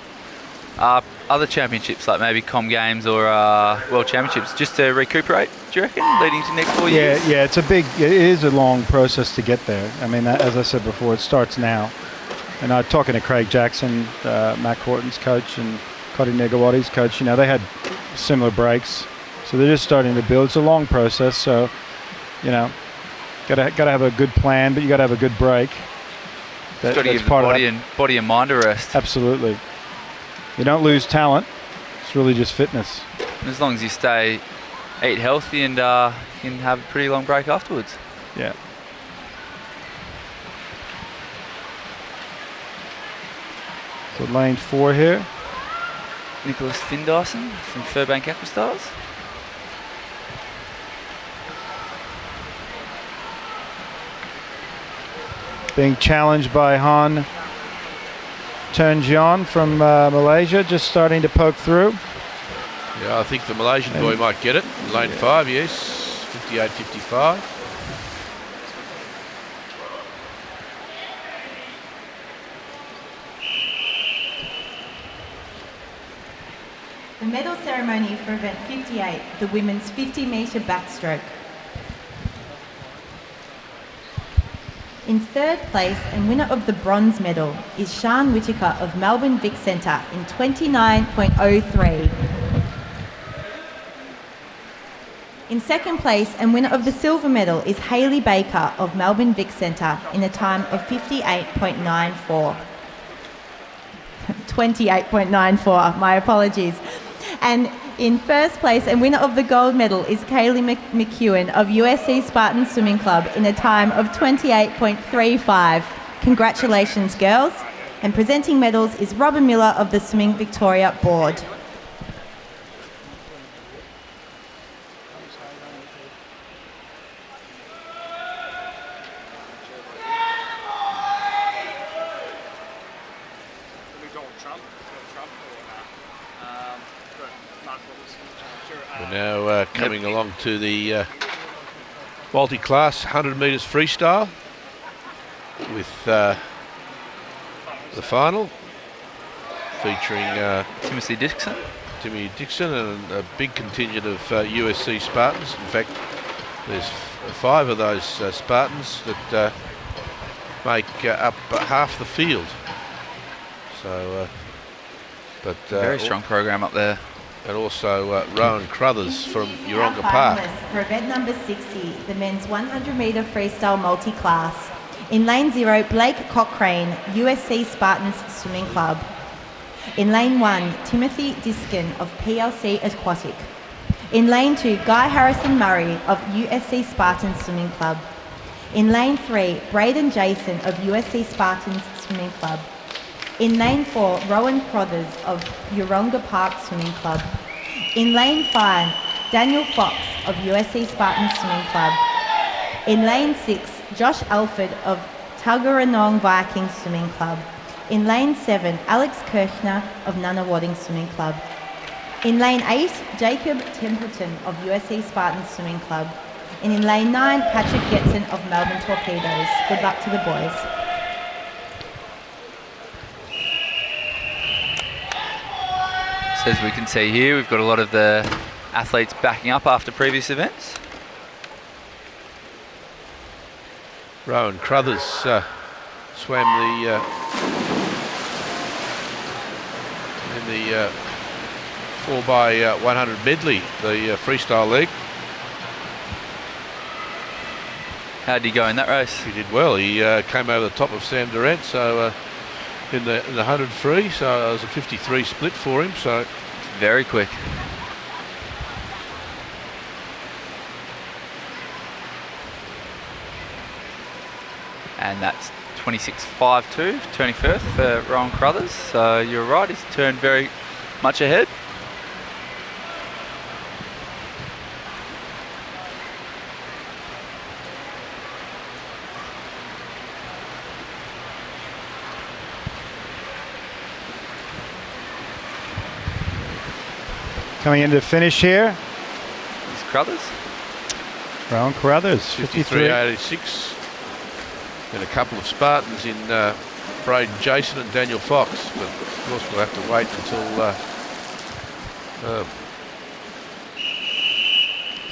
other championships, like maybe Com Games or World Championships, just to recuperate, do you reckon, leading to next 4 years? Yeah, it is a long process to get there. I mean, as I said before, it starts now. And I'm talking to Craig Jackson, Matt Horton's coach, and Cody Negawati's coach, they had similar breaks. So they're just starting to build. It's a long process, so, Got to have a good plan, but you got to have a good break. Got to give the body and mind a rest. Absolutely. You don't lose talent. It's really just fitness. And as long as you eat healthy and can have a pretty long break afterwards. Yeah. So lane 4 here. Nicholas Findyson from Furbank Aquastars. being challenged by Han Turnjian from Malaysia, just starting to poke through. Yeah, I think the Malaysian boy might get it. Lane 5, yes, 58.55. The medal ceremony for event 58, the women's 50-metre backstroke. In third place and winner of the bronze medal is Sian Whittaker of Melbourne Vic Centre in 29.03. In second place and winner of the silver medal is Hayley Baker of Melbourne Vic Centre in a time of 58.94. 28.94, my apologies. And in first place and winner of the gold medal is Kaylee McEwen of USC Spartan Swimming Club in a time of 28.35. Congratulations, girls. And presenting medals is Robin Miller of the Swimming Victoria Board. We're now coming along to the multi-class 100 metres freestyle with the final featuring Timothy Dixon. Timmy Dixon and a big contingent of USC Spartans. In fact, there's 5 of those Spartans that make up half the field. So, Very strong program up there. And also Rowan Crothers from Yeronga Our Park. finalists for event number 60, the men's 100 metre freestyle multi-class. In lane 0, Blake Cochrane, USC Spartans Swimming Club. In lane 1, Timothy Diskin of PLC Aquatic. In lane 2, Guy Harrison Murray of USC Spartans Swimming Club. In lane 3, Braden Jason of USC Spartans Swimming Club. In lane 4, Rowan Crothers of Yeronga Park Swimming Club. In lane 5, Daniel Fox of USC Spartans Swimming Club. In lane 6, Josh Alford of Tuggeranong Vikings Swimming Club. In lane 7, Alex Kirchner of Nunawading Swimming Club. In lane 8, Jacob Templeton of USC Spartans Swimming Club. And in lane 9, Patrick Getson of Melbourne Torpedoes. Good luck to the boys. So as we can see here, we've got a lot of the athletes backing up after previous events. Rowan Crothers swam in the 4x100 medley, the freestyle leg. How did he go in that race? He did well. He came over the top of Sam Durant, so in the 100 free, so it was a 53 split for him. So very quick. And that's 26.52, turning first for Rowan Crothers. So you're right, he's turned very much ahead. Coming into the finish here, Is Crothers? Rowan Crothers, 53.86. And a couple of Spartans in Braden Jason and Daniel Fox, but of course we'll have to wait until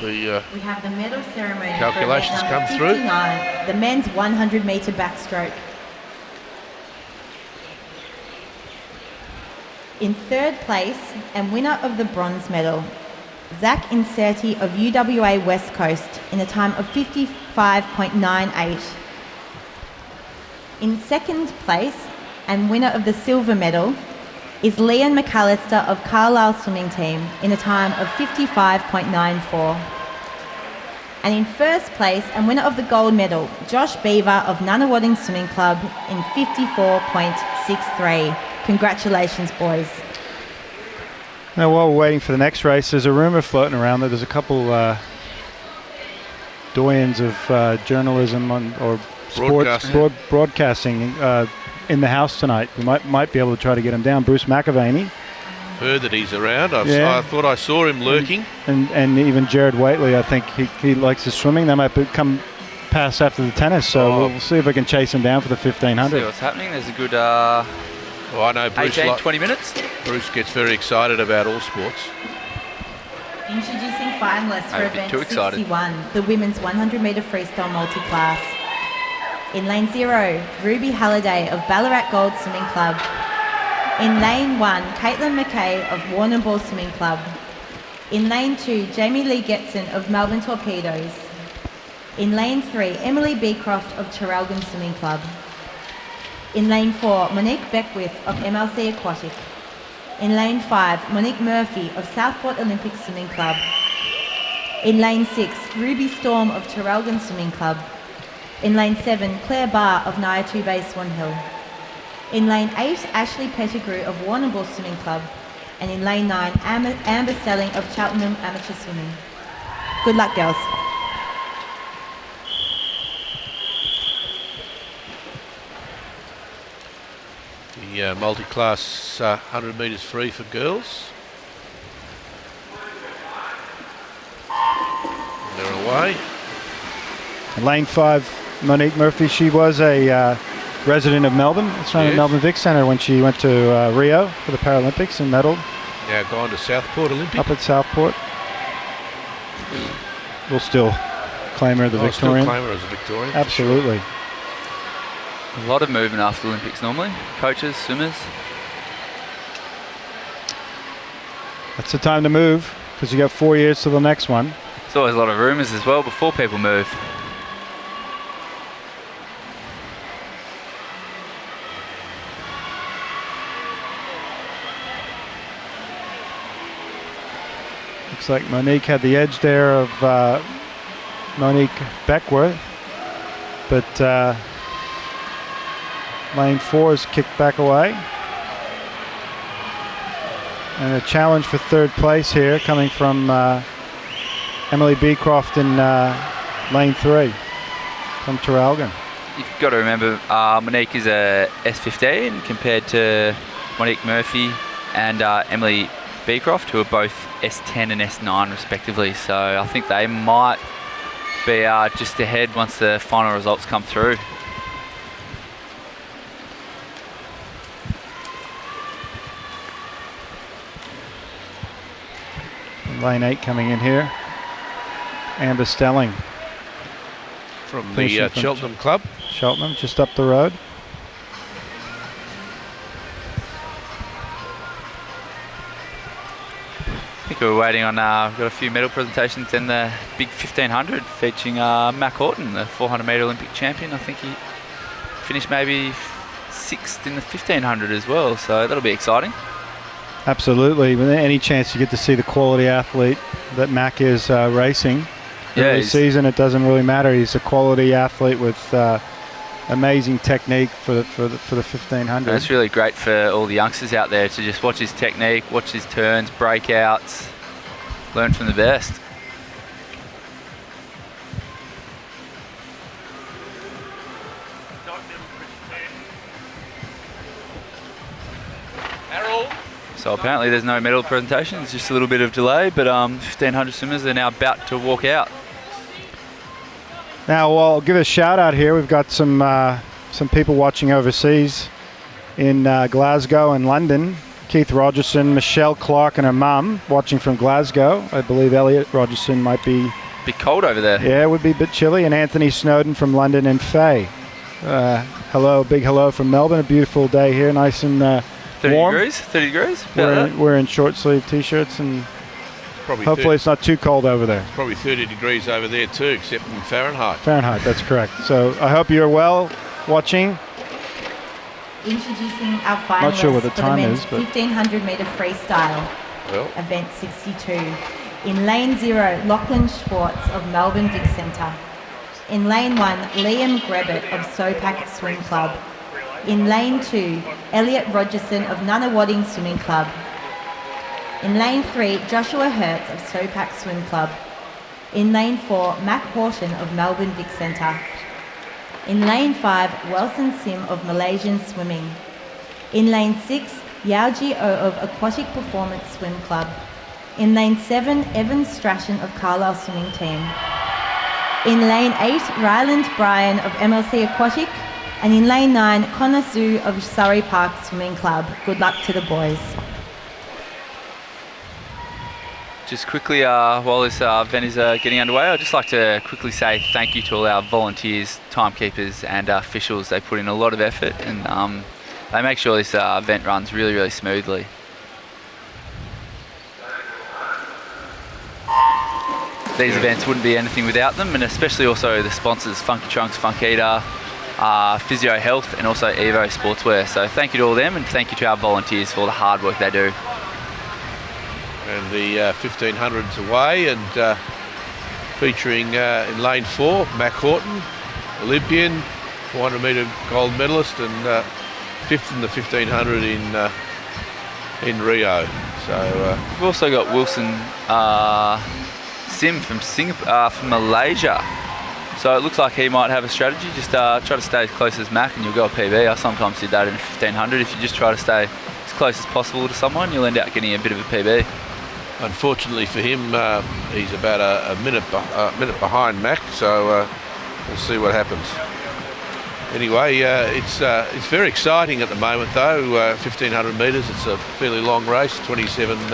We have the medal ceremony calculations for come event through. number 59, the men's 100 metre backstroke. In third place and winner of the bronze medal, Zach Inserti of UWA West Coast in a time of 55.98. In second place and winner of the silver medal is Leon McAllister of Carlisle Swimming Team in a time of 55.94. And in first place and winner of the gold medal, Josh Beaver of Nunawading Swimming Club in 54.63. Congratulations, boys. Now, while we're waiting for the next race, there's a rumour floating around that there's a couple doyens of journalism or sports broadcasting in the house tonight. We might be able to try to get him down. Bruce McAvaney. Heard that he's around. I thought I saw him lurking. And even Jared Waitley, I think he likes his swimming. They might come past after the tennis, so we'll see if we can chase him down for the 1500. See what's happening. There's a good I know Bruce 20 minutes. Bruce gets very excited about all sports. Introducing finalists for Don't be event too excited. 61, the women's 100-metre freestyle multiclass. In lane 0, Ruby Halliday of Ballarat Gold Swimming Club. In lane 1, Caitlin McKay of Warrnambool Swimming Club. In lane 2, Jamie Lee Getson of Melbourne Torpedoes. In lane 3, Emily Beecroft of Traralgon Swimming Club. In lane 4, Monique Beckwith of MLC Aquatic. In lane 5, Monique Murphy of Southport Olympic Swimming Club. In lane 6, Ruby Storm of Traralgon Swimming Club. In lane 7, Claire Barr of Nyatu Bay Swan Hill. In lane 8, Ashley Pettigrew of Warrnambool Swimming Club. And in lane 9, Amber Stelling of Cheltenham Amateur Swimming. Good luck, girls. The multi-class 100 metres free for girls. And they're away. Lane 5, Monique Murphy. She was a resident of Melbourne. It's around the Melbourne Vic Centre when she went to Rio for the Paralympics and medalled. Now gone to Southport Olympic. Up at Southport. We'll still claim her the Victorian. Still claim her as a Victorian. Absolutely. A lot of movement after the Olympics normally. Coaches, swimmers. That's the time to move because you got 4 years to the next one. There's always a lot of rumours as well before people move. Looks like Monique had the edge there of Monique Beckworth, but lane 4 is kicked back away. And a challenge for third place here coming from Emily Beecroft in lane 3 from Traralgon. You've got to remember Monique is a S15 compared to Monique Murphy and Emily Beecroft, who are both S10 and S9 respectively. So I think they might be just ahead once the final results come through. Lane 8 coming in here. Amber Stelling. From the Cheltenham Club. Cheltenham, just up the road. I think we're waiting on, we've got a few medal presentations in the big 1500 featuring Mac Horton, the 400 metre Olympic champion. I think he finished maybe 6th in the 1500 as well, so that'll be exciting. Absolutely. With any chance you get to see the quality athlete that Mac is racing. Early season, it doesn't really matter. He's a quality athlete with amazing technique for the 1500. That's really great for all the youngsters out there to just watch his technique, watch his turns, breakouts, learn from the best. So apparently there's no medal presentation, it's just a little bit of delay, but 1500 swimmers are now about to walk out. Now, I'll give a shout out here. We've got some people watching overseas in Glasgow and London. Keith Rogerson, Michelle Clark and her mum watching from Glasgow. I believe Elliot Rogerson might be... Bit cold over there. Yeah, it would be a bit chilly. And Anthony Snowden from London and Faye. Hello, big hello from Melbourne. A beautiful day here, nice and 30 warm. degrees? 30 degrees? We're in short sleeve t-shirts and hopefully it's not too cold over there. It's probably 30 degrees over there too, except in Fahrenheit. Fahrenheit, that's correct. So I hope you're well watching. Introducing our finalists Not sure what the for time the men's is, but 1500 metre freestyle, event 62. In lane 0, Lachlan Schwartz of Melbourne Vic Centre. In lane 1, Liam Grebbett of Sopak Swim Club. In lane 2, Elliot Rogerson of Nunawading Swimming Club. In lane 3, Joshua Hertz of Sopak Swim Club. In lane 4, Mac Horton of Melbourne Vic Centre. In lane 5, Wilson Sim of Malaysian Swimming. In lane 6, Yao-Ji O of Aquatic Performance Swim Club. In lane 7, Evan Strachan of Carlisle Swimming Team. In lane 8, Ryland Bryan of MLC Aquatic. And in lane 9, Connor Zhu of Surrey Park Swimming Club. Good luck to the boys. Just quickly, while this event is getting underway, I'd just like to quickly say thank you to all our volunteers, timekeepers and officials. They put in a lot of effort and they make sure this event runs really, really smoothly. These events wouldn't be anything without them, and especially also the sponsors, Funky Trunks, Funkita, Physio Health and also Evo Sportswear. So thank you to all them, and thank you to our volunteers for all the hard work they do. And the 1500's away, and featuring in lane 4, Mac Horton, Olympian, 400 metre gold medalist, and 5th in the 1500 in Rio. So we've also got Wilson Sim from Singapore, from Malaysia. So it looks like he might have a strategy. Just try to stay as close as Mac and you'll go a PB. I sometimes did that in 1500. If you just try to stay as close as possible to someone, you'll end up getting a bit of a PB. unfortunately for him, he's about a minute behind Mac, so we'll see what happens. Anyway, it's very exciting at the moment though. 1500 metres, it's a fairly long race, 29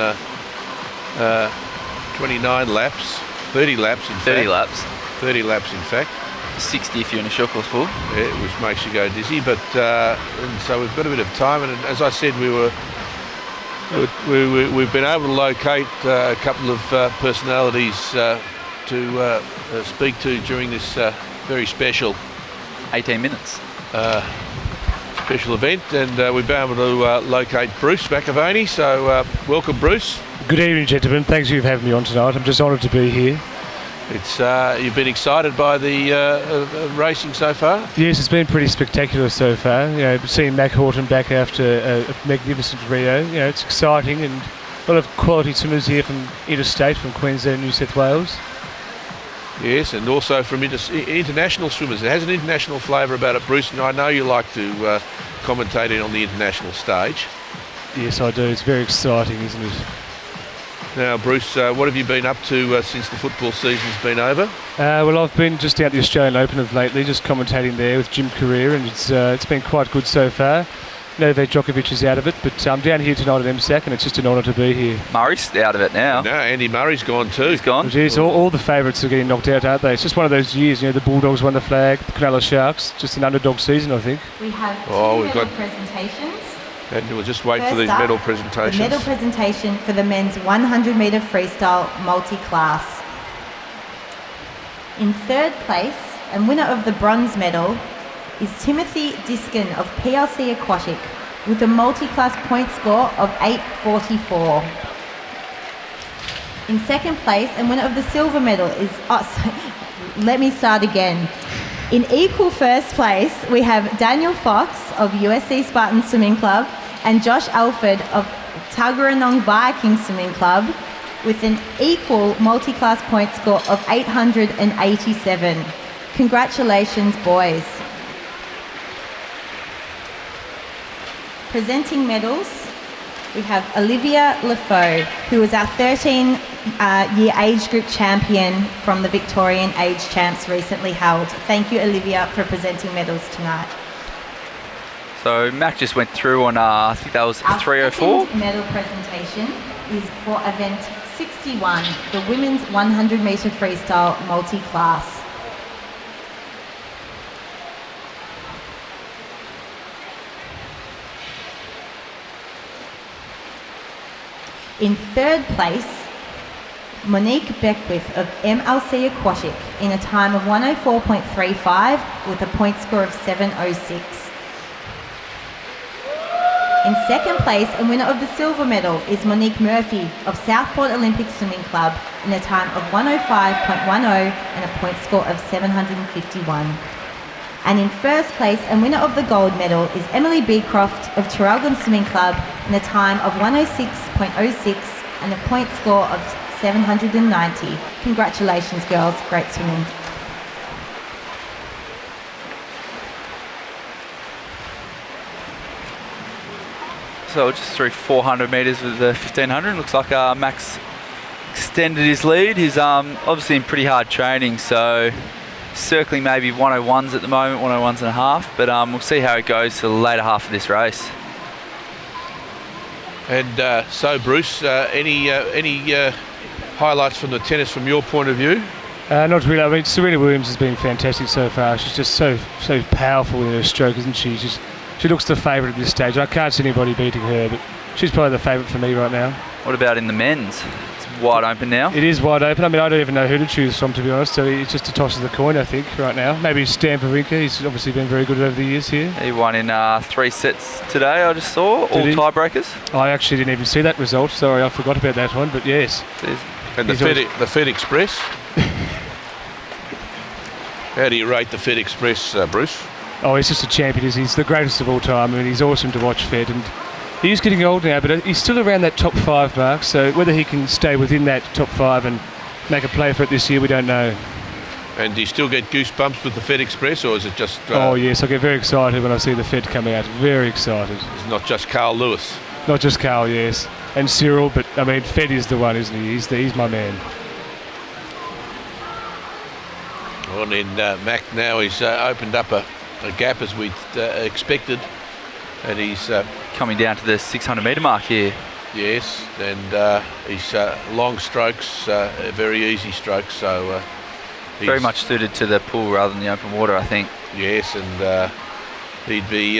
laps, 30 laps in fact. 30 laps. 30 laps in fact. 60 if you're in a short course pool. Yeah, which makes you go dizzy, but and so we've got a bit of time, and as I said, we've been able to locate a couple of personalities to speak to during this very special 18 minutes special event, and we've been able to locate Bruce McAvaney. So welcome, Bruce. Good evening, gentlemen. Thanks for having me on tonight. I'm just honoured to be here. It's you've been excited by the racing so far? Yes, it's been pretty spectacular so far. You know, seeing Mac Horton back after a magnificent Rio, you know, it's exciting, and a lot of quality swimmers here from interstate, from Queensland and New South Wales. Yes, and also from international swimmers. It has an international flavour about it, Bruce, and I know you like to commentate on the international stage. Yes, I do. It's very exciting, isn't it? Now, Bruce, what have you been up to since the football season's been over? Well, I've been just out the Australian Open of lately, just commentating there with Jim Career, and it's been quite good so far. Novak Djokovic is out of it, but I'm down here tonight at MSAC, and it's just an honour to be here. Murray's out of it now. No, Andy Murray's gone too. He's gone. Jeez, all the favourites are getting knocked out, aren't they? It's just one of those years, you know, the Bulldogs won the flag, the Cronulla Sharks, just an underdog season, I think. We have we've medal got presentations. And we'll just wait First for these up, medal presentations. The medal presentation for the men's 100 metre freestyle multi-class. In third place, and winner of the bronze medal, is Timothy Diskin of PLC Aquatic, with a multi-class point score of 844. In second place, and winner of the silver medal is... let me start again. In equal first place, we have Daniel Fox of USC Spartan Swimming Club and Josh Alford of Tuggeranong Viking Swimming Club, with an equal multi-class point score of 887. Congratulations, boys. Presenting medals, we have Olivia Lefoe, who is our 13-year age group champion from the Victorian Age Champs recently held. Thank you, Olivia, for presenting medals tonight. So Mac just went through on, I think that was 304. Our second medal presentation is for event 61, the women's 100 metre freestyle multi-class. In third place, Monique Beckwith of MLC Aquatic in a time of 104.35 with a point score of 706. In second place, and winner of the silver medal, is Monique Murphy of Southport Olympic Swimming Club in a time of 105.10 and a point score of 751. And in first place, and winner of the gold medal, is Emily Beecroft of Traralgon Swimming Club in a time of 106.06 and a point score of 790. Congratulations, girls. Great swimming. So just through 400 metres with the 1500. Looks like Max extended his lead. He's obviously in pretty hard training, so circling maybe 101s at the moment, 101s and a half, but we'll see how it goes for the later half of this race. And so, Bruce, any highlights from the tennis from your point of view? Not really. I mean, Serena Williams has been fantastic so far. She's just so powerful in her stroke, isn't she? She looks the favourite at this stage. I can't see anybody beating her, but she's probably the favourite for me right now. What about in the men's? It's wide open now. It is wide open. I mean, I don't even know who to choose from, to be honest. So it's just a toss of the coin, I think, right now. Maybe Stan Wawrinka. He's obviously been very good over the years here. He won in 3 sets today, I just saw. All tiebreakers. I actually didn't even see that result. Sorry, I forgot about that one. But yes. And the Fed Express. How do you rate the Fed Express, Bruce? Oh, he's just a champion. He's the greatest of all time. I mean, he's awesome to watch, Fed. And he's getting old now, but he's still around that top 5 mark. So whether he can stay within that top 5 and make a play for it this year, we don't know. And do you still get goosebumps with the Fed Express, or is it just... oh, yes. I get very excited when I see the Fed coming out. Very excited. It's not just Carl Lewis. Not just Carl, yes. And Cyril, but, I mean, Fed is the one, isn't he? He's my man. Well, then Mac now he's opened up a gap as we expected, and he's coming down to the 600 metre mark here. Yes, and he's long strokes, very easy strokes, so very much suited to the pool rather than the open water, I think. Yes, and he'd be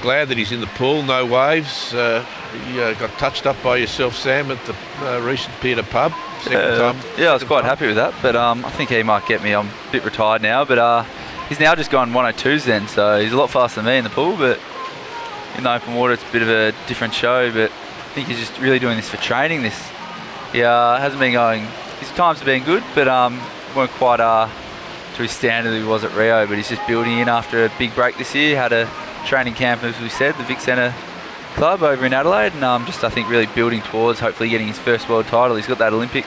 glad that he's in the pool, no waves. He got touched up by yourself, Sam, at the recent Peter pub. Second time. Yeah, I was quite happy with that, but I think he might get me. I'm a bit retired now, but he's now just gone 102s then, so he's a lot faster than me in the pool, but in the open water it's a bit of a different show, but I think he's just really doing this for training. He hasn't been going, his times have been good, but weren't quite to his standard that he was at Rio, but he's just building in after a big break this year. Had a training camp, as we said, the Vic Centre Club over in Adelaide, and I think really building towards hopefully getting his first world title. He's got that Olympic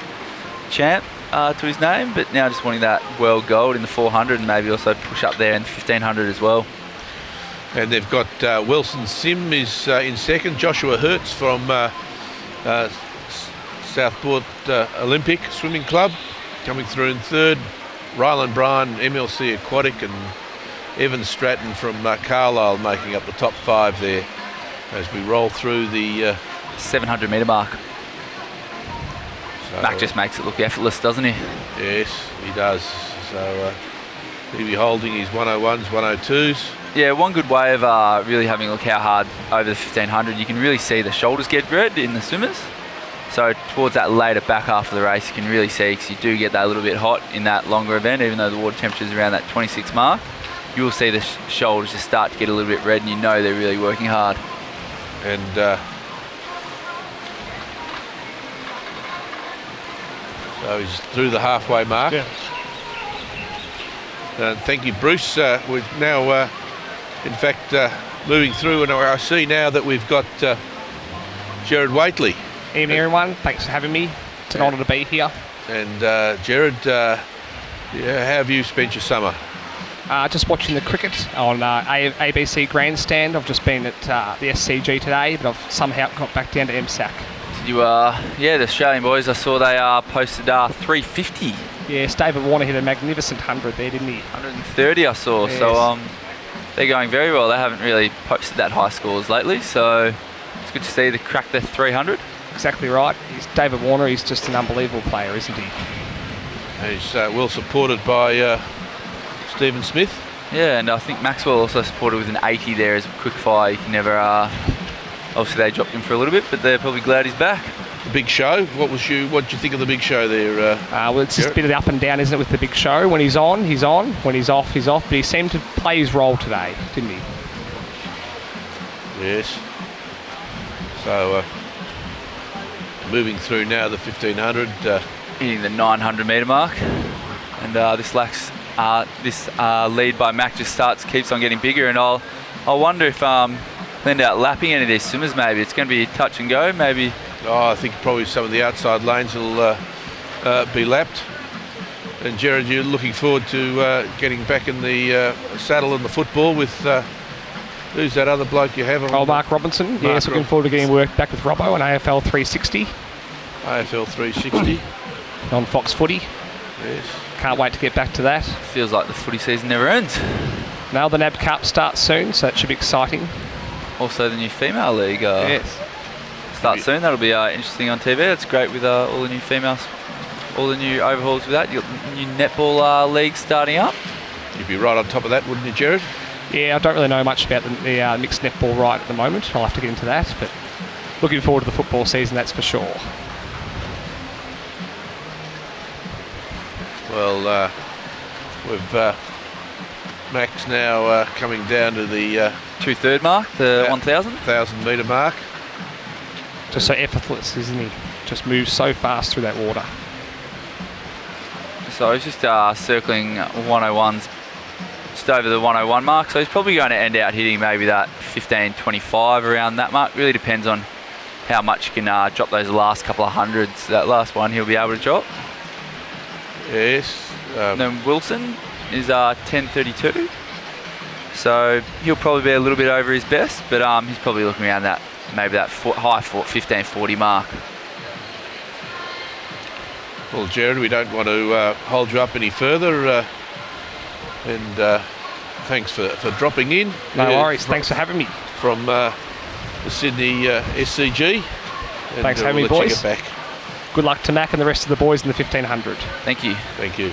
champ to his name, but now just wanting that world gold in the 400 and maybe also push up there in the 1500 as well. And they've got Wilson Sim is in second, Joshua Hertz from Southport Olympic Swimming Club coming through in third, Ryland Bryan, MLC Aquatic, and Evan Stratton from Carlisle making up the top 5 there as we roll through the 700 metre mark. So, Mac just makes it look effortless, doesn't he? Yes, he does. So he'll be holding his 101s, 102s. Yeah, one good way of really having a look how hard over the 1500, you can really see the shoulders get red in the swimmers. So towards that later back half of the race, you can really see, because you do get that a little bit hot in that longer event, even though the water temperature is around that 26 mark, you will see the shoulders just start to get a little bit red, and you know they're really working hard. And so he's through the halfway mark. Yeah. Thank you, Bruce. We're now, in fact, moving through, and I see now that we've got Jared Waitley. Evening, everyone. Thanks for having me. It's an honour to be here. And Jared, how have you spent your summer? Just watching the cricket on ABC Grandstand. I've just been at the SCG today, but I've somehow got back down to MSAC. Did you, the Australian boys, I saw they posted 350. Yes, David Warner hit a magnificent 100 there, didn't he? 130 I saw, yes. So they're going very well. They haven't really posted that high scores lately, so it's good to see they cracked the 300. Exactly right. David Warner, he's just an unbelievable player, isn't he? He's well supported by Stephen Smith. Yeah, and I think Maxwell also supported with an 80 there as a quick fire. You can never... obviously they dropped him for a little bit, but they're probably glad he's back. The Big Show. What did you think of the Big Show there? Well, it's just a bit of the up and down, isn't it, with the Big Show? When he's on, he's on. When he's off, he's off. But he seemed to play his role today, didn't he? Yes. So moving through now the 1500. Hitting the 900 metre mark, and this lead by Mac just keeps on getting bigger, and I wonder if they'll end up lapping any of these swimmers. Maybe it's going to be touch and go. Maybe I think probably some of the outside lanes will be lapped. And Jared, you're looking forward to getting back in the saddle in the football with who's that other bloke you have on? Mark Robinson. Yes, looking forward to getting work back with Robbo on AFL 360. AFL 360. On Fox Footy. Yes. Can't wait to get back to that. Feels like the footy season never ends. Now the NAB Cup starts soon, so that should be exciting. Also the new female league Yes. starts soon. That'll be interesting on TV. That's great with all the new females, all the new overhauls with that. You got the new netball league starting up. You'd be right on top of that, wouldn't you, Jared? Yeah, I don't really know much about the mixed netball right at the moment. I'll have to get into that, but looking forward to the football season, that's for sure. Well, we've Max now coming down to the 2/3 mark, the 1,000 metre mark. Just so effortless, isn't he? Just moves so fast through that water. So he's just circling 101s, just over the 101 mark. So he's probably going to end out hitting maybe that 15:25 around that mark. Really depends on how much he can drop those last couple of hundreds. That last one he'll be able to drop. Yes. And then Wilson is 10:32. So he'll probably be a little bit over his best, but he's probably looking around that, maybe that high 15:40 mark. Well, Jared, we don't want to hold you up any further, and thanks for dropping in. No worries, thanks for having me. From the Sydney SCG. And thanks for having me, we'll let boys. you get back. Good luck to Mac and the rest of the boys in the 1500. Thank you. Thank you.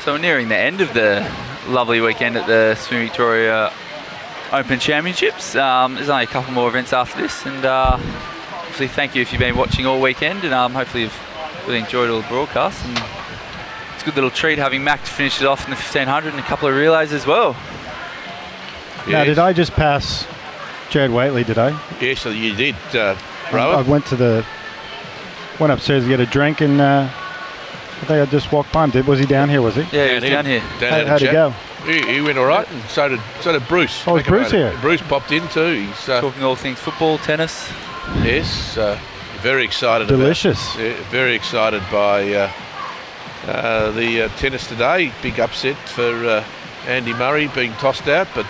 So we're nearing the end of the lovely weekend at the Swimming Victoria Open Championships. There's only a couple more events after this, and obviously thank you if you've been watching all weekend, and hopefully you've really enjoyed all the broadcasts. And it's a good little treat having Mac to finish it off in the 1500 and a couple of relays as well. Yes. Now, did I just pass Jared Waitley, did I? Yes, you did, I Rowan. went upstairs to get a drink, and I think I just walked by him. Was he down here, was he? Yeah, he was down here. How'd he go? He went all right, and so did Bruce. Oh, is Bruce here? Bruce popped in too. He's talking all things football, tennis. Yes, very excited. Delicious. Very excited by the tennis today. Big upset for Andy Murray being tossed out, but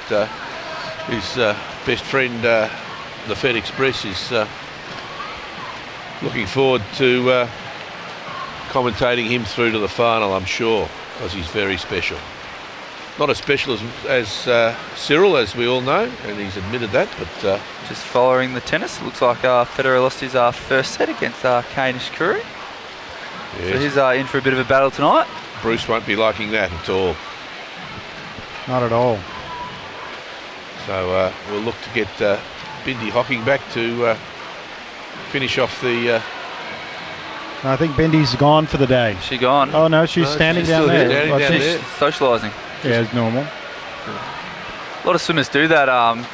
his best friend, the Fed Express, is looking forward to commentating him through to the final, I'm sure, because he's very special. Not as special as Cyril, as we all know, and he's admitted that, but just following the tennis, it looks like Federer lost his first set against Kane Ishikuri. yes. So he's in for a bit of a battle tonight. Bruce won't be liking that at all. Not at all. So we'll look to get Bindi Hocking back to finish off the... I think Bindy's gone for the day. She gone? Oh no, she's standing down there. Standing down there. Socialising. Yeah, it's normal. A lot of swimmers do that.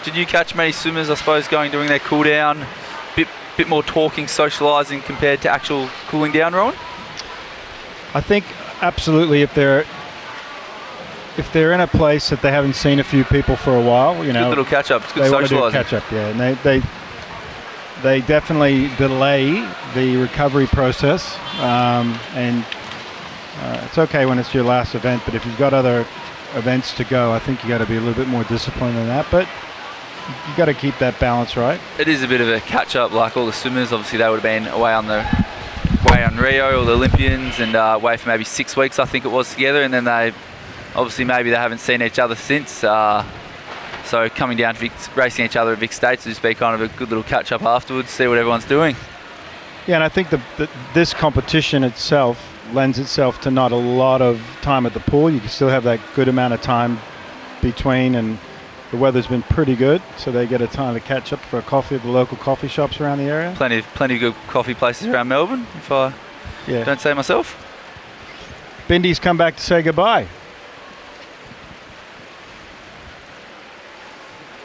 Did you catch many swimmers, I suppose, doing their cool down? Bit more talking, socialising compared to actual cooling down, Rowan? I think absolutely. If they're in a place that they haven't seen a few people for a while, Good little catch up. It's good they want to do a socialising. catch up. Yeah, and they definitely delay the recovery process, and it's okay when it's your last event, but if you've got other events to go, I think you got to be a little bit more disciplined than that, but you got to keep that balance right. It is a bit of a catch up, like all the swimmers. Obviously they would have been away on Rio, all the Olympians, and away for maybe 6 weeks, I think it was, together, and then maybe they haven't seen each other since. So coming down to racing each other at Vic States will just be kind of a good little catch up afterwards, see what everyone's doing. Yeah, and I think this competition itself lends itself to not a lot of time at the pool. You can still have that good amount of time between, and the weather's been pretty good, so they get a time to catch up for a coffee at the local coffee shops around the area. Plenty of good coffee places around Melbourne, if I don't say myself. Bindy's come back to say goodbye.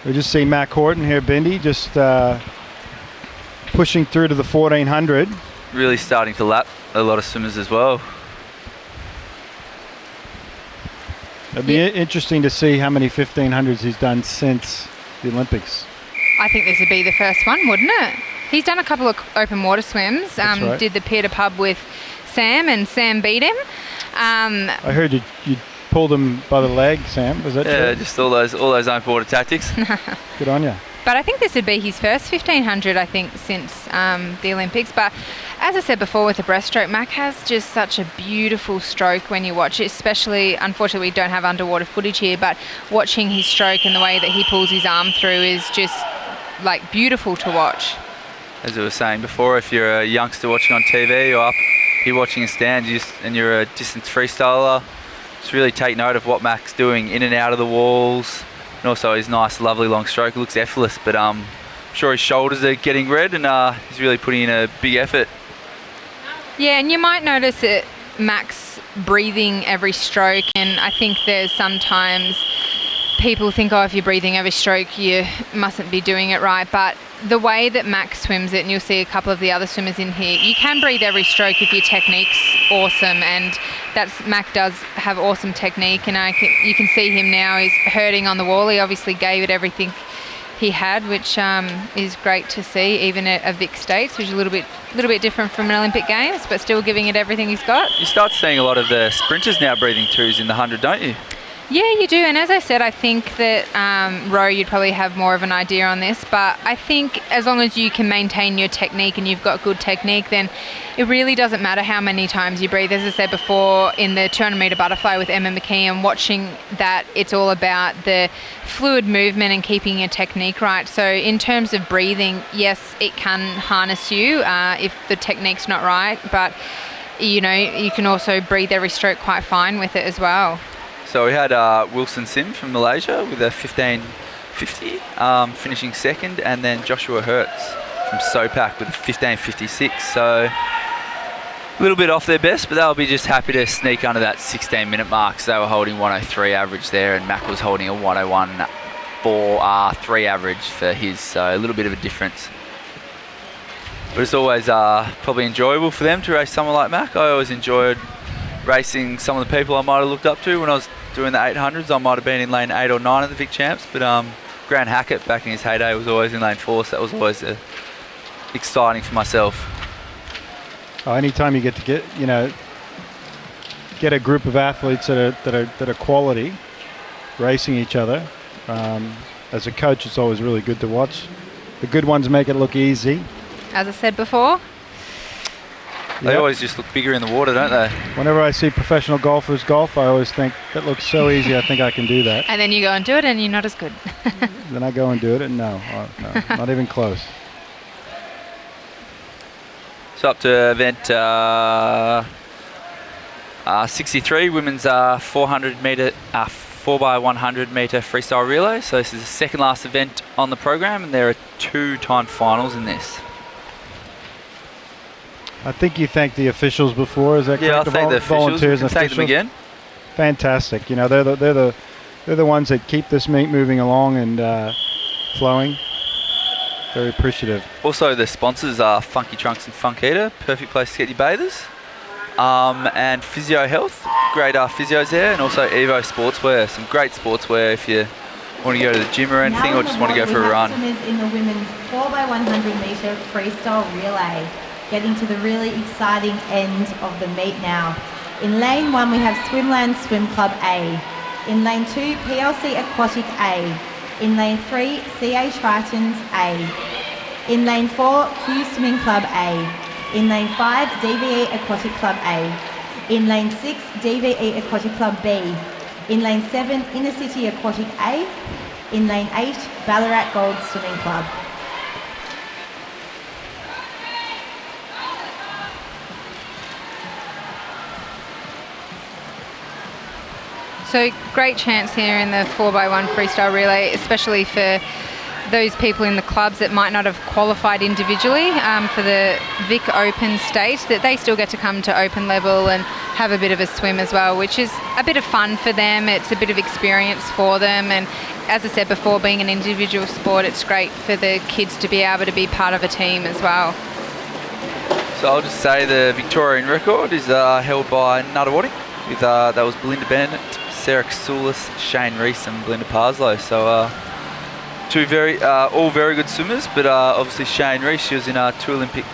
We just see Mac Horton here, Bindi, just pushing through to the 1400. Really starting to lap a lot of swimmers as well. It'd be interesting to see how many 1500s he's done since the Olympics. I think this would be the first one, wouldn't it? He's done a couple of open water swims. Right. Did the pier to pub with Sam, and Sam beat him. I heard you pulled him by the leg, Sam. Was that true? Just all those open water tactics. Good on you. But I think this would be his first 1500, I think, since the Olympics. But as I said before with the breaststroke, Mac has just such a beautiful stroke when you watch it, especially, unfortunately, we don't have underwater footage here, but watching his stroke and the way that he pulls his arm through is just, like, beautiful to watch. As I was saying before, if you're a youngster watching on TV or up here watching a stand and you're a distance freestyler, just really take note of what Mac's doing in and out of the walls. And also his nice, lovely long stroke. It looks effortless, but I'm sure his shoulders are getting red, and he's really putting in a big effort. Yeah, and you might notice that Mac's breathing every stroke, and I think there's sometimes people think, oh, if you're breathing every stroke, you mustn't be doing it right. But the way that Mac swims it, and you'll see a couple of the other swimmers in here, you can breathe every stroke if your technique's awesome, and Mac does have awesome technique, and you can see him now, he's hurting on the wall. He obviously gave it everything he had, which is great to see, even at a Vic States, which is a little bit different from an Olympic Games, but still giving it everything he's got. You start seeing a lot of the sprinters now breathing twos in the 100, don't you? Yeah, you do. And as I said, I think that, Ro, you'd probably have more of an idea on this, but I think as long as you can maintain your technique and you've got good technique, then it really doesn't matter how many times you breathe. As I said before, in the 200 metre butterfly with Emma McKee, and watching that, it's all about the fluid movement and keeping your technique right. So in terms of breathing, yes, it can harness you if the technique's not right, but you can also breathe every stroke quite fine with it as well. So we had Wilson Sim from Malaysia with a 1550, finishing second, and then Joshua Hertz from Sopak with a 1556. So a little bit off their best, but they'll be just happy to sneak under that 16-minute mark. So they were holding 103 average there, and Mac was holding a 101.3 average for his. So a little bit of a difference. But it's always probably enjoyable for them to race someone like Mac. I always enjoyed racing some of the people I might have looked up to when I was doing the 800s. I might have been in lane 8 or 9 of the Vic Champs, but Grant Hackett back in his heyday was always in lane 4, so that was always exciting for myself. Anytime you get to get a group of athletes that are quality racing each other, as a coach, it's always really good to watch. The good ones make it look easy. As I said before, they always just look bigger in the water, don't they? Whenever I see professional golfers golf, I always think, that looks so easy, I think I can do that. And then you go and do it and you're not as good. Then I go and do it, and no, not even close. So up to event 63, women's 400 metre, 4x100 metre freestyle relay. So this is the second last event on the program, and there are 2-time finals in this. I think you thanked the officials before. Is that correct? Yeah, I'll thank the officials. Volunteers and thank them again. Fantastic. They're the ones that keep this meet moving along and flowing. Very appreciative. Also, the sponsors are Funky Trunks and Funk Eater, perfect place to get your bathers. And Physio Health, great physios there, and also Evo Sportswear, some great sportswear if you want to go to the gym or anything, or just want to go for a run. Swimmers in the women's 4x100 metre freestyle relay. Getting to the really exciting end of the meet now. In lane 1 we have Swimland Swim Club A. In lane 2 PLC Aquatic A. In lane 3 CA Tritons A. In lane 4 Q Swimming Club A. In lane 5 DVE Aquatic Club A. In lane 6 DVE Aquatic Club B. In lane 7 Inner City Aquatic A. In lane 8 Ballarat Gold Swimming Club. so great chance here in the 4x1 freestyle relay, especially for those people in the clubs that might not have qualified individually for the Vic Open stage, that they still get to come to open level and have a bit of a swim as well, which is a bit of fun for them. It's a bit of experience for them, and as I said before, being an individual sport, it's great for the kids to be able to be part of a team as well. So I'll just say the Victorian record is held by Nuttawading. That was Belinda Bennett Sarah Kasoulis, Shane Reese and Belinda Parslow. So all very good swimmers, but obviously Shane Reese, she was in our 2 Olympic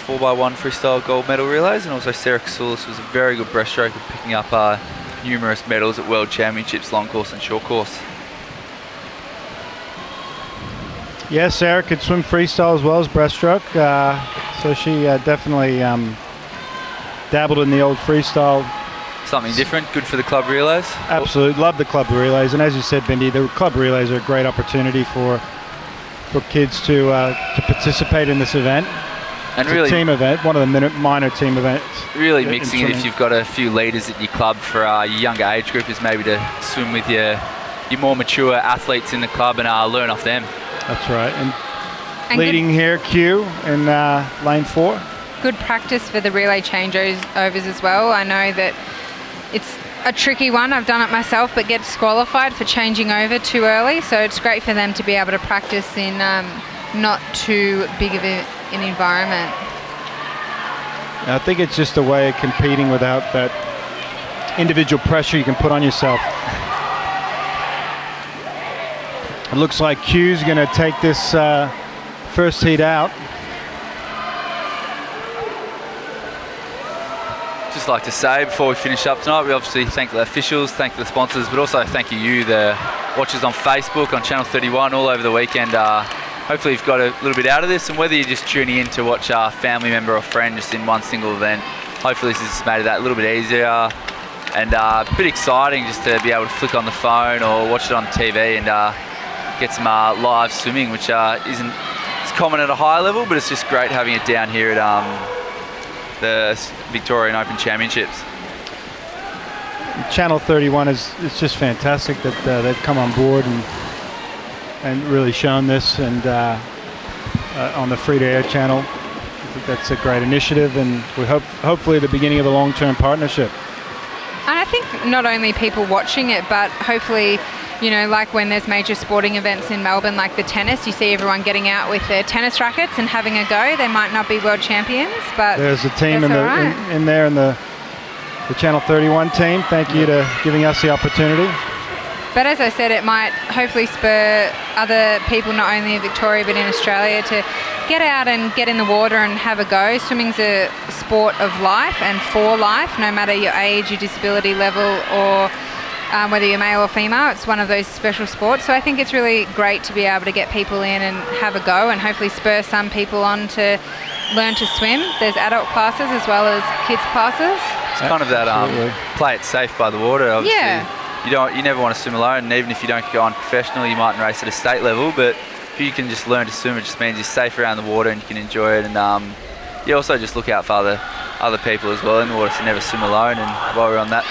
4x1 freestyle gold medal relays, and also Sarah Kasoulis was a very good breaststroker, picking up numerous medals at World Championships, long course and short course. Yeah, Sarah could swim freestyle as well as breaststroke, so she definitely dabbled in the old freestyle. Something different, good for the club relays. Absolutely, love the club relays, and as you said, Bindi, the club relays are a great opportunity for kids to participate in this event. And it's really, a team event, one of the minor team events. Really mixing it if you've got a few leaders at your club for your younger age groupers, maybe to swim with your more mature athletes in the club and learn off them. That's right. And leading here, Q in lane 4. Good practice for the relay changeovers as well. I know that it's a tricky one. I've done it myself, but get disqualified for changing over too early. So it's great for them to be able to practice in not too big of an environment. I think it's just a way of competing without that individual pressure you can put on yourself. It looks like Q's going to take this first heat out. Just like to say before we finish up tonight, we obviously thank the officials, thank the sponsors, but also thank you, the watchers on Facebook, on Channel 31, all over the weekend. Hopefully you've got a little bit out of this, and whether you're just tuning in to watch a family member or friend just in one single event, hopefully this has made that a little bit easier and a bit exciting just to be able to flick on the phone or watch it on TV and get some live swimming, which isn't as common at a high level, but it's just great having it down here at the Victorian Open Championships. Channel 31 is just fantastic that they've come on board and really shown this, and on the free-to-air channel. I think that's a great initiative, and we hopefully the beginning of a long-term partnership. And I think not only people watching it, but hopefully, you know, like when there's major sporting events in Melbourne, like the tennis, you see everyone getting out with their tennis rackets and having a go. They might not be world champions, but there's a team in there in the Channel 31 team. Thank you to giving us the opportunity. But as I said, it might hopefully spur other people, not only in Victoria but in Australia, to get out and get in the water and have a go. Swimming's a sport of life and for life, no matter your age, your disability level, or whether you're male or female. It's one of those special sports. So I think it's really great to be able to get people in and have a go, and hopefully spur some people on to learn to swim. There's adult classes as well as kids classes. It's kind of that play it safe by the water, obviously. Yeah. You never want to swim alone, and even if you don't go on professional, you mightn't race at a state level, but if you can just learn to swim, it just means you're safe around the water and you can enjoy it. And you also just look out for other people as well in the water, so never swim alone. And while we're on that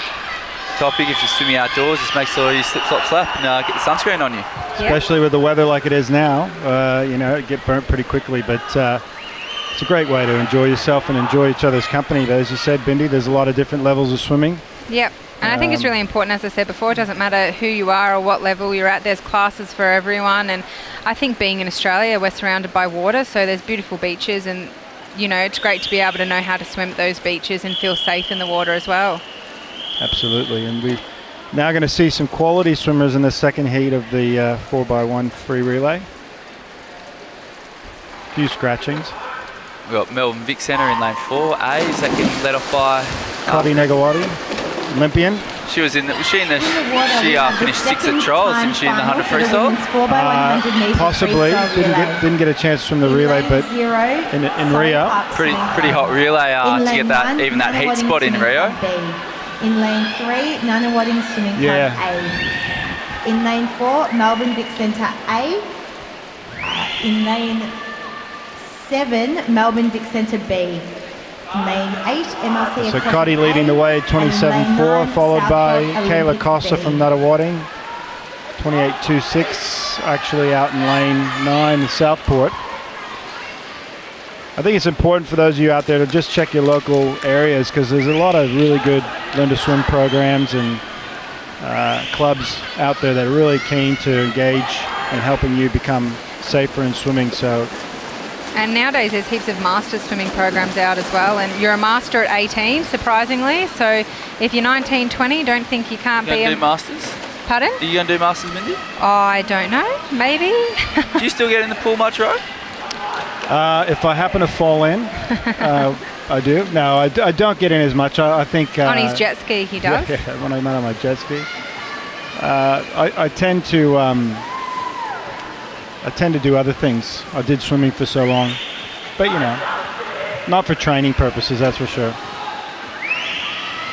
topic, if you're swimming outdoors, just make sure you slip, slop, slap, and get the sunscreen on you. Especially with the weather like it is now, it get burnt pretty quickly, but it's a great way to enjoy yourself and enjoy each other's company. But as you said, Bindi, there's a lot of different levels of swimming. Yep. And I think it's really important, as I said before, it doesn't matter who you are or what level you're at, there's classes for everyone. And I think being in Australia, we're surrounded by water, so there's beautiful beaches, and it's great to be able to know how to swim at those beaches and feel safe in the water as well. Absolutely. And we're now going to see some quality swimmers in the second heat of the 4x1 free relay. A few scratchings. We've got Melbourne Vic Centre in lane 4A. Is that getting led off by Kati Negawati, Olympian? She finished 6th at trials, didn't she, in the 100 freestyle? Possibly. Didn't get a chance to swim the relay, but in Rio. Pretty hot relay to get that heat spot in Rio. In lane 3, Nunawading Swimming Club A. In lane 4, Melbourne Vic Centre A. In lane 7, Melbourne Vic Centre B. In lane 8, MLC. So Cotty leading the way, 27.4, followed by Kayla Costa from Nunawading, 28.26, actually out in lane 9 in Southport. I think it's important for those of you out there to just check your local areas, because there's a lot of really good learn to swim programs and clubs out there that are really keen to engage in helping you become safer in swimming. So And nowadays there's heaps of master swimming programs out as well, and you're a master at 18, surprisingly. So if you're 19, 20, don't think you can't be a... do masters? Pardon? Are you going to do masters, Mindy? I don't know, maybe. Do you still get in the pool much, right? If I happen to fall in, I do. No, I don't get in as much. I think... on his jet ski he does? Yeah, when I'm on my jet ski. I tend to do other things. I did swimming for so long, but not for training purposes, that's for sure.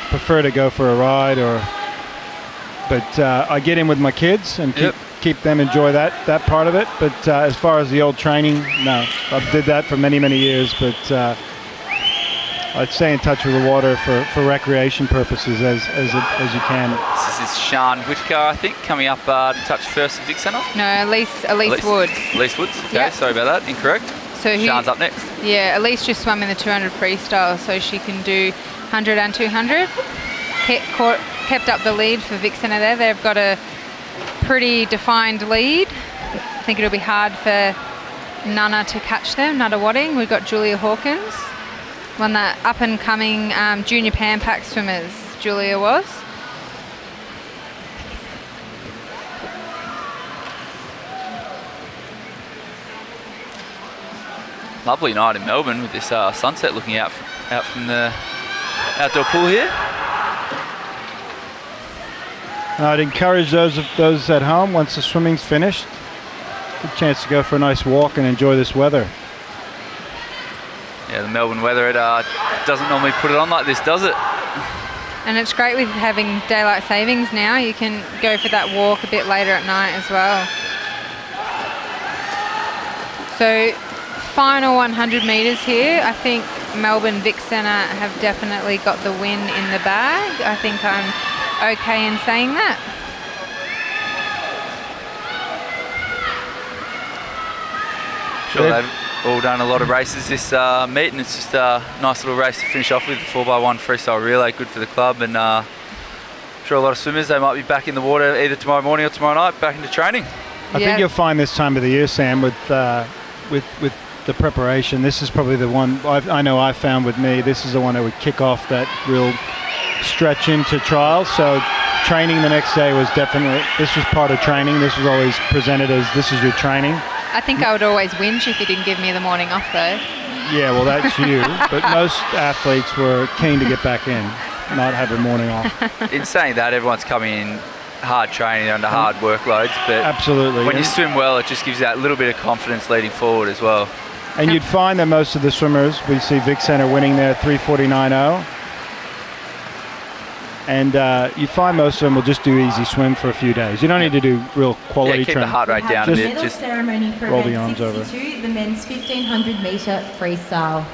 Prefer to go for a ride, but I get in with my kids and keep them enjoy that part of it. But as far as the old training, no, I did that for many years. But I'd stay in touch with the water for recreation purposes as you can. This is Sean Whitaker, I think, coming up to touch first at Vic Centre. No, Elise Woods. Elise Woods, okay, yep. Sorry about that, incorrect. So Sean's up next. Yeah, Elise just swam in the 200 freestyle, so she can do 100 and 200. Kept up the lead for Vic Centre there. They've got a pretty defined lead. I think it'll be hard for Nana to catch them, Nana Wadding. We've got Julia Hawkins, one of the up-and-coming junior Pan Pac swimmers, Julia was. Lovely night in Melbourne with this sunset looking out from the outdoor pool here. I'd encourage those at home, once the swimming's finished, good chance to go for a nice walk and enjoy this weather. Yeah, the Melbourne weather, it doesn't normally put it on like this, does it? And it's great with having daylight savings now. You can go for that walk a bit later at night as well. So, final 100 metres here. I think Melbourne Vic Centre have definitely got the win in the bag. I think I'm okay in saying that. Sure, they've all done a lot of races this meet, and it's just a nice little race to finish off with. The 4x1 freestyle relay, good for the club, and sure a lot of swimmers, they might be back in the water either tomorrow morning or tomorrow night, back into training. I think you'll find this time of the year, Sam, with the preparation, this is probably the one I know I found with me. This is the one that would kick off that real stretch into trials. So training the next day was definitely, this was part of training. This was always presented as this is your training. I think I would always whinge if you didn't give me the morning off though. Yeah, well that's you. But most athletes were keen to get back in, not have a morning off. In saying that, everyone's coming in hard training under hard workloads, but absolutely, when you swim well, it just gives you that little bit of confidence leading forward as well. And you'd find that most of the swimmers, we see Vic Centre winning there 3:49.0, and you find most of them will just do easy swim for a few days. You don't need to do real quality keep training. the heart rate down a bit. Just ceremony for roll the event arms 62, over. the men's 1500 metre freestyle.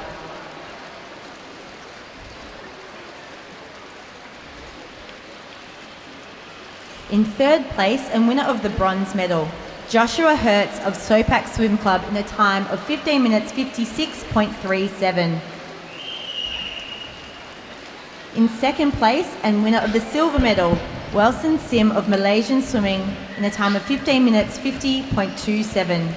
In third place and winner of the bronze medal, Joshua Hertz of Sopak Swim Club in a time of 15 minutes 56.37. In second place and winner of the silver medal, Welson Sim of Malaysian Swimming in a time of 15 minutes 50.27.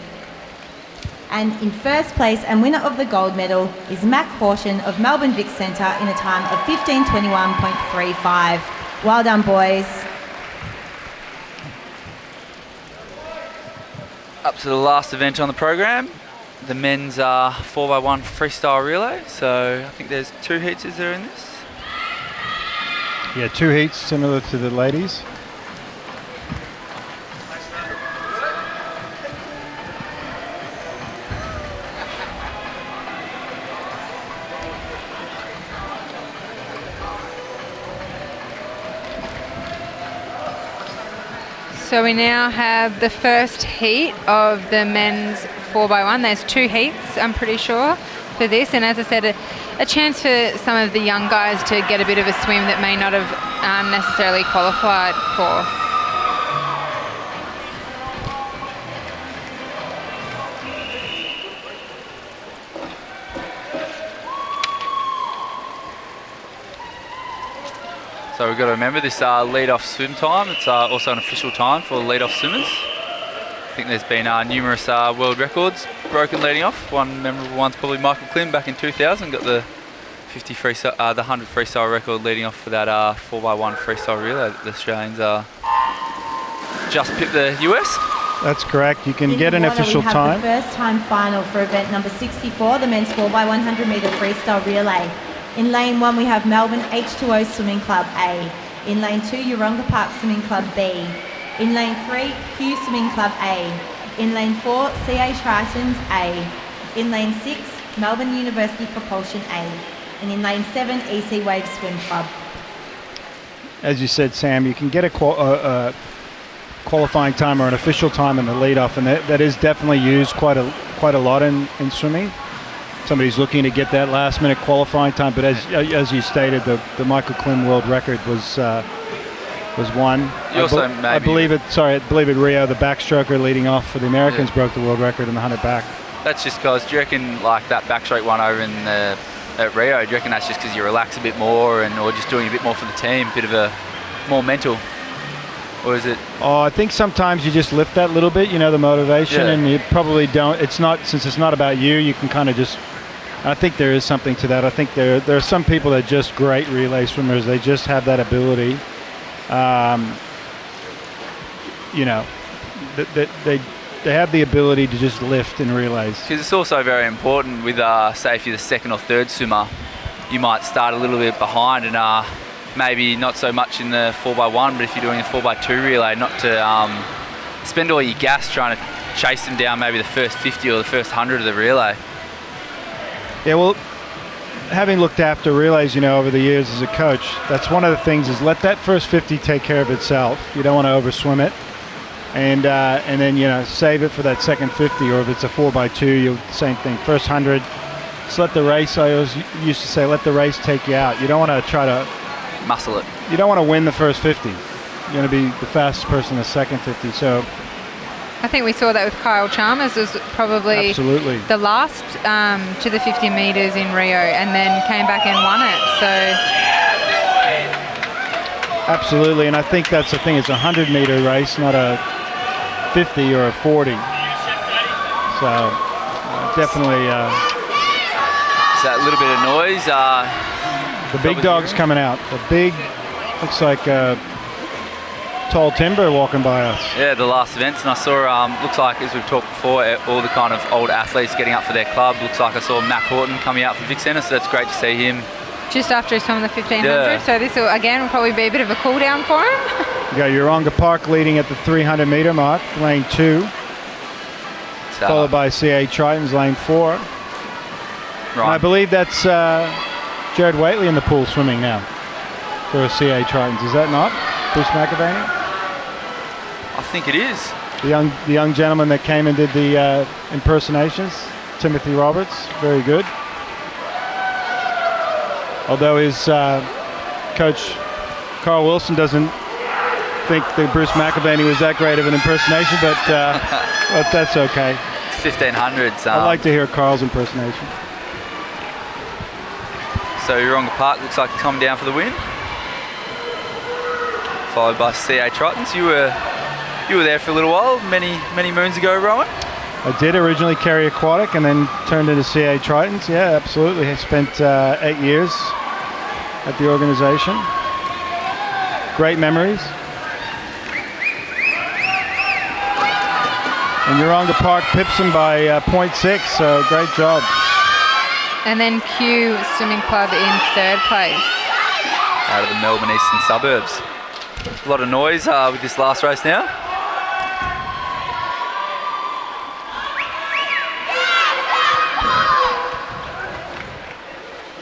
And in first place and winner of the gold medal is Mac Horton of Melbourne Vic Centre in a time of 15:21.35. Well done, boys. Up to the last event on the program, the men's 4x1 freestyle relay. So I think there's 2 heats, is there, in this? Yeah, 2 heats similar to the ladies. So we now have the first heat of the men's 4x1. There's 2 heats, I'm pretty sure, for this. And as I said, a chance for some of the young guys to get a bit of a swim that may not have necessarily qualified for. So we've got to remember this lead-off swim time. It's also an official time for lead-off swimmers. I think there's been numerous world records broken leading off. One memorable one's probably Michael Klim back in 2000, got the 50 freestyle, the 100 freestyle record leading off for that 4x1 freestyle relay that the Australians just pipped the US. That's correct. You can get an official time. We have the first time final for event number 64, the men's 4x100 metre freestyle relay. In lane 1 we have Melbourne H2O Swimming Club A. In lane 2 Yeronga Park Swimming Club B. In lane 3 Hugh Swimming Club A. In lane 4 CA Tritons A. In lane 6 Melbourne University Propulsion A. And in lane 7 EC Wave Swim Club. As you said, Sam, you can get a qualifying time or an official time in the lead-off, and that is definitely used quite a lot in swimming. Somebody's looking to get that last-minute qualifying time, but as you stated, the Michael Klim world record was won. I believe at Rio, the backstroker leading off for the Americans broke the world record in the 100 back. That's just because, do you reckon, like that backstroke one over at Rio, do you reckon that's just because you relax a bit more or just doing a bit more for the team, a bit of a more mental? Or is it? Oh, I think sometimes you just lift that little bit, the motivation, and you probably don't. Since it's not about you, you can kind of just. I think there is something to that. I think there are some people that are just great relay swimmers. They just have that ability. They have the ability to just lift in relays. Because it's also very important with, say, if you're the second or third swimmer, you might start a little bit behind and maybe not so much in the 4x1, but if you're doing a 4x2 relay, not to spend all your gas trying to chase them down maybe the first 50 or the first 100 of the relay. Yeah, well, having looked after relays, over the years as a coach, that's one of the things is let that first 50 take care of itself. You don't want to overswim it. And then, save it for that second 50, or if it's a 4x2, same thing. First 100, just let the race, I always used to say, let the race take you out. You don't want to try to muscle it. You don't want to win the first 50. You're going to be the fastest person in the second 50. So I think we saw that with Kyle Chalmers, was probably absolutely the last to the 50 metres in Rio, and then came back and won it. So absolutely, and I think that's the thing. It's a 100-metre race, not a 50 or a 40. So definitely. Is that little bit of noise? The big dog's coming out. The big, looks like tall timber walking by us. Yeah, the last events, and I saw, looks like, as we've talked before, all the kind of old athletes getting up for their club. Looks like I saw Matt Horton coming out from Vic Centre, so that's great to see him. Just after some of the 1500, yeah. So this will, again, will probably be a bit of a cool down for him. You got Yeronga Park leading at the 300-metre mark, lane 2. Followed by CA Tritons, lane 4. Right. And I believe that's Jared Waitley in the pool swimming now for CA Tritons. Is that not? Bruce McAvaney? I think it is. The young gentleman that came and did the impersonations, Timothy Roberts, very good. Although his coach, Carl Wilson, doesn't think that Bruce McAvaney was that great of an impersonation, but that's okay. 1500s. I'd like to hear Carl's impersonation. So Yeronga Park looks like it's coming down for the win. Followed by CA Tritons. You were there for a little while, many moons ago, Rowan. I did originally carry aquatic and then turned into CA Tritons. Yeah, absolutely. I spent 8 years at the organization. Great memories. And Yeronga Park pips them by 0.6, so great job. And then Kew Swimming Club in third place. Out of the Melbourne eastern suburbs. A lot of noise with this last race now.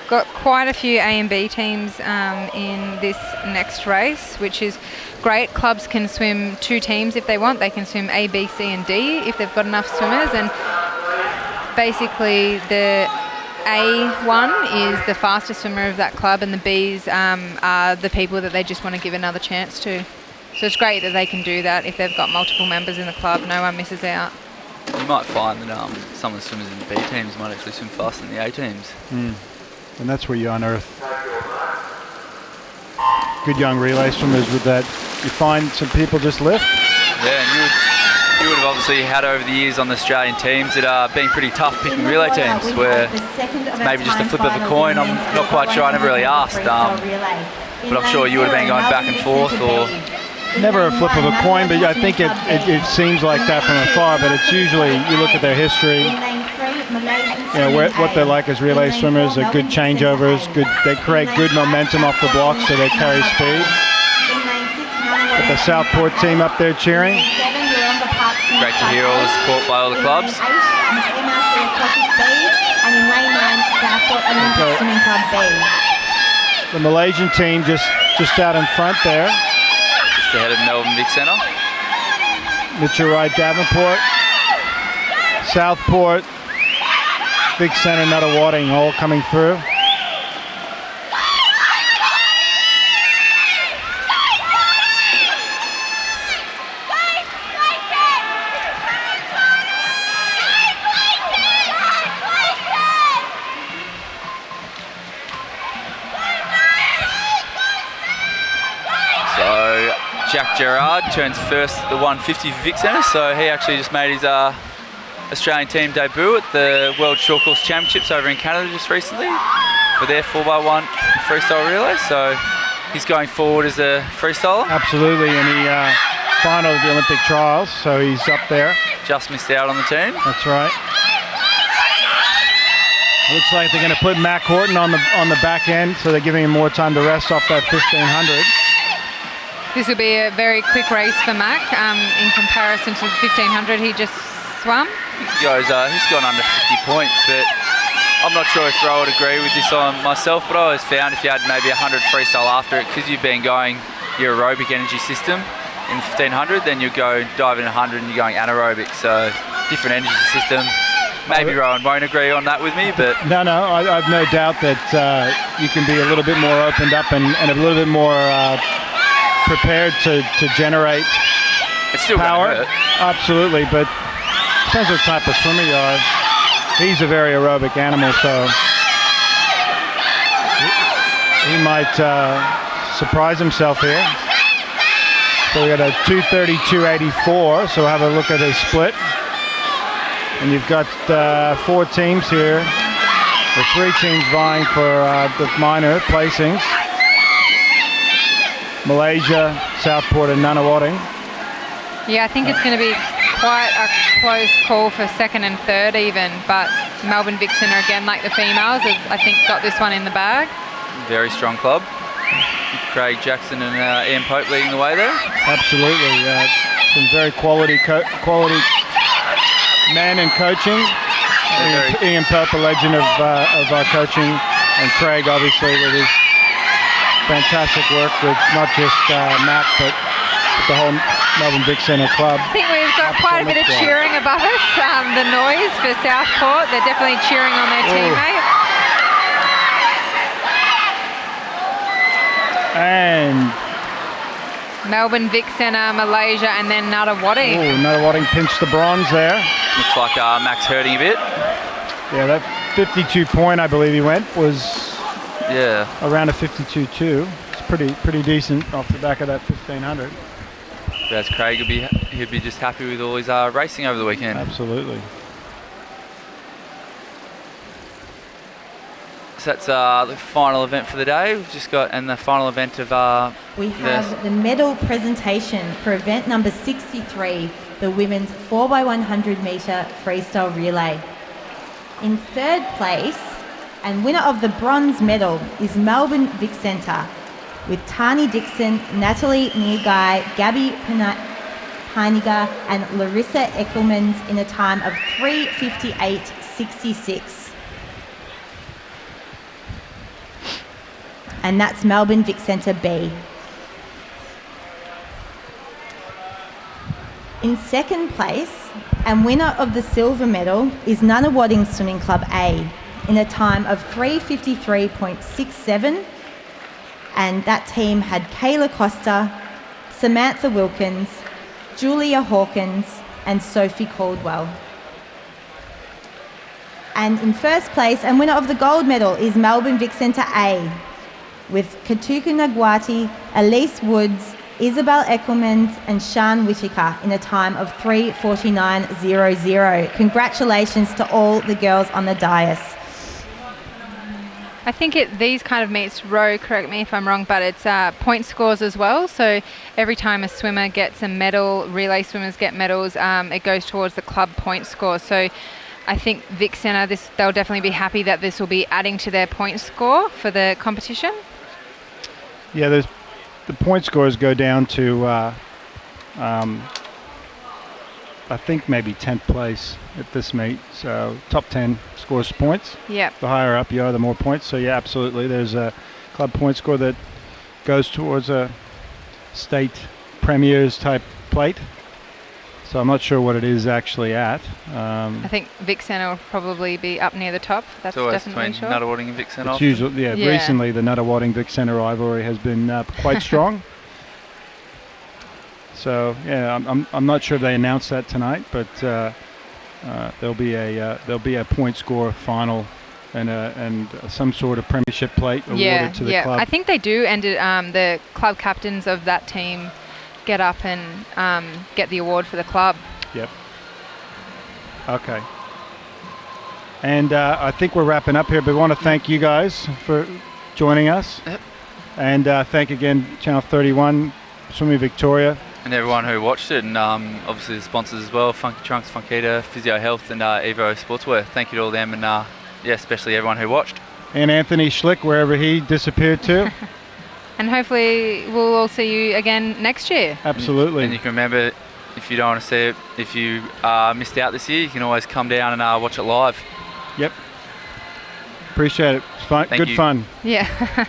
Got quite a few A and B teams in this next race, which is great. Clubs can swim 2 teams if they want. They can swim A, B, C and D if they've got enough swimmers. And basically the A1 is the fastest swimmer of that club, and the Bs are the people that they just want to give another chance to. So it's great that they can do that if they've got multiple members in the club. No one misses out. You might find that some of the swimmers in the B teams might actually swim faster than the A teams. And that's where you unearth good young relay swimmers with that. You find some people just lift. Yeah, and you would have obviously had over the years on the Australian teams that are been pretty tough picking relay teams, where it's maybe just a flip of a coin. I'm not quite sure. I never really asked, but I'm sure you would have been going back and forth, or Never a flip of a coin, but I think it seems like that from afar. But it's usually, you look at their history, what they're like as relay swimmers are good changeovers, they create good momentum off the block, so they carry speed. Got the Southport team up there cheering. Great to hear all the support by all the clubs. The Malaysian team just out in front there. Just ahead of Melbourne Vic Centre. Mitchell Wright Davenport, Southport, Vic Centre, Nuttawading all coming through. Jack Gerard turns first at the 150 for Vic Centre, so he actually just made his Australian team debut at the World Short Course Championships over in Canada just recently for their 4x1 freestyle relay, so he's going forward as a freestyler. Absolutely, and he final of the Olympic trials, so he's up there. Just missed out on the team. That's right. Looks like they're going to put Matt Horton on the back end, so they're giving him more time to rest off that 1500. This will be a very quick race for Mac in comparison to the 1500 he just swum. He's gone under 50 points, but I'm not sure if Ro would agree with this on myself, but I always found if you had maybe 100 freestyle after it, because you've been going your aerobic energy system in the 1500, then you go dive in 100 and you're going anaerobic, so different energy system. Maybe Rowan won't agree on that with me, but... No, I've no doubt that you can be a little bit more opened up and a little bit more prepared to generate it's still power. Hurt. Absolutely, but depends what type of swimmer you are. He's a very aerobic animal, so he might surprise himself here. So we got a 2:30.284, so we'll have a look at his split. And you've got 4 teams here, or 3 teams vying for the minor placings. Malaysia, Southport and Nunawading. Yeah, I think it's going to be quite a close call for second and third even, but Melbourne Vic Centre again, like the females, has I think got this one in the bag. Very strong club. Craig Jackson and Ian Pope leading the way there. Absolutely, some very quality men in coaching. Ian Pope, a legend of our coaching, and Craig obviously with his fantastic work with not just Matt, but the whole Melbourne Vic Centre club. I think we've got quite a bit of cheering above us. The noise for Southport, they're definitely cheering on their teammate. And Melbourne Vic Centre, Malaysia, and then Nuttawading. Oh, Nuttawading pinched the bronze there. Looks like Mac's hurting a bit. Yeah, that 52 point, I believe he went, was around a 52.2. It's pretty decent off the back of that 1500. That's Craig. He'll be just happy with all his racing over the weekend. Absolutely. So that's the final event for the day. We've just got, and the final event of we have the medal presentation for event number 63, the women's 4x100 metre freestyle relay. In third place and winner of the bronze medal is Melbourne Vic Centre, with Tani Dixon, Natalie Nearguy, Gabby Peiniger and Larissa Eckelmans in a time of 3:58.66. And that's Melbourne Vic Centre B. In second place and winner of the silver medal is Nunawading Swimming Club A in a time of 3:53.67. And that team had Kayla Costa, Samantha Wilkins, Julia Hawkins and Sophie Caldwell. And in first place and winner of the gold medal is Melbourne Vic Centre A, with Katuku Nagwati, Elise Woods, Isabel Eckelmans and Sian Whittaker in a time of 3:49.00. Congratulations to all the girls on the dais. I think these kind of meets, Ro, correct me if I'm wrong, but it's point scores as well. So every time a swimmer gets a medal, relay swimmers get medals, it goes towards the club point score. So I think Vic Centre, they'll definitely be happy that this will be adding to their point score for the competition. Yeah, the point scores go down to, I think maybe 10th place at this meet. So top 10 scores points. Yep. The higher up you are, the more points. So yeah, absolutely. There's a club point score that goes towards a state premiers type plate. So I'm not sure what it is actually at. I think Vic Centre will probably be up near the top. That's It's always definitely between sure. Nuttawading and Vic Centre. It's usually, Yeah. recently the Nuttawading Vic Centre rivalry has been quite strong. So yeah, I'm not sure if they announced that tonight, but there'll be a point score final and some sort of premiership plate awarded to the club. I think they do, and the club captains of that team get up and get the award for the club. Yep. Okay. And I think we're wrapping up here, but we want to thank you guys for joining us. Yep. And thank again Channel 31, Swimming Victoria. And everyone who watched it, and obviously the sponsors as well, Funky Trunks, Funkita, Physio Health, and Evo Sportswear. Thank you to all them, and yeah, especially everyone who watched. And Anthony Schlick, wherever he disappeared to. And hopefully we'll all see you again next year. Absolutely. And you can remember, if you don't want to see it, if you missed out this year, you can always come down and watch it live. Yep. Appreciate it. It's fun. Thank Good you. fun. Yeah.